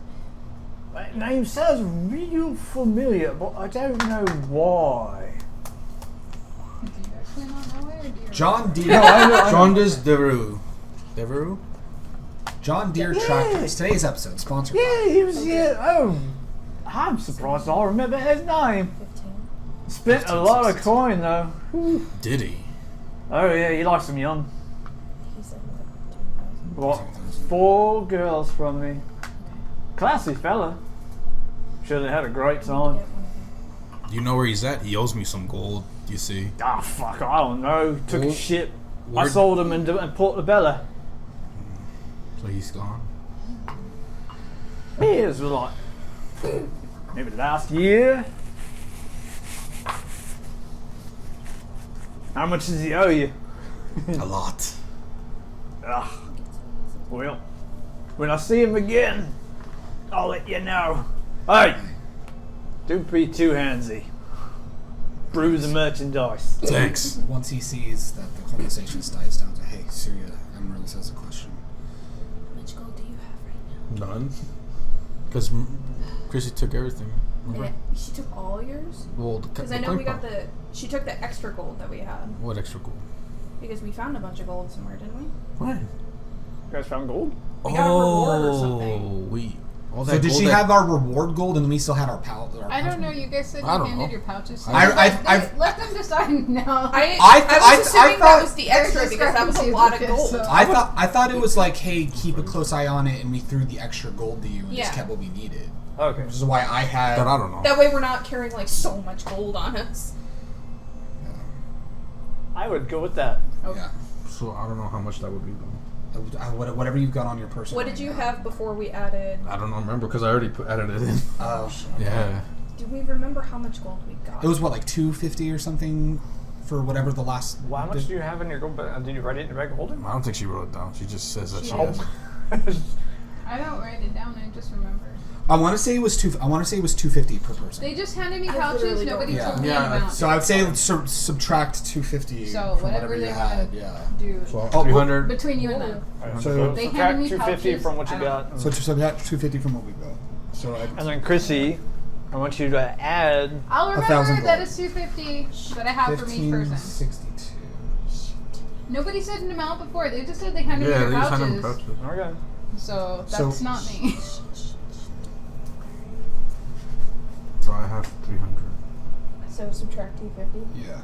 That name sounds real familiar, but I don't know why. Do you actually not know it, or do you John Deere. No, I know. Jaundice Devereux. Devereux? John Deere tractors. Today's episode sponsored. Yeah, by. he was here. Oh, I'm surprised I remember his name. 15. Spent a lot of coin though. Whew. Did he? Oh yeah, he likes them young. He said like 2,000. What? 4 girls from me. Classy fella. Sure they had a great time. Get one of them. You know where he's at? He owes me some gold, you see. Ah, fuck, I don't know. Took a Well, ship. I where- sold him in Portobello. So he's gone. Years was like maybe last year. How much does he owe you? A lot. Ugh. Well, when I see him again, I'll let you know. Hey, don't be too handsy. Brew the merchandise. Thanks. Once he sees that the conversation dies down to, hey, Syria, Emerald has a question. Which gold do you have right now? None. Because Chrissy took everything. Yeah, she took all yours? Well, Because I know we got the... She took the extra gold that we had. What extra gold? Because we found a bunch of gold somewhere, didn't we? What? You guys found gold? We got a reward or something. We. All So that did gold she that- have our reward gold and we still had our pouch? I don't know. You guys said you I don't handed know. your pouches. to I- them. I've- let them decide now. I was assuming I thought- that was the extra There's because that was a discrepancies lot of with gold. this, so- I thought it was like, hey, keep a close eye on it, and we threw the extra gold to you and Yeah. just kept what we needed. Okay. Which is why I had. But I don't know. That way we're not carrying like so much gold on us. I would go with that. Yeah. So I don't know how much that would be though. Whatever you've got on your person. What right did you now. have before we added? I don't know, remember because I already added it in. Oh, Yeah. Do we remember how much gold we got? it was what, like $250 or something for whatever the last. Well, how much do you have in your gold? Did you write it in your bag of holding? I don't think she wrote it down. She just says that she No. has. I don't write it down. I just remember. I want to say it was $250 per person. They just handed me I pouches. literally don't Nobody Yeah. told me Yeah, an amount. So I would say subtract $250 So from whatever whatever you they had. wanna Yeah. do So Oh, 300. between you and them. So- They subtract handed me 250 pouches. from what you I don't- got. So to subtract $250 from what we got. So And then Chrissy, I want you to add. I'll 1,000 remember that gold. it's $250 that I have for each person. 1562. Nobody said an amount before. They just said they handed Yeah, me they their just handed me pouches. pouches. Okay. So So- that's not me. So I have 300. So subtract 250. Yeah.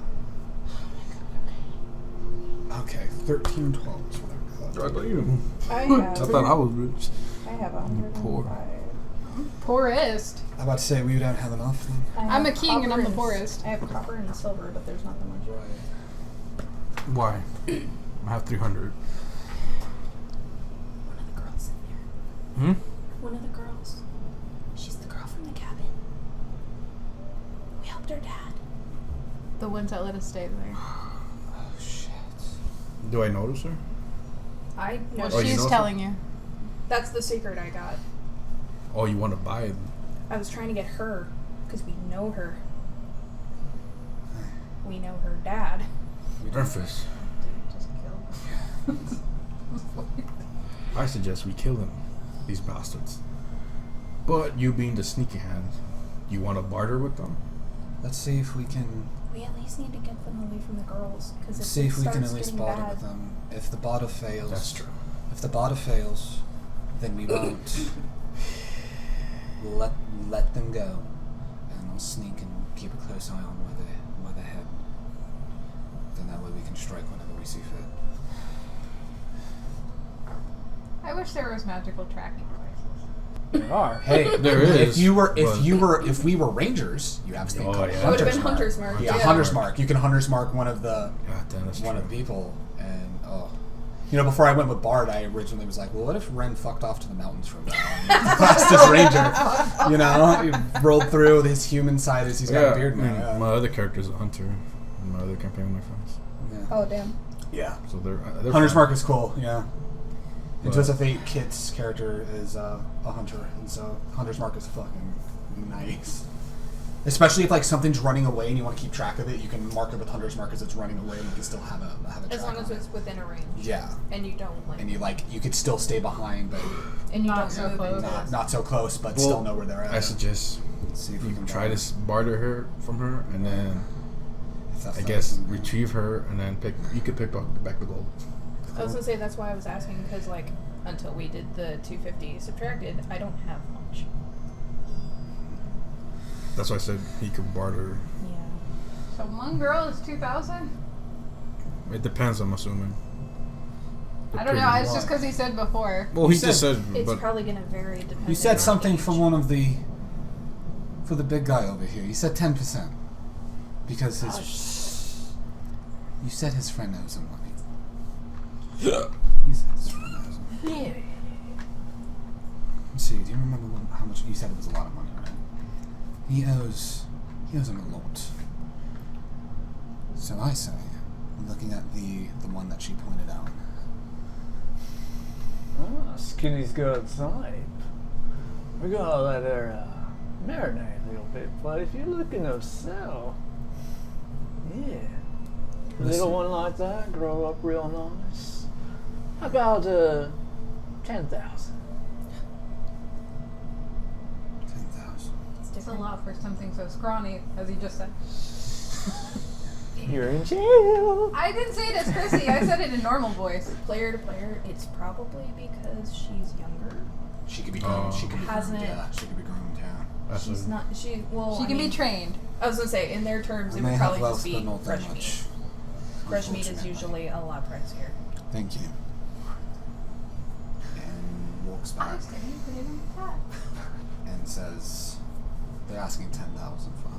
Okay, 1312 is what I got. I thought you. I I have. thought I was rich. I have Poor. 105. Poorest. I'm about to say we don't have enough then. I I'm a have king and I'm the copper poorest. I have copper and silver, but there's not that much. Why? I have 300. One of the girls in there. Hmm? One of the girls. She's the girl from the cabin. We helped her dad. The ones that let us stay there. Oh shit. Do I notice her? I know. Well, Oh, you she's know telling you. That's the secret I got. Oh, you want to buy it? I was trying to get her because we know her. We know her dad. Nervous. Just kill. I suggest we kill them, these bastards. But you being the sneaky hand, you want to barter with them? Let's see if we can We at least need to get them away from the girls because if see it if we can starts at least getting barter bad, with them. If the barter fails, That's true. If the barter fails, then we won't let them go, and I'll sneak and keep a close eye on where they head. Then that way we can strike whenever we see fit. I wish there was magical tracking devices. There are. Hey, There is, if we were rangers, you have to think Oh, of yeah. it would have been Hunter's Hunter's Mark. Yeah, Hunter's Mark. You can Hunter's Mark one of the God damn, that's one true. of the people, and before I went with Bard, I originally was like, well, what if Ren fucked off to the mountains for a while and classed as ranger? He rolled through with his human side as he's got a beard now. Yeah. My other character is a hunter. In my other campaign with my friends. Yeah. Oh damn. Yeah. So they're Hunter's fine. Mark is cool, yeah. And But- Joseph 8 Kit's character is a hunter, and so Hunter's Mark is fucking nice. Especially if like something's running away and you want to keep track of it, you can mark it with Hunter's Mark as it's running away. You can still have a track As long as on it's it. within a range. Yeah, And you don't like. and you could still stay behind, but and you Not don't so move close. into it. not so close, but Well, still know where they're at. I suggest see if you we can can try to barter her from her, and then theft I guess item, yeah. retrieve her and then you could pick back the gold. I was gonna say that's why I was asking because like until we did the 250 subtracted, I don't have much. That's why I said he could barter. Yeah. So one girl is 2,000. It depends, I'm assuming. I don't know. It's just because he said before. Well, he just said, It's but probably gonna vary depending. You said on something age. from one of the... For the big guy over here. You said 10%. Because his... You said his friend owes him money. You said his friend owes him. Yeah. Let's see, do you remember how much... You said it was a lot of money, right? He owes him a lot. So I say, looking at the one that she pointed out, Skinny's good type. We gotta let her marinate a little bit, but if you're looking to sell, yeah. A little one like that, grow up real nice. How about 10,000? 10,000. It's a lot for something so scrawny, as he just said. You're in jail. I didn't say it as Chrissy. I said it in normal voice. Player to player, it's probably because she's younger. She could be groomed. She could be Hasn't groomed. it- Yeah, she could be groomed. Yeah. that's She's a- not. She well. She I can mean, be trained. I was gonna say in their terms, I it may would have probably wealth, just be but not that fresh much. meat. Fresh meat is Unfortunately. usually a lot pricier. Thank you. And walks back and says, "They're asking 10,000 for her.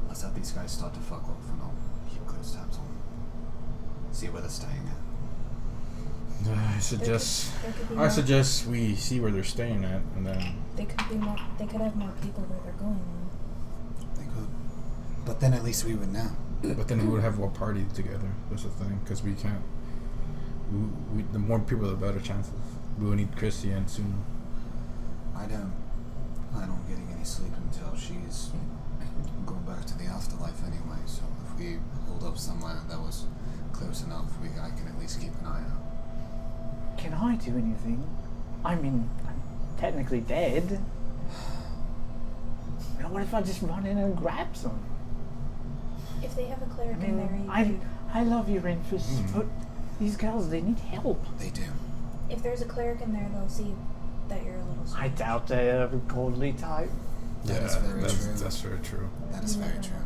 Let's have these guys start to fuck off, and I'll keep close tabs on them. See where they're staying at." I suggest There could be I more- suggest we see where they're staying at, and then They could be more. They could have more people where they're going. They could, but then at least we would know. but then we would have a party together. That's the thing, because we can't. We the more people, the better chances. We will need Chrissy and soon. I don't plan on getting any sleep until she's going back to the afterlife anyway. So if we hold up somewhere that was close enough, I can at least keep an eye out. Can I do anything? I mean, I'm technically dead. Now, what if I just run in and grab some? If they have a cleric I in there, mean, I love you, Renfus, Mm. but these girls, they need help. They do. if there's a cleric in there, they'll see that you're a little. I strange. doubt they are a godly type. That is very true. That's very true. That is very true.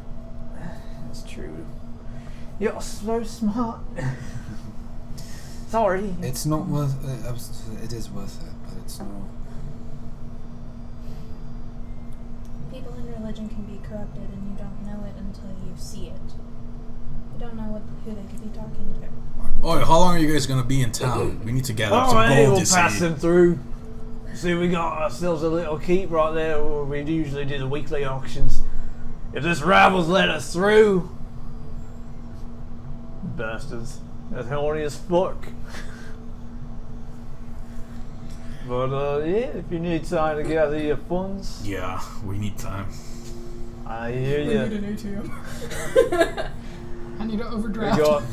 That's true. You're so smart. Sorry. It's not worth. It is worth it, but it's not. People in religion can be corrupted, and you don't know it until you see it. You don't know who they could be talking to. Oh, how long are you guys gonna be in town? We need to gather up some Alright, gold. we'll You pass see. them through. See, we got ourselves a little keep right there where we usually do the weekly auctions. If this rival's let us through, bastards, that's horny as fuck. But yeah, if you need time to gather your funds, Yeah, we need time. I hear you. ATM. I need to We overdraft. got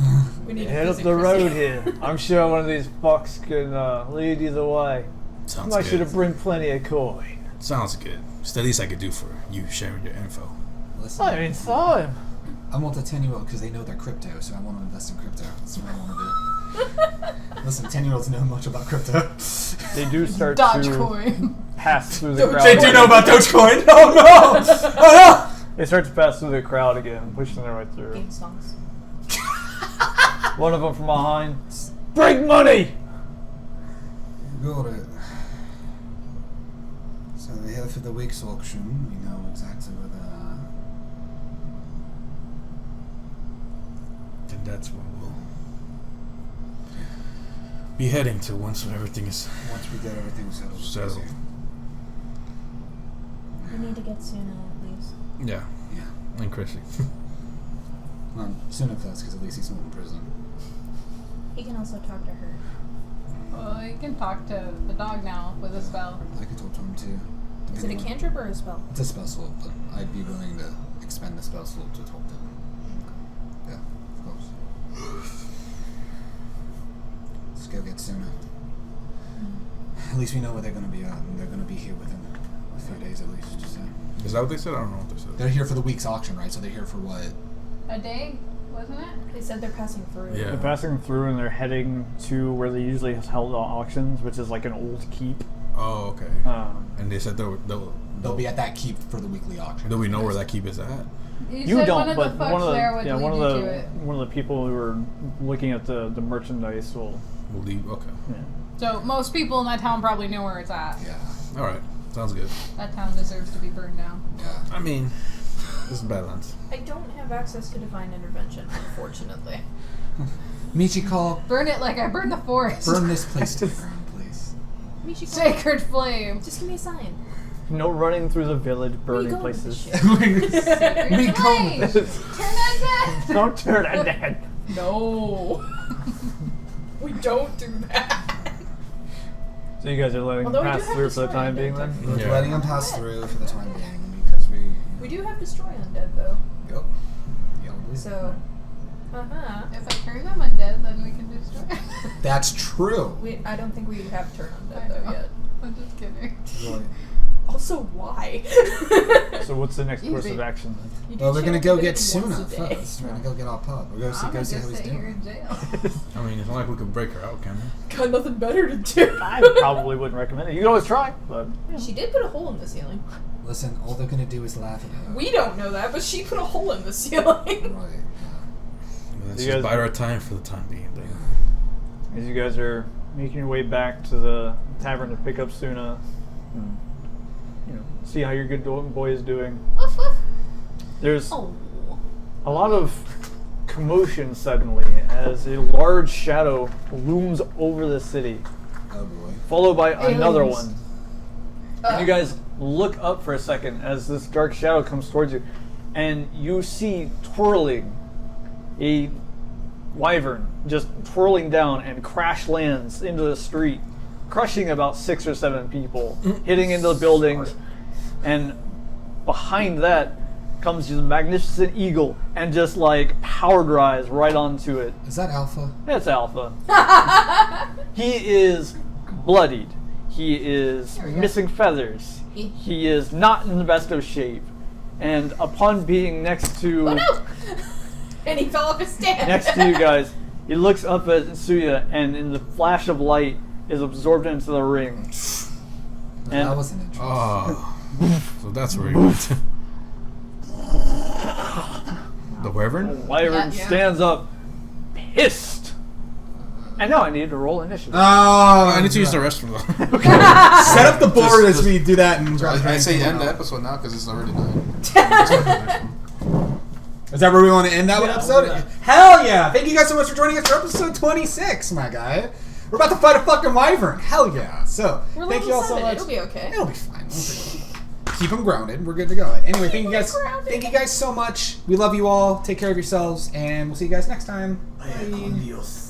We need to head up visit the road Chrissy. here. I'm sure one of these fucks can lead you the way. Sounds I should good. have bring plenty of coin. Sounds good. It's the least I could do for you sharing your info. Listen, I mean, time. I want the 10-year-old because they know they're crypto, so I want to invest in crypto. That's what I want to do. Listen, 10-year-olds know much about crypto. They do start Dogecoin. to pass through the crowd. They do know about Dogecoin. Oh no! Oh They start to pass through the crowd again, pushing their way through. Game songs. One of them from behind. Bring money! Got it. So we're here for the week's auction. We know exactly where they're at. Then that's where we'll be heading to once everything is Once we get everything settled. settled. We need to get Suna at least. Yeah, Yeah. and Chrissy. Well, soon at first, because at least he's not in prison. He can also talk to her. Well, you can talk to the dog now with a spell. I could talk to him too. Is it a depending on- cantrip or a spell? It's a spell slot, but I'd be willing to expend the spell slot to talk to him. Yeah, of course. Let's go get Suna. At least we know where they're going to be at, and they're going to be here within a few days at least. So. Is that what they said? I don't know what they said. They're here for the week's auction, right? So they're here for what? a day, wasn't it? They said they're passing through. Yeah. They're passing through and they're heading to where they usually held auctions, which is like an old keep. Oh, okay. And they said They'll be at that keep for the weekly auction. Do we know where that keep is at? You said don't, one of but the one of the there would yeah, lead one of you the to it. one of the people who are looking at the merchandise will. We'll leave. Okay. Yeah. So most people in that town probably know where it's at. Yeah. All right. Sounds good. That town deserves to be burned down. Yeah. I mean, this is Badlands. I don't have access to divine intervention, unfortunately. Michi, Burn it like I burned the forest. burn this place to the ground, please. Michi, Sacred flame. just give me a sign. No running through the village, Where you burning going with this places. shit? Sacred Me flame. come. Turn undead. Don't turn undead. No. We don't do that. So you guys are letting Although them we do pass have through for the destroy time being, undead, then? We're Yeah. letting them pass through for the time being because we. We do have destroy undead though. Yep. So, If I turn them undead, then we can destroy them. That's true. I don't think we have turn I undead though know. yet. I'm just kidding. Really. Also, why? So what's the next course Easy. of action then? You do Well, we're show gonna up go to get the meeting Suna once a day. first. We're gonna go get all pub. We're gonna I'm go see gonna how he's stay here doing. in jail. I mean, it's not like we could break her out, can we? Got nothing better to do. I probably wouldn't recommend it. You can always try, but She did put a hole in the ceiling. Listen, all they're gonna do is laugh at her. We don't know that, but she put a hole in the ceiling. Right. Let's You just guys- bide our time for the time being. Then. as you guys are making your way back to the tavern to pick up Suna, and, see how your good boy is doing. Woof woof. There's Oh. a lot of commotion suddenly as a large shadow looms over the city, Oh boy. followed by another Aliens. one. And you guys look up for a second as this dark shadow comes towards you, and you see twirling a wyvern just twirling down and crash lands into the street, crushing about 6 or 7 people, hitting into the buildings, and behind that comes this magnificent eagle and just like power drives right onto it. Is that Alpha? It's Alpha. He is bloodied. He is missing feathers. He is not in the best of shape. And upon being next to Oh no! And he fell off his stand. next to you guys, he looks up at Suya and in the flash of light is absorbed into the ring. And That wasn't interesting. Oh, so that's where he went. The wyvern? Wyvern Yeah. stands up, pissed. And now I need to roll initiative. Oh, I need to use the restroom though. Set up the board as we do that. And I say end the episode now because it's already done. Is that where we want to end that one episode? Hell yeah! Thank you guys so much for joining us for episode 26, my guy. We're about to fight a fucking wyvern. Hell yeah! So, We're thank level you all so 7. much. It'll be okay. It'll be fine. Keep them grounded. We're good to go. Anyway, thank you guys. grounded. Thank you guys so much. We love you all. Take care of yourselves, and we'll see you guys next time. Bye. Adios.